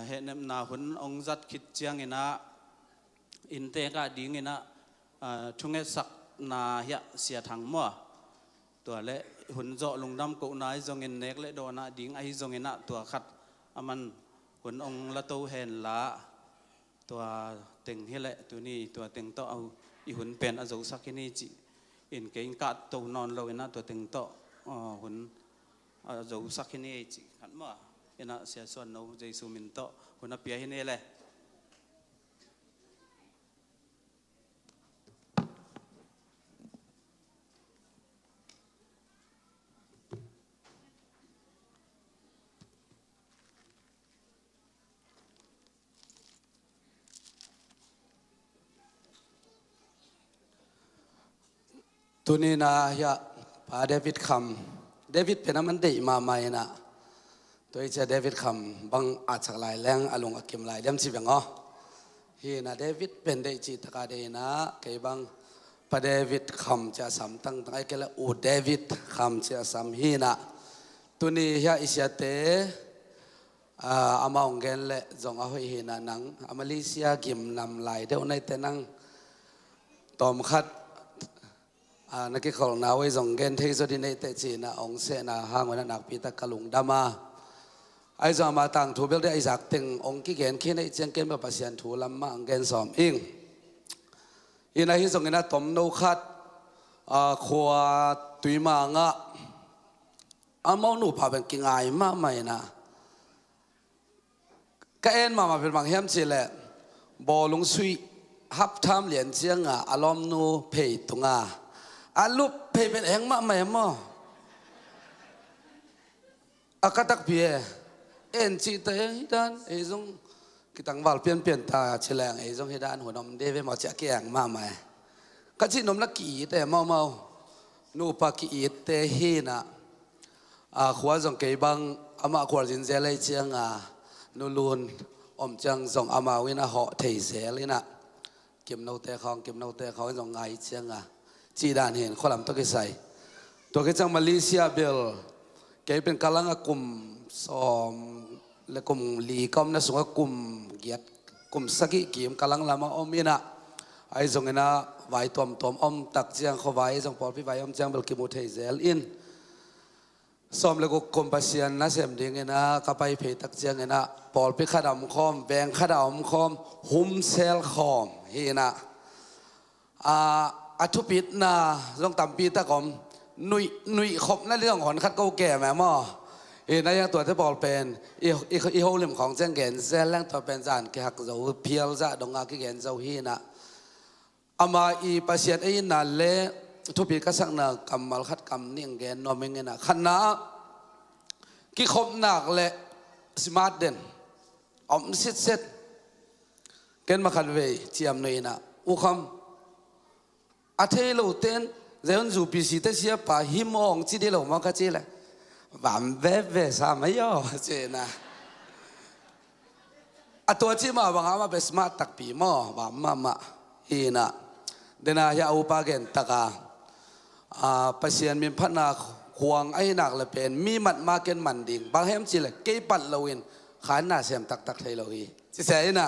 เห็นนาหุ่นองจัดคิดเจียงเงินอินเตกะดิ่งเงินทุ่งเอสักนาเหเสียทางมั่วตัวเละหุ่นเจาะลงดำกุนายจงเงินเนกเละโดนะดิ่งไอจงเงินตัวขัดมันหุ่นองละโตเห็นละตัวเต็งเฮละตัวนี้ตัวเต็งโตเอาอีหุ่นเป็นอาจุสักนี่จีอินเก่งกัดตัวนอนเราเองนะตัวเต็งโตหุ่นอาจุสักนี่จีขันมั่วเอ็นะเสียส่วนเราใจสูมินโตหุ่นเปียเฮนี่เลยตัวนี้นะยะพาเดวิดคำเดวิดเป็นน้ำมันดีมาใหม่นะตัวนี้จะเดวิดคำบางอาจจะหลายแรงอารมณ์อคิมหลายเลี้ยมสิบอย่างอ๋อฮีนะเดวิดเป็นได้จิตกาเดนะเกี่ยบางพาเดวิดคำจะสามตั้งไอ้เกล้อูเดวิดคำจะสามฮีนะตัวนี้ยะอิสยาเตอามาองเกนเละจงเอาให้ฮีนะนังอามาเลเซียกิมนำลายเดี๋ยวในแต่นังตอมคัดนักข่าวนาวิจงเกณฑ์ที่สุดในเตจีน่ะองเสนาหางวันนักพิทักษ์กลุงดามาไอ้จอมาต่างถูเบลได้ไอ้จากถึงองค์กิเกณฑ์ขี้ในเจียงเกณฑ์แบบปัสยันถูลำมาองเกณฑ์สอมอิงอินไอ้ที่จงเกณฑ์ตอมโนคัดขวาตุยมางะมองหนูพาเป็นกิ่งไอ้มาใหม่นะก็เอ็นมาเป็นบางเฮียมสิแหละบอลงซุยฮับทำเหรียญเจียงอารมณ์นูเพยตุงอาลูกเพย์เป็นเองมาไหมมั่งอากาศตักเพียเอ็นจีเตยด้านไอ้จงกิตังวัลเปลี่ยนตาเฉลงไอ้จงให้ด้านหัวนมเดวิมาจะแกงมาไหมก็ที่นมนักกีแต่เมานูปากีเตฮีนะขวาจงเก็บบังอามาขวาจินเจเลยเชียงนูลูนอมจังจงอามาวินาเหาะเทเสเลยนะเก็บนาวเตะเขาจงไงเชียงจีดานเห็นข้อลำตัวกิใส่ตัวกิจังมาเลเซียเบลแกเป็นกำลังกลุ่มสอมและกลุ่มลีกอมนะส่งกลุ่มเกียรติกลุ่มสกิกิมกำลังละมาอมินะไอ้ส่งนะไว้ตอมอมตักเจียงเขาไว้ส่งปอดพี่ไว้อมเจียงเบลกิมุเทเซลอินสอมแล้วก็กลุ่มปัสยานนะเสมดิ่งนะกับไปเพตักเจียงนะปอดพี่ขัดอมคอมแบงขัดอมคอมหุมเซลคอมเฮนะอัทุปิดนะต้องตามปีตะกอมนุยขบนั่นเรื่องของคัดเก่าแก่แม่หม้อนั่นยังตัวที่บอกเป็นอีโฮลิมของเจ้าเกณฑ์เส้นแรงตัวเป็นจานแกหักเจ้าเพียวจะดงอาเกณฑ์เจ้าฮีนะอามาอีปัสยานไอ้นั่นเละทุปิดก็สักนะกำมัลคัดกำนิ่งเกณฑ์นอมิงเงินะขณะกี่ขบหนักเละสมาร์ทเด่นอมเซ็ตเกณฑ์มาขัดเวเจียมหน่อยนะอุคำอาเทโลเต้นเรื่องจูบิสิเตเสียป่าหิมองจีเดโลมาก็จีเลยบ้านเว่สามไม่ยอเจนะตัวจีมาบางอามาเป็นสมาร์ตตักปีมอบ้านมาฮีนะเดน่าอย่าอุปการตะกาปัสยันมีพัฒนาข ห่วงไอ้หนักเลยเป็นมีมัดมาเกินมันดิ่งบางแห่งจีเลยเกยปัดเราเองขานหน้าเสียมตักไทยเราฮีจะเสียนะ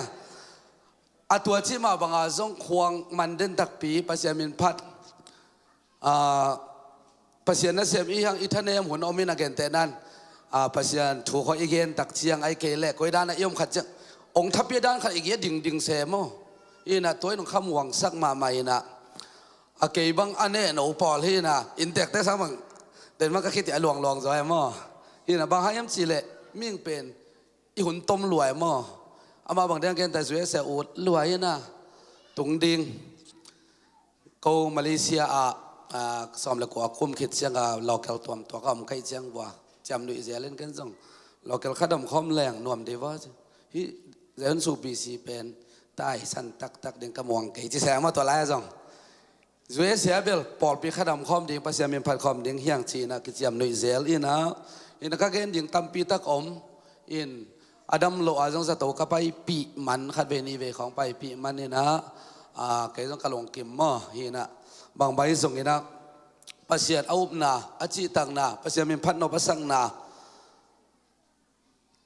อาตัวที่มาบางอาจงห่วงมันเดินตักปีภาษามินพัดภาษาเนเสียมอีหังอิทเนมหุ่นอมินาเกนเตนันภาษาถูกเขาอีเกนตักเชียงไอเกเล่ก้อยด้านยมขัดจังองทัพยด้านขัดอีเกดิ่งเสมออีน่ะตัวน้องคำหวังสักมาใหม่น่ะเกยบังอันเน่หนูปอลฮีน่ะอินเตกแต่สักบังเดินมันก็คิดจะลวงจอยมั่วฮีน่ะบางให้ยมจีเล่มิ่งเป็นอีหุ่นต้มรวยมั่วเอามาบางเดือนเกนแต่สวยเสียอุดรวยน่ะตุงดิงกูมาเลเซียสอมเล็กกว่าคุมคิดเสียงเราเกลตัวก็ไม่ใครเสียงว่าจำดูอิสราเอลกันส่งเราเกลขดมคอมแรงนวมเดวะฮิเรื่องสูบีซีเป็นใต้สันตักเดินกระมวงเกยจีแสมาตัวไรส่งสวยเสียเบลปอดปีขดมคอมดิ่งภาษาเมียนพัดคอมดิ่งเฮียงจีนะกิจยำดูอิสราเอลอินก็เกณฑ์ดิ่งตั้มปีตักอินอดัมโลอาจงสตูก็ไปปีมันขัดเวนีเวของไปปีมันนี่นะเกยต้องกระลงกิมมั่ฮินะบางใบส่งนี่นะภาษาอุบนาอาจิตังนาภาษาเมียนพัดนภาษานา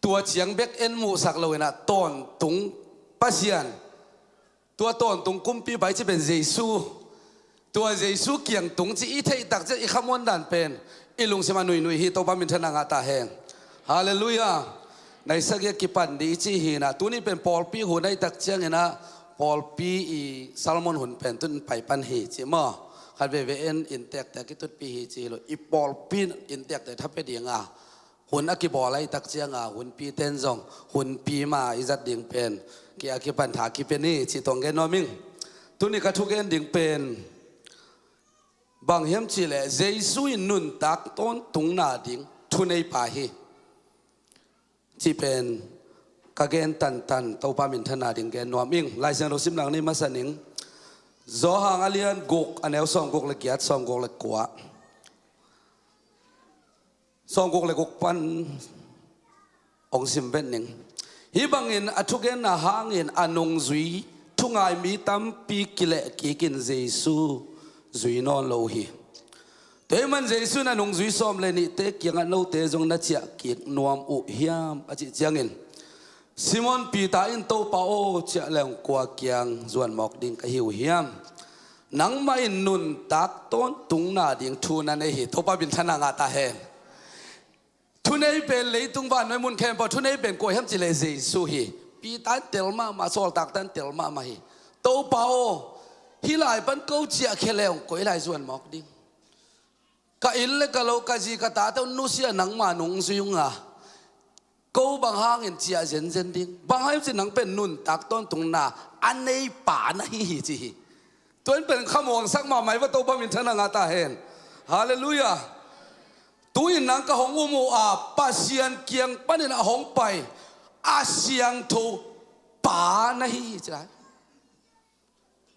ตัวเฉียงเบกเอ็นมูสักเลยนะต้นตุงภาษาตัวต้นตุงกุมปีใบจะเป็นเยซูตัวเยซูเกี่ยงตุงจีอีเทตักจะอีขมวนดันเป็นอีลุงเสมาหนุยฮีตัวบ้ามินทนางาตาแหงฮาเลลูยาในสักยกิปันดีจีฮีนะตัวนี้เป็นปอลปีหุ่นในตักเชียงนะปอลปีอีซาลมอนหุ่นเป็นตุนไปปันฮีจีมาขัดเวเอ็นอินเตกแต่กิตุปีฮีจีเลยอีปอลปีอินเตกแต่ทับไปเดียงหุ่นอักบอลไล่ตักเชียงหุ่นปีเต้นซองหุ่นปีมาอิจัดดิ่งเป็นเกี่ยกิปันถากิเป็นนี่จีตองเกนนอมิงตัวนี้ก็ทุกเกนดิ่งเป็นบางเฮียมจีเลยเจสุยนุนตักต้นตุงนาดิ่งทุนในป่าฮีจีเป็นกะเกนตันตัวปามินธนาดิ่งเกนนอมิงลายเสียงเราซิมหลังนี้มาสนิงโซหางอเลียนกุกอันเอลซองกุกเล็กยัดซองกุกเล็กกว่าซองกุกเล็กกุกปันองซิมเป็นหนึ่งฮิบังอินอัทุเกนนาหางอินอนงซุยทุงไอมีตั้มปีกิเลกิกินเจซูซุยนอนโลฮีเต่มันเจซูนันงซุยซ้อมเลยนี่เตะยังอันโลเตะจงนัดเจียกิกนวมอุฮิยามอจิจังอินซิมอนปีตาอินโตปาโอเจ้าแหลงกว่าเกียงส่วนหมอกดิ่งก็หิวเฮียมนังไม่นุนตักต้นตุงนาดิ่งทูนันเอหิโตปาบินทนางาตาเฮนทุนเอเป็นเลยตุงบ้านไม่มุนแคมพอทุนเอเป็นกวยเฮมจิเลเซซูฮีปีตาเตลมาโซลตักตันเตลมาฮีโตปาโอฮิลายปันเก้าเจ้าเคเลงกวยลายส่วนหมอกดิ่งก็อินเลกะโลกะจีกะตาเต้านุเสียนังมานุงซุยงากูบางห้างเห็นเจียเซนเซนดิ้งบางห้างสินังเป็นนุ่นตักต้นตรงนาอันในป่าในหิจีตัวนี้เป็นขโมยสักมาไหมว่าตัวบ้ามินทนางาตาเห็นฮาเลลูยาตัวนี้นังก็หงอุโมอาปัสยันเกียงปันนี่หงไปอาเซียงทูป่าในหิจีไร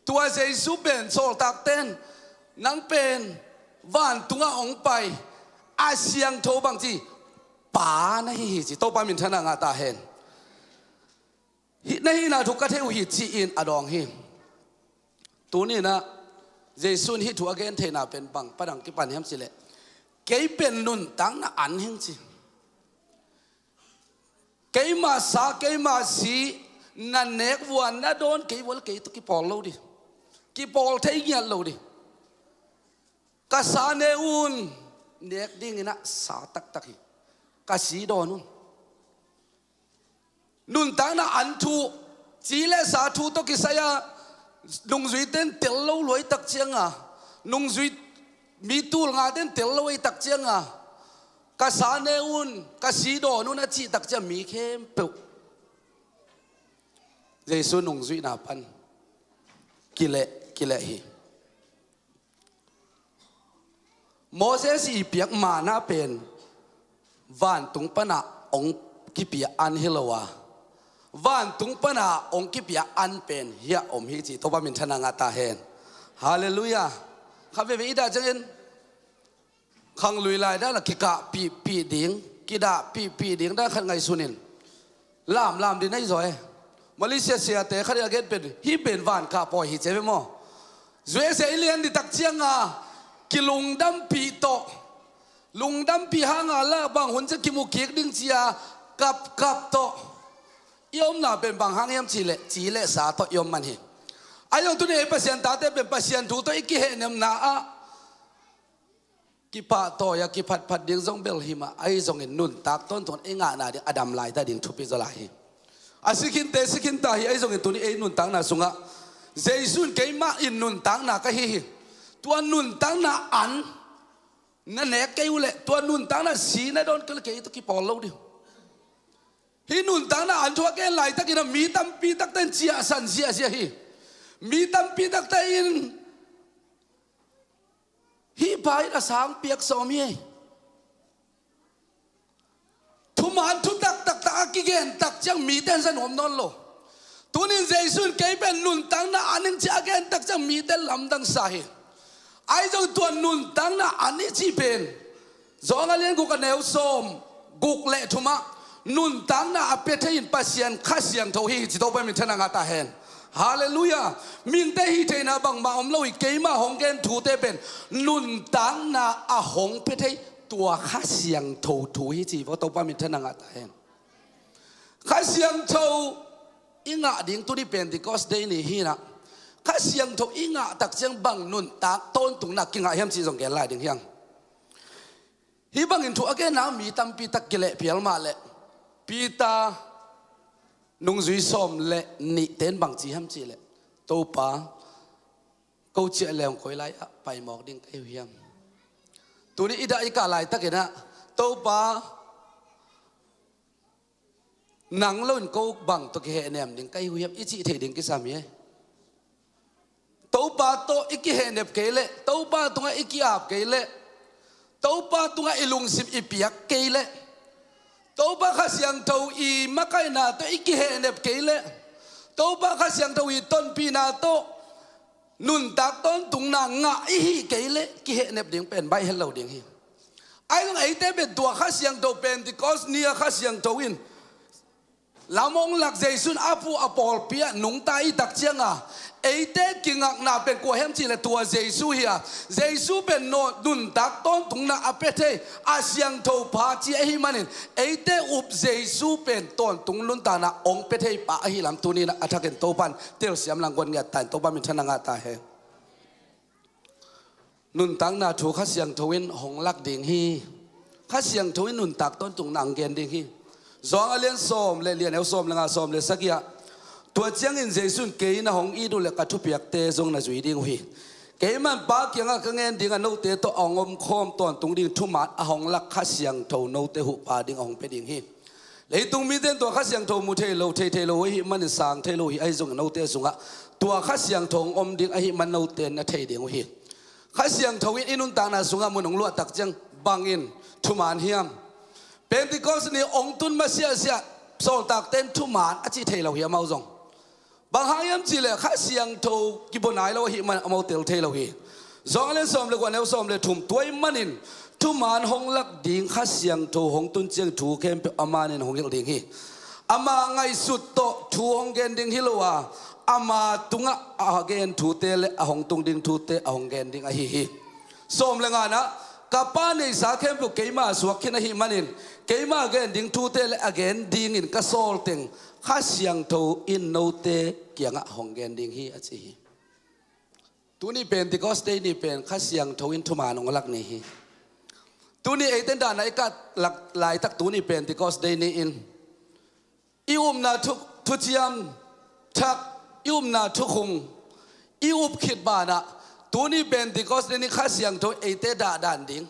ตัวเจสุเป็นโซลตักเต้นนังเป็นว่านตุงหงไปอาเซียงทูบางทีป่าในหิจิโตปามินทนางาตาเห็นในหินาทุกกะเทวหิจีอินอดองหิตัวนี้นะเจสุนหิทัวเกนเทนาเป็นบังปะดังกิปันเฮมสิเลเกยเป็นนุนตังนะอันเฮงจิเกยมาสาเกยมาสีนันเนกวันนะโดนเกยวลเกยตุกิปอลโลดิกิปอลเทียนโลดิกษาเนอุนเนกดิ้งนะสาตักหิกาสีดอนุนตังนะอันทูจีเลสาทูตกิสยานุงจุยเต้นเตลโลลอยตักเชียงนุงจุยมีตูลงาเต้นเตลโลไอตักเชียงกาสาเนอุนกาสีดอนุนจีตักเชียงมีเข้มเปวเจสุนุงจุยนาปันกิเลฮีโมเสสอีเปียกมานาเป็นวันตุงปนะองกิปิยอันฮิลวาวันตุงปนะองกิปิยอันเป็นเฮียอมฮิจิตัวบามินทนางาตาเฮนฮาเลลูยาข้าพเจ้าอิดาจังเอ็นขังลุยลายได้ละกิกะปีดิ่งกิดาปีดิ่งได้ขันไงสุนินลามดินให้สวยมาเลเซียเสียแต่ขันยังเกิดเป็นฮิเป็นวันข้าปล่อยฮิเจ็บมั้งสวยเสียเลียนดิตักเชียงกิลุงดำปีโต ลุงดำปีหางาละบางหุ่นจะกิมุกิกดิ้งเจียกับโตยอมน่าเป็นบางหางยมจีเลสาโตยอมมันเฮไอ้ยองตัวนี้เป็นเสียนตาเต้เป็นเสียนถูตัวอีกเหนมนาอะกิปะโตยากิพัดดิ้งซงเบลหิมาไอ้ซงเห็นนุ่นตักต้นทนเองานาดิ้งอดัมไลตาดิ้งทุบไปซะละเฮอาสิกินตาเฮไอ้ซงเห็นตัวนี้ไอ้นุ่นตังนาสุงะเจสุนเกยมาอินนุ่นตังนาก็เฮตัวนุ่นตังนาอันนั่นแหละเกยุเล่ตัวนุ่นตังนาสีนั่นโดนก็เลยเกยตุกิปอลลูดิฮินุ่นตังนาอันทัวเกยไลตะกินมีตั้มปีตักเต้นเจียสันเจียฮีมีตั้มปีตักเต้นฮีไปละสางเปียกสอมีทุมานทุตักกิเกนตักจังมีเต้นสนมนนโลตัวนี้เจสุนเกยเป็นนุ่นตังนาอันนึงจะเกนตักจังมีเต้นลำดังสาเหไอ้เจ้าตัวนุ่นตังนาอันนี้ที่เป็นจงเลี้ยงกูกันแนวส้มกุกเละทุมะนุ่นตังนาอภิเทยินปัสยันข้าเสียงทวีจิตโตไปมิทนังอาตาเห็นฮาเลลูยามิงเตฮิเทนาบังมาอมโลอีเกยมาหงเกนถูเตเป็นนุ่นตังนาอาหงเพเทตัวข้าเสียงทวีจิตโตไปมิทนังอาตาเห็นข้าเสียงทอิงะดิ่งตัวนี้เป็นที่ก็สเดนี่ฮีนะข้าเสียงทอิงะตักเสียงบังนุ่นตักต้นตุงนักกิงะเฮียมซีสงเกลไลดิ่งเฮียงฮีบังอินทัวเกน้ำมีตั้มปีตักเกละเพียลมาเละปีตานุ่งจุยส้มเละนิเต้นบังจีฮัมจีเละตัวป้ากูเจริญคอยไล่ไปหมอกดิ่งเฮียมตัวนี้อีดาอีกาไลตักเกนะตัวป้านังเล่นกูบังตัวเกเนมดิ่งเฮียมอีจีเทดิ่งกิสามีตัวป้าตัวอีกเฮเนบเกเละตัวป้าตัวอีกอาบเกเละตัวป้าตัวอีลุงสิบอีเปียกเกเละตัวป้าข้าเสียงตัวอีมาไกนาตัวอีกเฮเนบเกเละตัวป้าข้าเสียงตัวอีต้นปีนาโตนุ่นตักต้นตุงนางงะอีฮีเกเละกิเฮเนบดิ่งเป็นใบเฮลโลดิ่งฮีไอ้ต้องไอ้เต้เป็นตัวข้าเสียงตัวเป็นที่คอสเนียข้าเสียงตัววินลามงหลักเจสุนอาปูอปอลเปียนุ่งตาอีตักเชียงอ่ะไอ้เต้กิงักนาเป็นกัวเฮมจีเลตัวเจสุเฮียเจสุเป็นโนดุนตักต้นตุงนาอเปเทอาเซียงโทพาจีไอฮิมันินไอ้เต้อุบเจสุเป็นต้นตุงลุนตานาองเปเทปะอหิลำตัวนี้นะอัฐกันโตปันเตลเสียมลังกวนเงียตันโตปันมิทนังอาตาเฮนุนตังนาถูกข้าเสียงทวินหงลักดิ่งฮีข้าเสียงทวินนุนตักต้นตุงนางเกนดิ่งฮีจงเลี้ยงส้มเลี้ยงเอาส้มเลี้ยงส้มเลี้ยงสักอย่างตัวเจ้าอินเจสุนเกย์นะหงอีดูเล็กกระทุบยักเตะจงน่ะจุยดิ่งหีเกย์มันปากยังก็เงินดิ่งนู้เตะตัวองมคอมตอนตรงดิ่งทุ่มมาหงลักข้าเสียงทูนู้เตะหุบาดิ่งองไปดิ่งหีเลยตรงมีเต้นตัวข้าเสียงทูมุเทโลหีมันสั่งเทโลหีไอจงนู้เตะสุงะตัวข้าเสียงทูอมดิ่งไอมันนู้เตะนะเทดิ่งหีข้าเสียงทูอินุนต่างน่ะสุงะมันหงลวดตักจังบังอินทุ่มานเฮียมเป็นที่ก็สนิองตุนมาเสียโซลตักเต้นทุ่มานอาชีเทเราเฮียมาจงบางหางยัมจีเลยข้าเสียงโทกิบนายเราหิมันเอาเตลเทเราเฮียจงเล่นซ้อมเลยกว่าเนวซ้อมเลยทุ่มตัวมันนินทุ่มานหงลักดิ่งข้าเสียงโทหงตุนเจียงถูเข้มเป็นอามานินหงลักดิ่งฮีอามาไงสุดโตถูหงเกนดิ่งฮิโลวาอามาตุงะอาเกนถูเตเลหงตุงดิ่งถูเตหงเกนดิ่งฮีซ้อมเลยงานนะกับป้าในสาเข้มพวกเกมาสวกขินหิมันินเกมาเกนดิ่งทูเตเลอเกนดิ่งอินกระโซลติงข้าเสียงโทอินโนเตเกียงะหงเกนดิ่งฮีอาชีตัวนี้เป็นที่ก็สเตนี่เป็นข้าเสียงโทอินทุมานองลักนี่ฮีตัวนี้ไอเต้นด่านไหนก็หลักหลายตักตัวนี้เป็นที่ก็สเตนี่อินอิอุมนาทุกเจียมทักอิอุมนาทุกคงอิอุบขิดบานะตัวนี้เป็นที่ก็สนี่ข้าเสียงโทไอเตด่านดิ่ง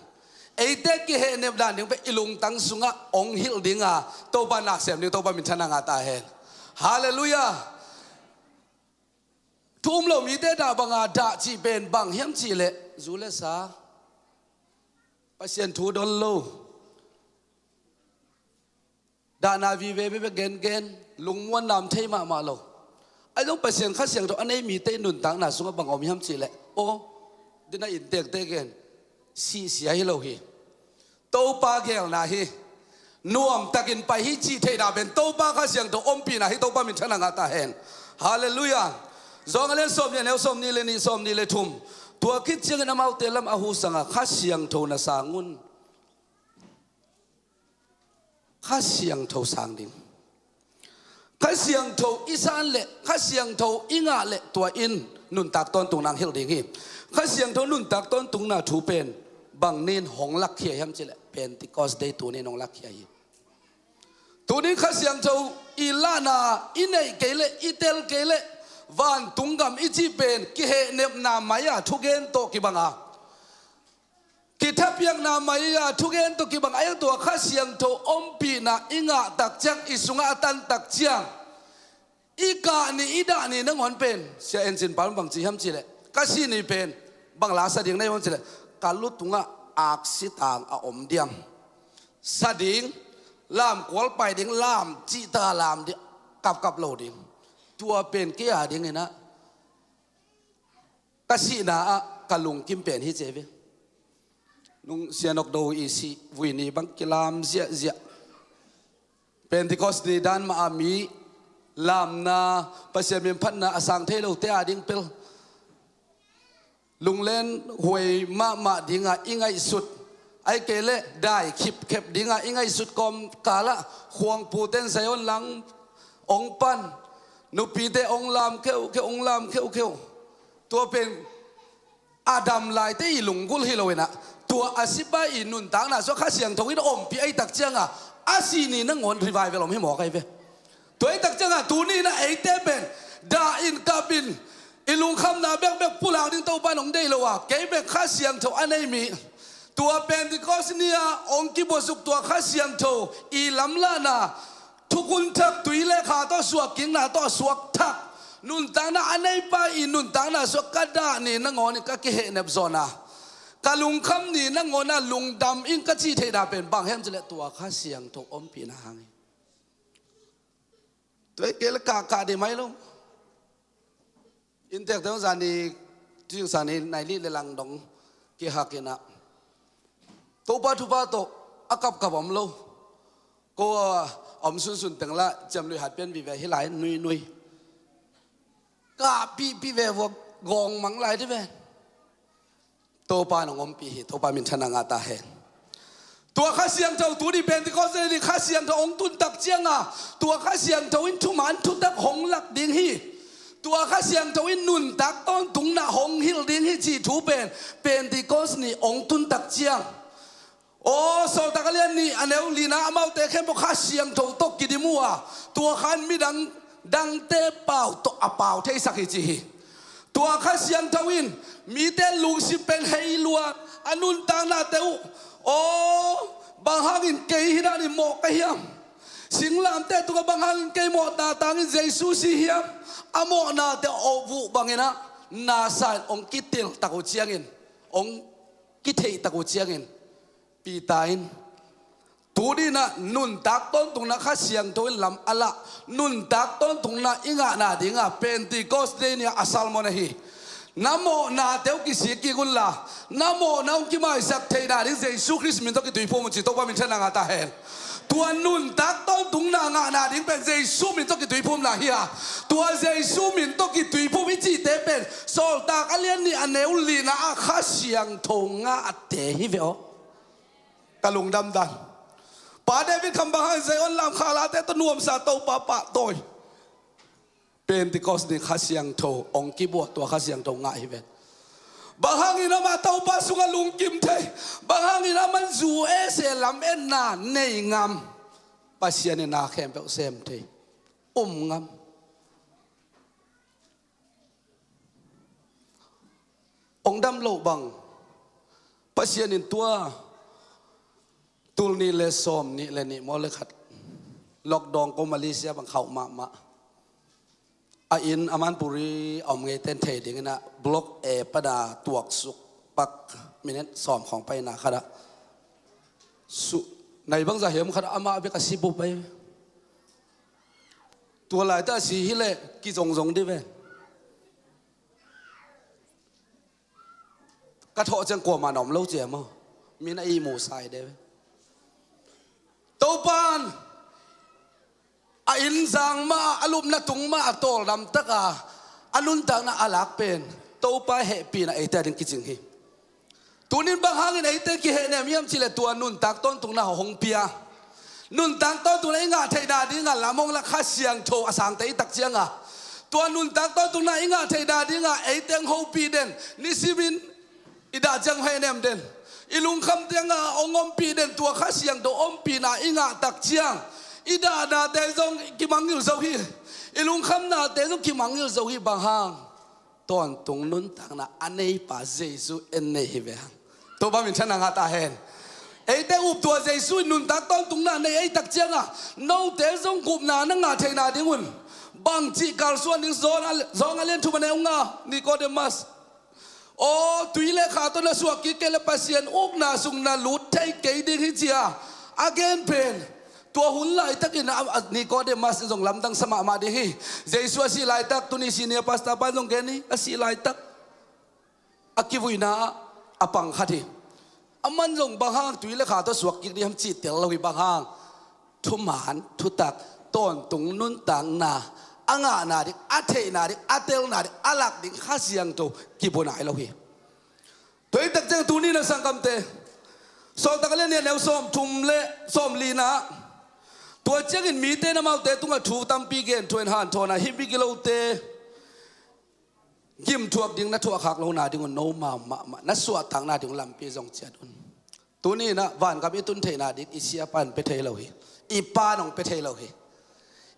ไอเตกิเฮเนบด่านดิ่งไปอิลุงตังสุงะองฮิลดิ่งอ่ะโตบานักเสียมดิ่งโตบามิทนังอาตาเฮนฮาเลลูยาทุ่มเรามีเตด่าบังอาดาจีเป็นบังเฮียมจีเลจูเลสาปัสเซียนทูดอนโลดานาวีเวเบเกนลุงมวนนำเทมาโลไอ้ต้องปัสเซียนข้าเสียงโทอันนี้มีเตนุนตังน่ะสุงะบังอมเฮียมจีเลโอ้ดินาอินเตกเตกันสีเสียให้เราเฮโตปาเกลนะเฮนวมตะกินไปฮิจีเทดาเป็นโตปาข้าเสียงโตอมปีนะให้โตปามิชนะงาตาเฮนฮาเลลูยาจงเล่นสมเนี่ยแนวสมนี่เลยนี่สมนี่เลยทุ่มตัวคิดเชียงน้ำเอาเตลัมอาหูสังข้าเสียงโทนะสาnguน ข้าเสียงเท่าสังดิ่งข้าเสียงเท่าอีสานเละข้าเสียงเท่าอิงาเละตัวอินนุนตักต้นตุงนางเฮลดิ่งฮีข้าเสียงเท่านุนตักต้นตุงนาถูเป็นบางเน้นหงลักเขียยมจิเละเป็นติกอสเดตัวนี้นงลักเขียตัวนี้ข้าเสียงเท่าอีลานาอินเอเกเลอิเตลเกเลวันตุงกำอิจิเป็นกิเหเนบนามายาทุเกนโตกิบังอากิทับยังนามายาทุเกนโตกิบังอาตัวข้าเสียงเท่าอมปีนาอิงะตักจังอิสุงะตันตักจังอีกานี่อีดานี่นั่งหอนเป็นเสียเอ็นสินปานบางจีฮัมจิเลก็สินี่เป็นบางลาสดิ่งในวันจิเลการลุตุงะอักษิตางอมเดียมสดิ่งลามกวลไปดิ่งลามจิตาลามเดียกับโลดิ่งตัวเป็นเกียดิ่งไงนะก็สินะกะลุงกิมเป็นฮิเจวินุงเสียนกดูอีสิวินีบังกิลามเสียเป็นที่คอสดีดานมาอามีลามนาปัสยามิพันนาอสังเทโลเตอาดิ่งเปลลุงเล่นหวยมาดิ่งอิงไอสุดไอเกเลได้ขิบเข็บดิ่งอิงไอสุดกอมกาละควงปูเต้นไซออนหลังองปันนุปีเตองลามเคองลามเคตัวเป็นอาดัมลายเตอีลุงกุลฮิโลเวนะตัวอาศิบะอินุนต่างนะส่วนข้าเสียงทวิตอมปีไอตักเจียงอาศีนี่นั่งงอนรีไวเวลอมให้หมอใครเวตัวไอตักเจียงตัวนี้นะไอเตเป็นดาอินกาบินอิลุงคำนาเบกผู้หลังดิ้งเต้าบ้านของได้เลยว่าเก็บเบกข้าเสียงทอันไหนมีตัวเป็นที่ก็สเนียองค์กิบสุกตัวข้าเสียงทอีลำลานาทุกคนทักตุยเลขาต่อสวกกิ่งนาต่อสวกทักนุนต่างนาอันไหนไปอินุนต่างนาสวกกระดานี่นั่งงอนี่ก็เกเหเนบโซนากะลุงคำนี่นั่งงอน่ะลุงดำอิงกะจีเทดาเป็นบางแห่งจะเลตัวข้าเสียงทอมปีนาหังตัวเกลกาได้ไหมลุงอินเตอร์เทนซานีที่ซานีในลีเลลังดงกิฮักินะตัวปัจจุบันตัวอากับอมโลก็อมสุนตั้งละจำเลยหัดเป็นวิเวหิหลายนุยกาปีเววกองมังหลายที่เวตัวปานองปีตัวปามินชนะงาตาแหงตัวข้าเสียงเท่าตัวนี้เป็นที่เขาเสนอข้าเสียงเท่าองตุนตักเจียงตัวข้าเสียงเท่าอินทุมันทุตักหงหลักดิ่งฮีตัวข้าเสียงทวินนุนตักต้นตุงนาหงฮิลดิงฮิจีถูเป็นที่กสนี่องตุนตักเจียงโอ้โซตักเลียนนี่อันเอวลีนาอามาเตะเข้มบอกข้าเสียงทตกกิดิมัวตัวขันมีดังเตะเป่าตกอเป่าเทสักจีตัวข้าเสียงทวินมีเตลุงสิเป็นเฮลัวอนุนตังนาเตวโอ้บางฮักินเกยฮินานี่หมอกเฮียมสิงลามเตะตัวบางฮักินเกยหมอกตาตังอินเจสุสิเฮียมอโมนาเตอวุบังเงินะนาซานองกิติลตะกุเจียงินองกิเทตะกุเจียงินปีตาอินตัวนี้นะนุนตักต้นตรงนั้นข้าเสียงตัวลำอละนุนตักต้นตรงนั้นอิงะนาดิงะเป็นติโกสเดนียอัสลมนะฮีนะโมนาเตวกิสิกิกุลลานะโมนาองกิมาอิสักเทนาดิเซซูคริสมินตกิตุยพงมุจิตว่ามินเชนังอาตาเฮนตัวนุนตักต้นตรงนั้นนาดิงเป็นเซซูมินตกิตุยพงนาฮียตัวเซซูมินตกิตุยพงวิจิเตเป็นโซลตากอเลียนนี่อันเนวลีนาข้าเสียงทงอาเตฮิเวโอกะลุงดำดันป่าเดวิดคำบังให้เซออนลามคาลาเตตนวมซาโตปะปะโตยเป็นที่กอสนี่ข้าเสียงโทองกิบวตัวข้าเสียงโทง่ายเวบางฮังอินามาเต้าปาสุงลุงกิมเทบางฮังอินามันจูเอเซลัมเอ็นนาเนยงามปัสยานินาเข้มเปอเซมเทงามองดำโลบังปัสยานินตัวตุลนี่เลสอมนี่เลนี่มอลขัดล็อกดองก็มาเลเซียบังเขามาอินอามันปุรีเอาเงยเต้นเทดิ่งนะบล็อกปดาตัวสุกปักมินิสอมของไปนาคดะสุในบางจะเห็นคดะอามาเบกสิบุไปตัวหลายตาสีฮิเลกิจงดิเวกระโถจังกว่ามาหนอมเล่าเจียมมีนอีหมูใส่เดวตัวปานอินสังมาอารมณ์นัตุงมาโตลำตะกาอนุนตังน่ะอาลักเป็นตัวปาเฮปีน่ะไอเตดิงกิจิงฮีตัวนี้บางฮังอินไอเตกิเฮเนี่ยมียมจิเลตัวนุนตักต้นตุงน่ะหงเปีย นุนตังต้นตัวไหนงาเทดาดิ้งละมงละข้าเสียงโทอสังเตยตักเจียงตัวนุนตังต้นตัวไหนงาเทดาดิ้งไอเตียงโฮปีเด่นนิสิบินอิดาจังให้เนมเด่นอิลุงคำเตียงองอมปีเด่นตัวข้าเสียงตัวอมปีน่ะอิงาตักเจียงอิดาดาเตจงกิมังยิลโซฮีอิลุงคำน่ะเตจงกิมังยิลโซฮีบางฮังตอนตรงนุนตังน่ะอันนี้ป้าเจสุเอ็นเนฮิเวงตัวบ้ามินชนะงาตาเห็นไอ้เตอุบตัวเจสุนุนตักต้นตรงนั้นในไอ้ตักเจียงน้องเตจงกุบนานังงาเทนาดิ้งุนบางจีการส่วนดิ้งโซนเล่นทุบันเองนิโคเดมัสโอ้ตุยเลขาตัวน่ะสวกิเกลปัสเซียนอุกนาสุงนาลุดใช้เกยดิ้งฮิจิอาอาเกนเพนตัวหุ่นไหลตักินนิโคเดมัสจงลำดังสมามาดิฮิเจสุอาศิไหลตักตุนิสิเนียปัสตาปันจงเกนี่อาศิไหลตักอากิวุยนาอาปังขัดีอามันจงบางฮังตุยเลขาตัวสวกิดิฮัมจิตเตลลวิบางฮังทุมานทุตักต้นตุงนุนตังนาอ่างนาดิอาเทนาดิอาเตลนาดิอาลักดิข้าเสียงตัวกิบุนายเราฮีตัวอีตักเจ้าตัวนี้นะสังกัมเตโซตักเล่นเนี่ยแนวส้มทุ่มเละส้มลีนะตัวเจ้ากินมีเตนะมาเตตุงะถูตัมปีเกนทวนหันทอนะฮิบิกิโลเตยิมทวบดิ้งนัททวขักโลนาดิ้งโนมานัสสวดทางนาดิ้งลำปีจงเจียดุนตัวนี้นะวันกับอีตุนเทนาดิอิเซียปันเปเทเราฮีอีปานองเปเทเราฮี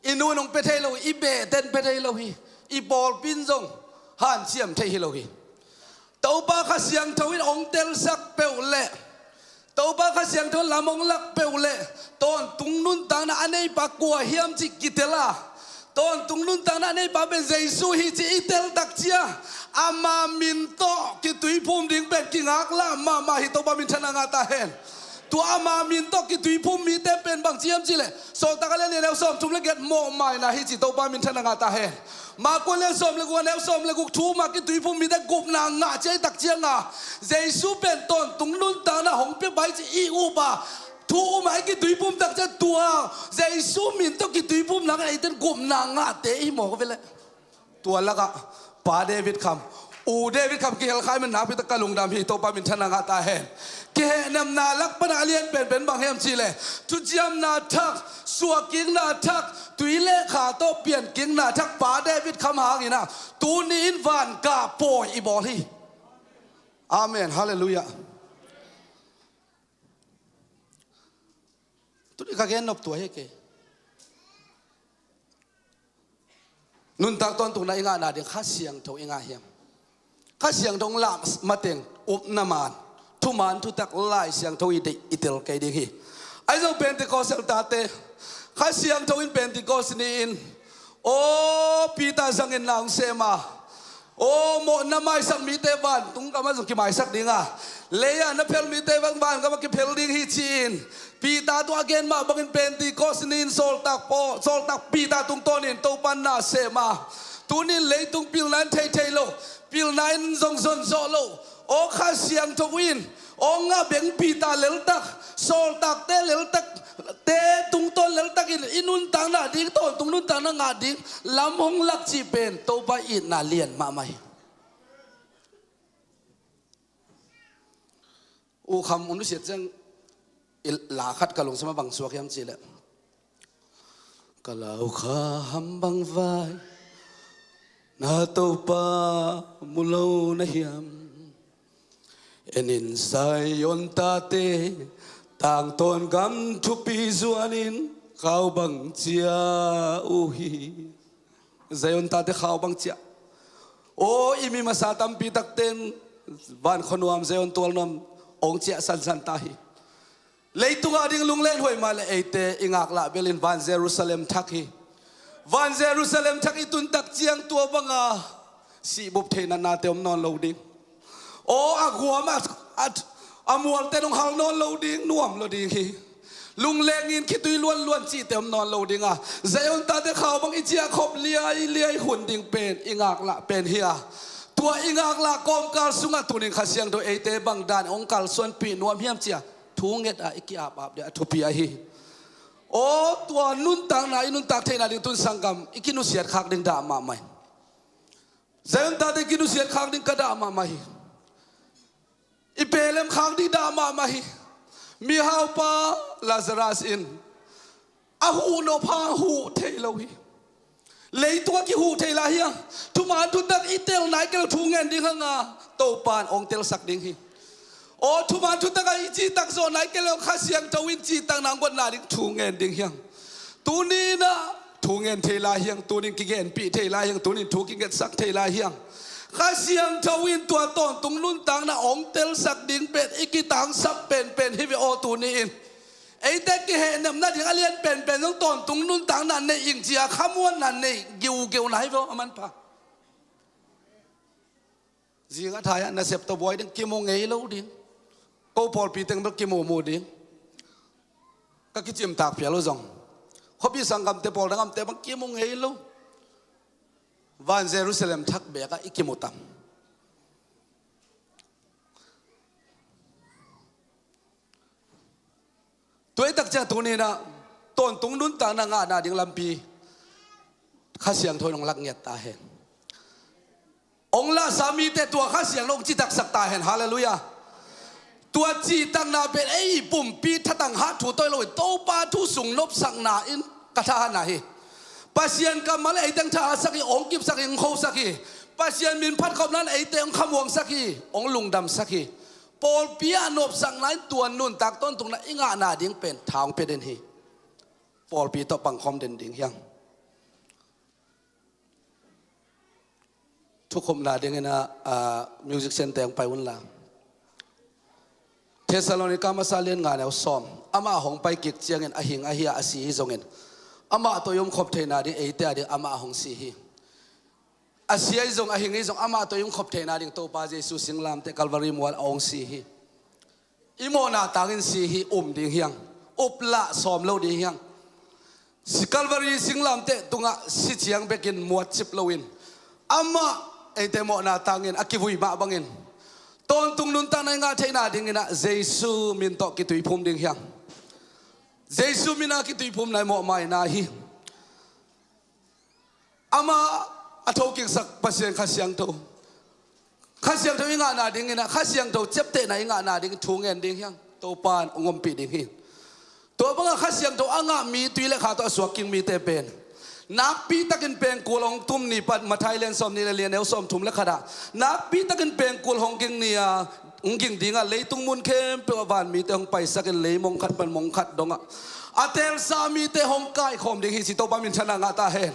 อินูนองเปเทโลอีเบเต็นเปเทโลฮีอีบอลปินซงฮันเซียมเทฮิโลฮีตัวป้าข้าเสียงทวิตองเตลสักเปลเล่ตัวป้าข้าเสียงทวิตลามงลักเปลเล่ตอนตุงนุนตังน่ะอันนี้ปากกัวเฮียมจิกิเตล่าตอนตุงนุนตังน่ะอันนี้ปากเป็นเจสุฮิจิอิเตลตักเจียอามามินโตกิตุยพุ่มดิ่งเป็นกิงักล่ามาฮิโตบามินชนะงาตาเฮนตัวอามามินโตกิตุยพุ่มมีเต็มเป็นบางเจียมจิเลโซตากาเลนเนลส้มทุ่มเล็กเก็ตโมไม่นะฮิจิโตบามินชนะงาตาเฮนมาคนเล่นส้มเล็กวันเนลส้มเล็กทูมากิตุยพุ่มมีแต่กุบนางงาเจตักเจียงเจสุเป็นต้นตุงนุนตังน่ะหงเปียใบจีอีอูบาทูมากิตุยพุ่มตักเจตัวเจสุมินโตกิตุยพุ่มนักไอ้เต้นกุบนางงาเตะอีหมอก็เป็นเลยตัวละก็ป้าเดวิดคำอูเดวิดคำเกี่ยวกับมันหนาพิตกะลุงดำฮีโตปามินชนะงาตาเฮนเกนำนาลักปนาเลียนเป็นบางเฮมชีเลทุจยมนาทักสวกิงนาทักตุยเลขาโตเปลี่ยนกิงนาทักป้าเดวิดคำหากินะตูนีอินวันกาโปอีบอลีอาเมนฮาเลลูยาตุนี่ก็เกนนบตัวเฮเกนุนตักตอนตุนายงานาเดียข้าเสียงทงงาเฮียมข้าเสียงทงลามมาเต็งอุบนามานทุมานทุตักไล่เสียงทงอิเตลไกดีฮีไอ้เจ้าเป็นติโกเซลตาเตข้าเสียงทงอินเป็นติโกสนีอินโอ้ปีตาสังเงินนางเซมาโอ้โมนาไม่สักมีเตวันตุงก็มาสักกี่หมายสักดิ้งเลียนับเพลมีเตวันบ้านก็มากี่เพลดิ้งฮีจีนปีตาตัวเกนมาบังเป็นติโกสนีนโซลตักปีตาตุงต้นินโตปันนาเซมาตุนินเลยตุงปิลนันเทโลปิลนันซงซนโซโลโอ้ข้าเสียงทวินโอ้งาเบงปีตาเลลตักโซลตักเตเลลตักเตตุงต้นเลลตักอินุนตังนาดิ้งต้นตุงนุนตังนางาดิ้งลำหงลักจีเป็นโตปาอินนาเลียนมาไม่อูคำอุนุเสียจังลาขัดกะลงสมาบังสวกยามจีเลกะลาวข้าหัมบังไฟนาโตปามุลนาเฮียมเอ็นินไซยอนตาเตต่างตนกำทุปีสวนินข้าวบังเจียอูฮีไซยอนตาเตข้าวบังเจียโอ้อิมีมาสาตัมปีตักเต็นบ้านขนวมไซยอนตัวนวมองเจียสันตาฮีเลยตุงอาดิ้งลุงเล่นหวยมาเลยเตอิงอักละเบลินวันเยรูซาเล็มทักฮีวันเยรูซาเล็มทักอีตุนตักเจียงตัวบังสีบุบเทนันนาเตมนอนโลดิ้งโอ้อักหัวมาอามวลเตนงหาวนอนโลดิ้งน่วมโลดิ้งฮีลุงเล่นยินคิดตุยล้วนจีเตมนอนโลดิ้งเซยอนตาเตข่าวบังอิเจียขบเลียหุ่นดิ้งเป็นอิงอักละเป็นเฮียตัวอิงอักละกอมกาลสุงะตุนิงขัดเสียงตัวเตบังดานองกาลส่วนปีนวมเฮียมเจียทุ่งเง็ดอิกิอาบเดียทุปีอาฮีโอ้ตัวนุนตังนาอินุนตักเทนาดิตุนสังกัมอิกินุเสียดขากดิ้งด่ามาไม่เซยอนตาเตกินุเสียดขากดิ้งกระด่ามาไม่อิเปเลมขากดิ้งด่ามาไม่มีฮาวปาลาซารัสอิน อาหูโนพาหูเทโลหิเลยตัวกี่หูเทลาเฮียทุมาทุตักอีเตลไหนก็ทุ่งเงินดิ้งข้างาโตปานองเตลสักดิ้งหิโอ้ทุมาทุตักอีจีตักโซไหนก็แล้วข้าเสียงทวินจีตักนางบนนาดิ้งทุ่งเงินดิ้งเฮียตูนี้นะทุ่งเงินเทลาเฮียตูนี้กิเงินปีเทลาเฮียตูนี้ทุ่งกิเงินสักเทลาเฮียข้าเสียงทวินตัวต้นตรงนุ่นตังนะองเตลสักดิ้งเป็ดอีกิตังสับเป็นฮิวิโอตูนี้อินไอ้แต่กิเห็นเนี่ยนั่นถึงอเลียนเป็นต้องต้นตรงนุ่นต่างนั่นในอิงเจียขมวนนั่นในเกี่ยวไหนวะมันปะจีก็ทายน่ะเสพตัวบอยดึงกิโมงไงแล้วดิ้งกูพอปีตึงแบบกิโมโมดิ้งก็คิดจิมตากเพียรแล้วจงเขาพี่สังกัมเตปอลดังกัมเตบังกิโมงไงแล้ววันเยรูซาเล็มทักเบกอีกิโมตัมตัวตักเจ้าตัวนี้นะต้นตรงนู้นต่างนางานาดิ่งลำปีข้าเสียงทอยนองลักเงียตาเห็นองค์ละสามีแต่ตัวข้าเสียงลงจิตักสักตาเห็นฮาเลลูยาตัวจีตังนาเป็นไอ้ปุ่มปีทัตังฮัทถูตัวลอยโตปาทุสุงนบสังนาอินกะทานาฮีปัสยันกำมาเลยไอ้ตังชาสักีองกิบสักีองโคสักีปัสยันมินพัดคำนั้นไอ้เตงขมวงสักีองลุงดำสักีปอลเปียนบสังไหนตัวนุ่นตักต้นตรงนั้นอิงานาดิ่งเป็นทางเป็นเด่นฮีปอลปีต่อปังคอมเด่นดิ่งยังทุกคนนาดิ่งนะมิวสิกเซนเตอร์ไปวันละเทสโลนิกามาซาเลียนงานเอาซ้อมอามาหงไปกิกเจียงเงินอหิงอหิยาอสีจงเงินอามาตัวยมขบเทนาดิ่งเอเตียดิ่งอามาหงสีฮีอาเซียจงอหิงจงอามาตัวยมขบเทนาดิ่งโตปาเจสุสิงลามเตกัลวารีมัวองสีฮีอิโมนาตางินสีฮีดิ่งเฮียงอุปละซ้อมเราดิ่งเฮียงสิกัลวารีสิงลามเตตุงะสิเจียงเบกินมัวจิบลวินอามาไอเตโมนาตางินอากิวุยมาบังอินตอนตุงนุนตาในงาเทนาดิ่งนะเยซูมินโตกิตุยพุมดิ่งเฮียงเยซูมินากิตุยพุมในโมไม่นาฮีอามาอาทกิงสักปัสยังข้าเสียงโตข้าเสียงโตยังงานาดิ่งนะข้าเสียงโตเจ็บเตะในงานาดิ่งทุ่งเงินดิ่งเฮียงโตปานองมปีดิ่งฮีตัวบังข้าเสียงโตอ่างมีตุยเล็กขาตัวสวกิงมีเตเป็นนักปีตะกินเป็นกูลงทุ่มนี่ปัดมาไทยเลียนสมนี่เลียนเอวสมทุ่มเล็กขนาดนักปีตะกินเป็นกูลงกิงเนี่ยกิงดิ่งอ่ะเลยตุงมุนเข้มเปวานมีเตหงไปสักเลยมงคัดเป็นมงคัดดงอ่ะอาเทลสามีเตหงไก่คมดิ่งฮิสิโตปามินชนะงาตาเห็น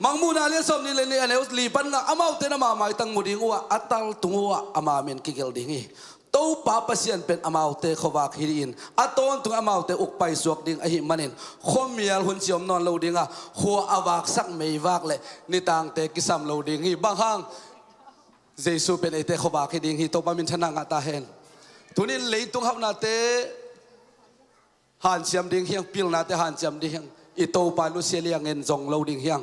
มังมูนาเลียนสมนี่เลียนเอวลีปันงาอามาเตนมาไม่ตั้งมุดิ่งว่าอัตตลตุงว่าอามาเมนกิเกลดิ่งฮีโตปาปัสยันเป็นอมาวเตขวากฮิรินอัตอนตุงอมาวเตอุกไปสวกดิ่งอหิมันินขมียลหุนเจียมนอนโลดิ่งอ่ะหัวอวากสักไม่วากเลยนิต่างเตกิสัมโลดิ่งฮีบางห้างเยซูเป็นไอเตขวากฮิดิ่งฮีโตปามินชนะงาตาเห็นทุนินเลยตุงหับนาเตหันเจียมดิ่งเฮียงพิลนาเตหันเจียมดิ่งเฮียงอิโตปาลุเซียเลียงเงินจงโลดิ่งเฮียง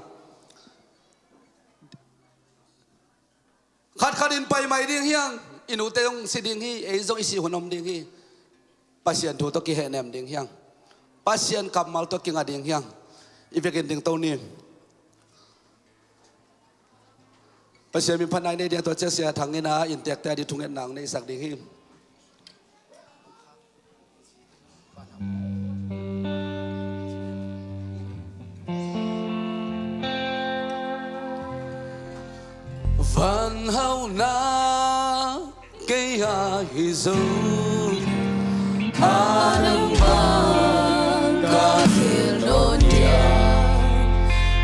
ขัดดินไปไม่ดิ่งเฮียงอินุเตงสิดิ่งฮีไอจงอิสิหุนอมดิ่งฮีปัสยันถูตกิเฮเนมดิ่งเฮียงปัสยันกับมัลตกิงอดิ่งเฮียงอีเวกินดิ่งโตนี่ปัสยันมีพันนายในเดียตัวเจเสียทางนี้นะอินเตกแต่ดิทุงเงินนางในสักดิ่งฮีวันเฮานาเกียฮิซูอาลัมมากาฮิโนเดีย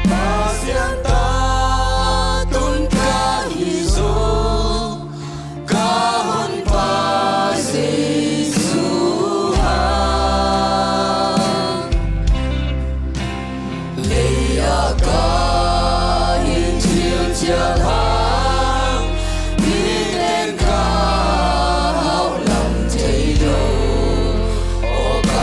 มาเสียตาตุนกาฮิซูกาหุนปาซิซูฮาเลียกาฮินเทียเจียฮาโ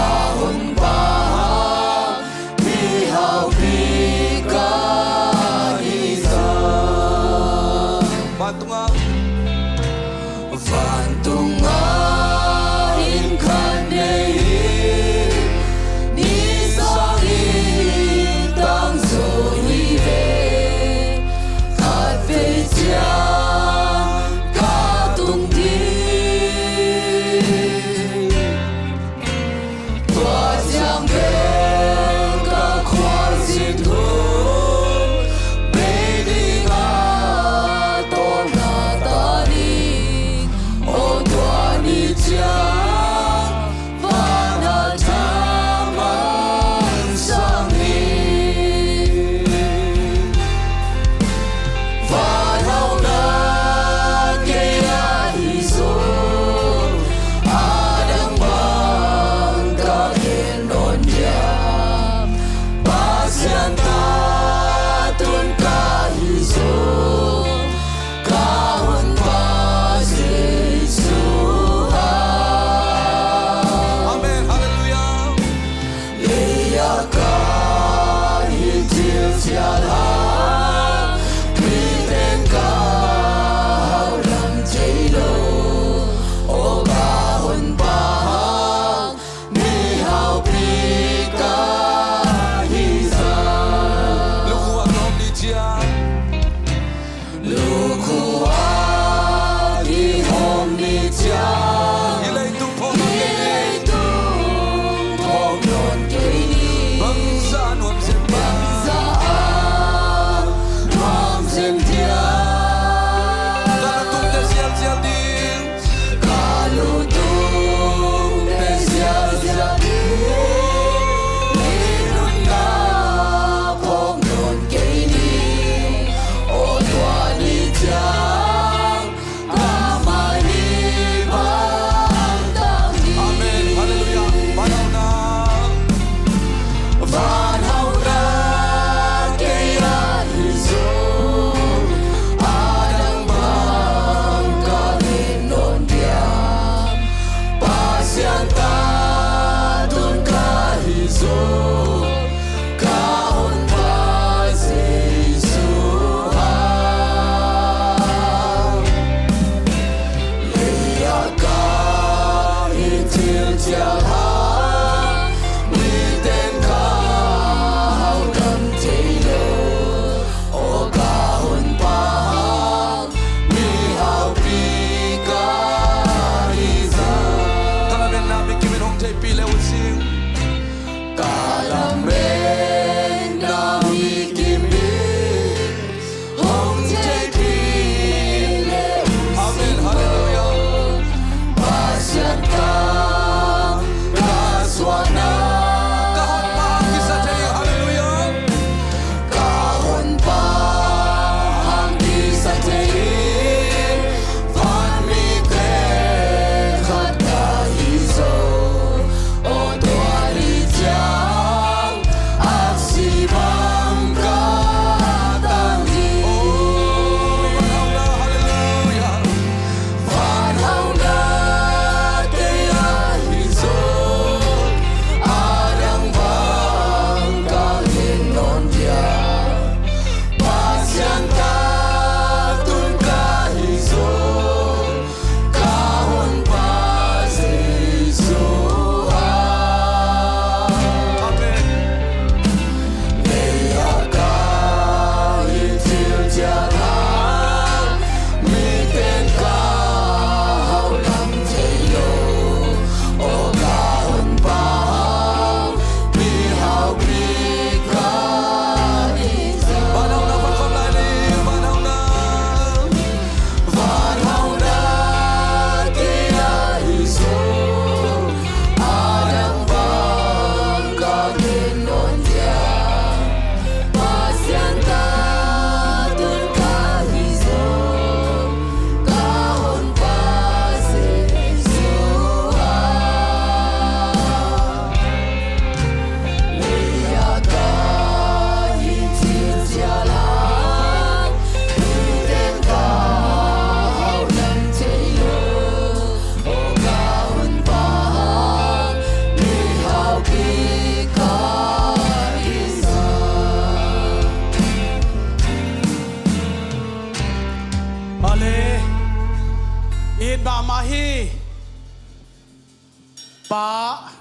ป้า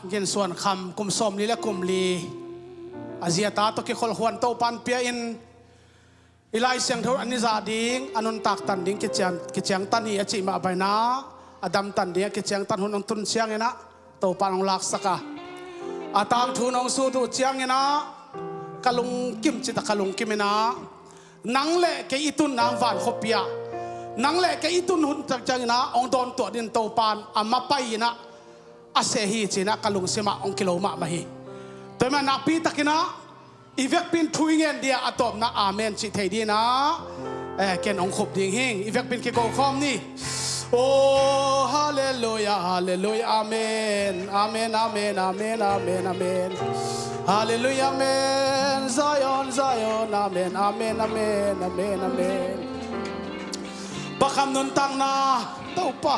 เย็นส่วนคำกุมสมลีและกุมลีอาเซียตาตกิคอลฮวนโตปันเปียอินอีไลเสียงเท่าอันนี้ซาดิงอนุนตักตันดิ้งกิจยังตันนี้จิมาไปนะอดัมตันดิ้งกิจยังตันหุ่นตุนเชียงเงนะโตปันองลักษกะอาตามทุนองสูดูเชียงเงนะกะลุงกิมจิตกะลุงกิมนะนังเละแกอีตุนนางวานขบเปียนังเละแกอีตุนหุ่นจักจังนะองโดนตัวดินโตปันอามาไปนะอาเซฮีจีนะกะลุงเสมาองกิโลมามาฮีตัวมันนักปีตะกินะอีเวกปินทุยเงินเดียอตบนะอาเมนจิตเฮดีนะเกณฑ์องขบดิ่งหิงอีเวกปินกิโกคอมนี่โอ้ฮาเลลูยาฮาเลลูยาอาเมนอาเมนอาเมนอาเมนอาเมนอาเมนฮาเลลูยาอาเมนซายอนซายอนอาเมนอาเมนอาเมนอาเมนอาเมนปะคำนุนตังนาเต้าปะ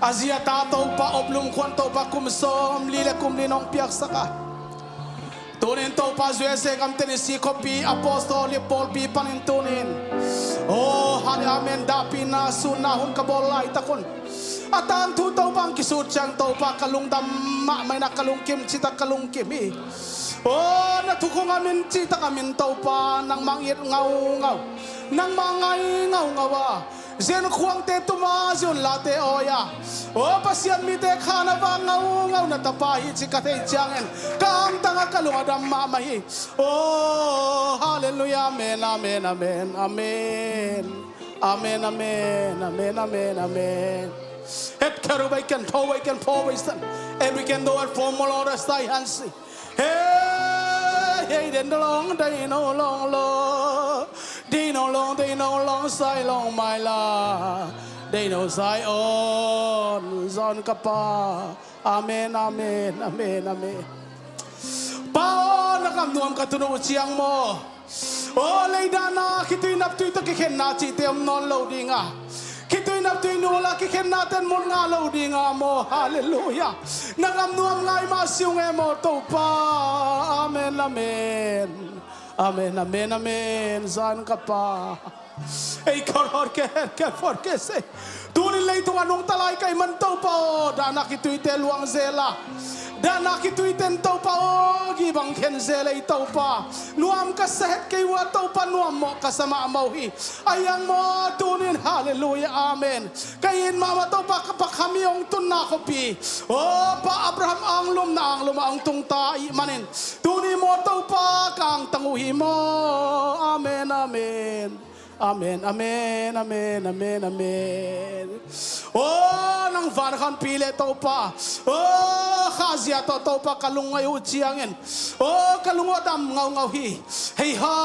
อาเซียตาเต้าปะอบลุมควันเต้าปะคุมสมลีเลคุมลีน้องเปียกสักtunin to pa zuese kam tenisi kopi apostoli Paul pi panin tunin oh hali amen da pina sunna hun kabolai takon atan thu to bang kisut chang to pa kalung dam ma mai na kalung kim chita kalung kimi oh na thukong amin chita kamin to pa nang mangit ngau ngau nang mangai ngau ngawa zen khuang te tuma zun la te oya o pasian mi te khana wa ngau ngau na tapa hi chikate changen kam tanga kalung adam ma mai oh hallelujah amen amen amen amen amen amen amen amen amen het karu bai kan tho bai kan pho bai san every can do it for more or stay hansi hey hey den long dai no long lo they no long sai long my la they no sai on zon kapa amen amen amen amen pa nakam nuam katuno chiang mo o leidana kitui nap tui to ki khen na chi tem non lo dinga kitui nap tui no la ki khen na ten mon nga lo dinga mo hallelujah nakam nuam ngai ma siung e mo to pa amen amen amen amen amen zan kapa ei koror ke for ke se tu ni lei tu anong talai kai man tau pa o dana ki tuite luang zela dana ki tuiten tau pa o gi bang khen zela i tau pa nuam ka sehet kai wa tau pa nuam mo kasama mauhi ayang mo tunin hallelujah amen kain mama tau pa kapakami ong tun na kopi o pa Abraham ang lum ang tung ta i manin tuni mo tau pa kang tanguhi mo amen amen amen amen amen amen amen oh nang varhan pile tau pa oh khazia tau pa kalungay uchiangin oh kalungo dam ngau hi hey ha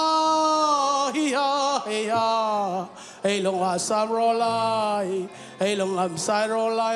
hi ha hey ha hey long asam rolai hey long am sai rolai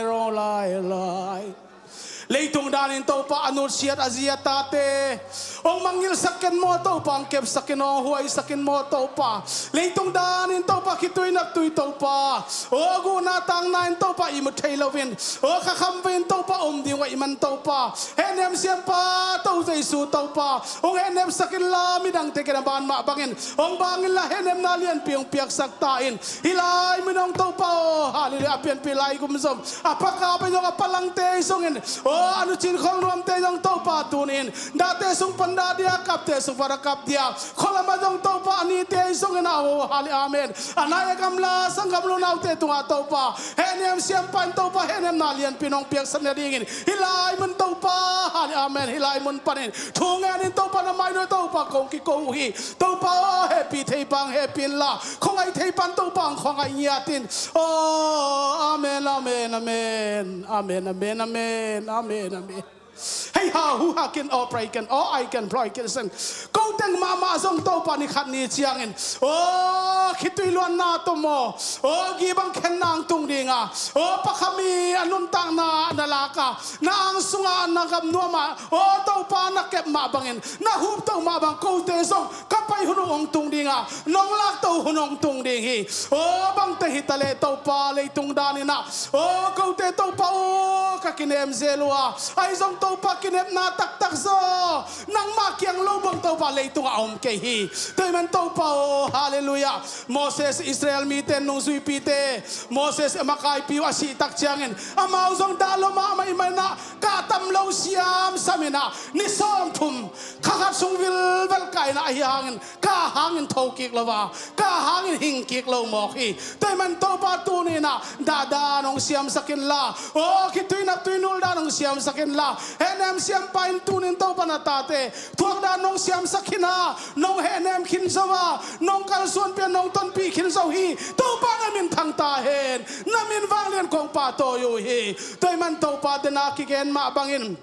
leitung danin tau pa anul siat azia tate ong mangil sakin mo tau pa ang kep sakin o huay sakin mo tau pa leitung danin tau pa kituy nagtuy tau pa o gunatang nain tau pa imut tailawin o kakambin tau pa di wa iman tau pa henem siyam pa tau jaisu tau pa ong henem sakin la midang tekinaban mabangin ong bangin la henem nalian piyong piyak saktain hilay minong tau pa o hallelujah apian pilay kumsom apakapin yung apalang te isongin anu chin khol nuam te jong to pa tunin da te sung panda dia kap te sung para kap dia khol ma jong to pa ani te sung na o hali amen anaya kamla sangam lu nau te tunga to pa henem siam pan to pa henem nalian pinong piak san dingin hilai mun to pa hali amen hilai mun panin thunga nin to pa na mai no to pa kong ki ko hi to pa happy thei bang happy la khong ai thei pan to pa khong ai yatin oh amen amen amen amen amen amen amen amen hey ha hu ha kin o pray kin o I can pray kin sen ko teng mama song to pa ni khat ni chiangin o khitui luan na to mo o gi bang khen nang tung dinga o pakhami anun tang na nalaka nang sunga na gam no ma o to pa na kep ma bangin na hu to ma bang ko te song kapai hunong tung dinga nong lak to hunong tung ding hi o bang te hitale to pa le tung dani na o ko te to pa o ka kinem zelua ai song to pa kinep na tak so nang makyang lubang to pa leitung aom ke hi toy man to pa o hallelujah Moses Israel miten nung suipite Moses makai piwa si tak chiangin amao song dalo ma mai mai na katam lo siam samina ni som thum khakat sung vil vel kai na hangin ka hangin thokik lawa ka hangin hingkik lo mo hi toy man to pa tu ni na dada nong siam sakin la o kitui na tuinul da nong siam sakin la henem siam pain tunin to panatate tuang da nong siam sakina nong henem kin sawa nong kalson pe nong ton pi kin saw hi to pa namin thang ta hen namin wanglen kong pa to yo hi toy man to pa dena ki gen ma bangin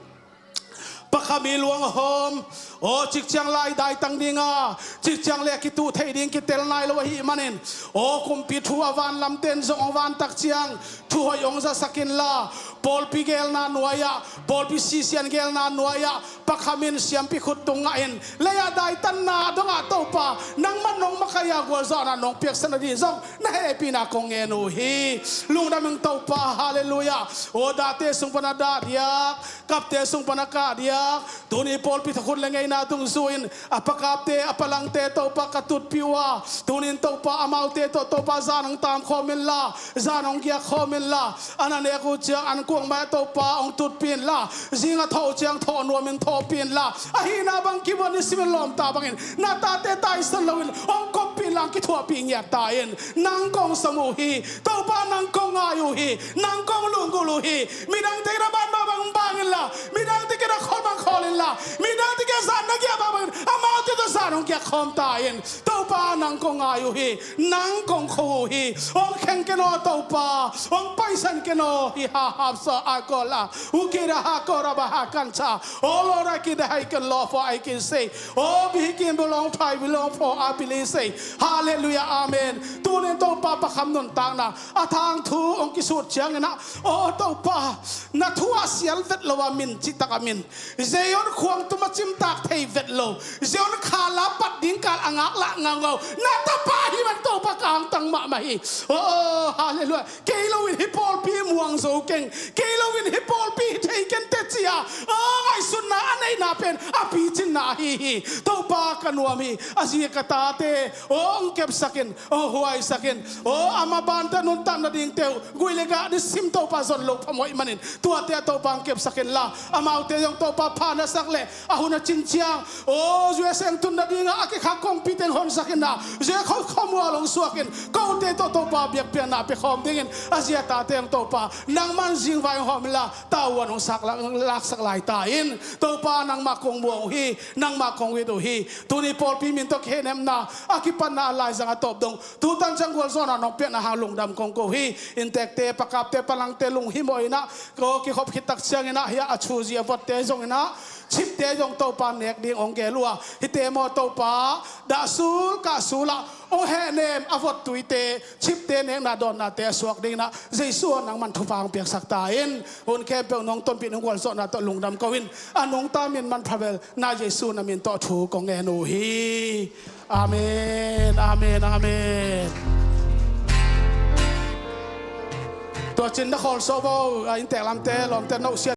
pakami luang hom o chikchang lai dai tang dinga chikchang le ki tu thei ding ki tel nai lo hi manin o kumpi thu awan lam ten zong awan tak chiang thu hoyong za sakin la pol pi gel na nuaya pol pi sisian gel na nuaya pakhamin siam pi khut tung ngain leya dai tan na donga to pa nang manong makaya gwa za na nong piak san di zong na he pi na kong enu hi lung da meng to pa hallelujah o da te sung panada dia kap te sung panaka dia tuni pol pi thakun lengai na tung suin apakap te apalang te to pa katut piwa tunin to pa amau te to pa zanong tam khomin la zanong kia khomin la anane ku chiang an kuang ma to pa ong tut pin la zinga tho chiang tho no min tho pin la ahina bang ki bon sim lom ta bangin na ta te tai san lawin ong ko pin lang ki thua pin ya ta yen nang kong samu hi to pa nang kong ayu hi nang kong lungulu hi midang te ra ban ma bang bangin la midang te ra khol bang kholin la midang te ke san na kya ba bang amau te to san ong kya khom ta yen to pa nang kong ayu hi nang kong kho hi ong khen ke no to pa ong paisan ke no hi ha ha sa akola ukira ha kora ba ha kancha all Lord I can I can law for I can say oh be can belong try belong for I believe say hallelujah amen tunen to pa pa kham non tang na athang thu ong ki sut chiang na oh to pa na thua sial vet lo min chi takamin zeon khuang tu ma chim tak thei vet lo zeon khala pat ding kal angak la ngangau na ta pa hi man to pa kang tang ma ma hi oh hallelujah keilo win hi pol pi muang zo keng keilo win hi pol pi thei ken te chia oh ai sun na anei na pen api chin na hi to pa kanuami asi kata te oh kep sakin oh huai sakin oh ama banta nun tan na ding teu guilega ni sim to pa zon lo phamoi manin tua te to pang kep sakin la amau te yong to pa phana sakle ahuna chinchiang oh jue seng tun na dinga aki kha kong piten hon sakin na je kho khomwa long suakin ko te to pa biak pian na pe khom dingin asia ta te to pa nang man jing vai hom la tawan ong sak lak sak lai ta in to pa nang makong muang hi nang makong wi do hi tuni pol pi min to khenem na aki pan na lai zanga top dong tu tan chang gol zona no pe na ha lung dam kong ko hi intek te pakap te palang te lung hi moi na ko ki khop khitak chang ina ya achu ji avot te jong ina chip te jong to pa nek ding ong ge lua hi te mo to pa da sul ka sula o he nem avot tuite chip te nek na don na te suak ding na jesu nang man thupang piak sak ta in hun ke pe nong ton pi nong gol zona to lung dam ko win anong ta min man phavel na jesu na min to thu ko nge no hi amen amen amenตัวจินนครโซโบอินเตกลำเตลอมเตนโนเซีย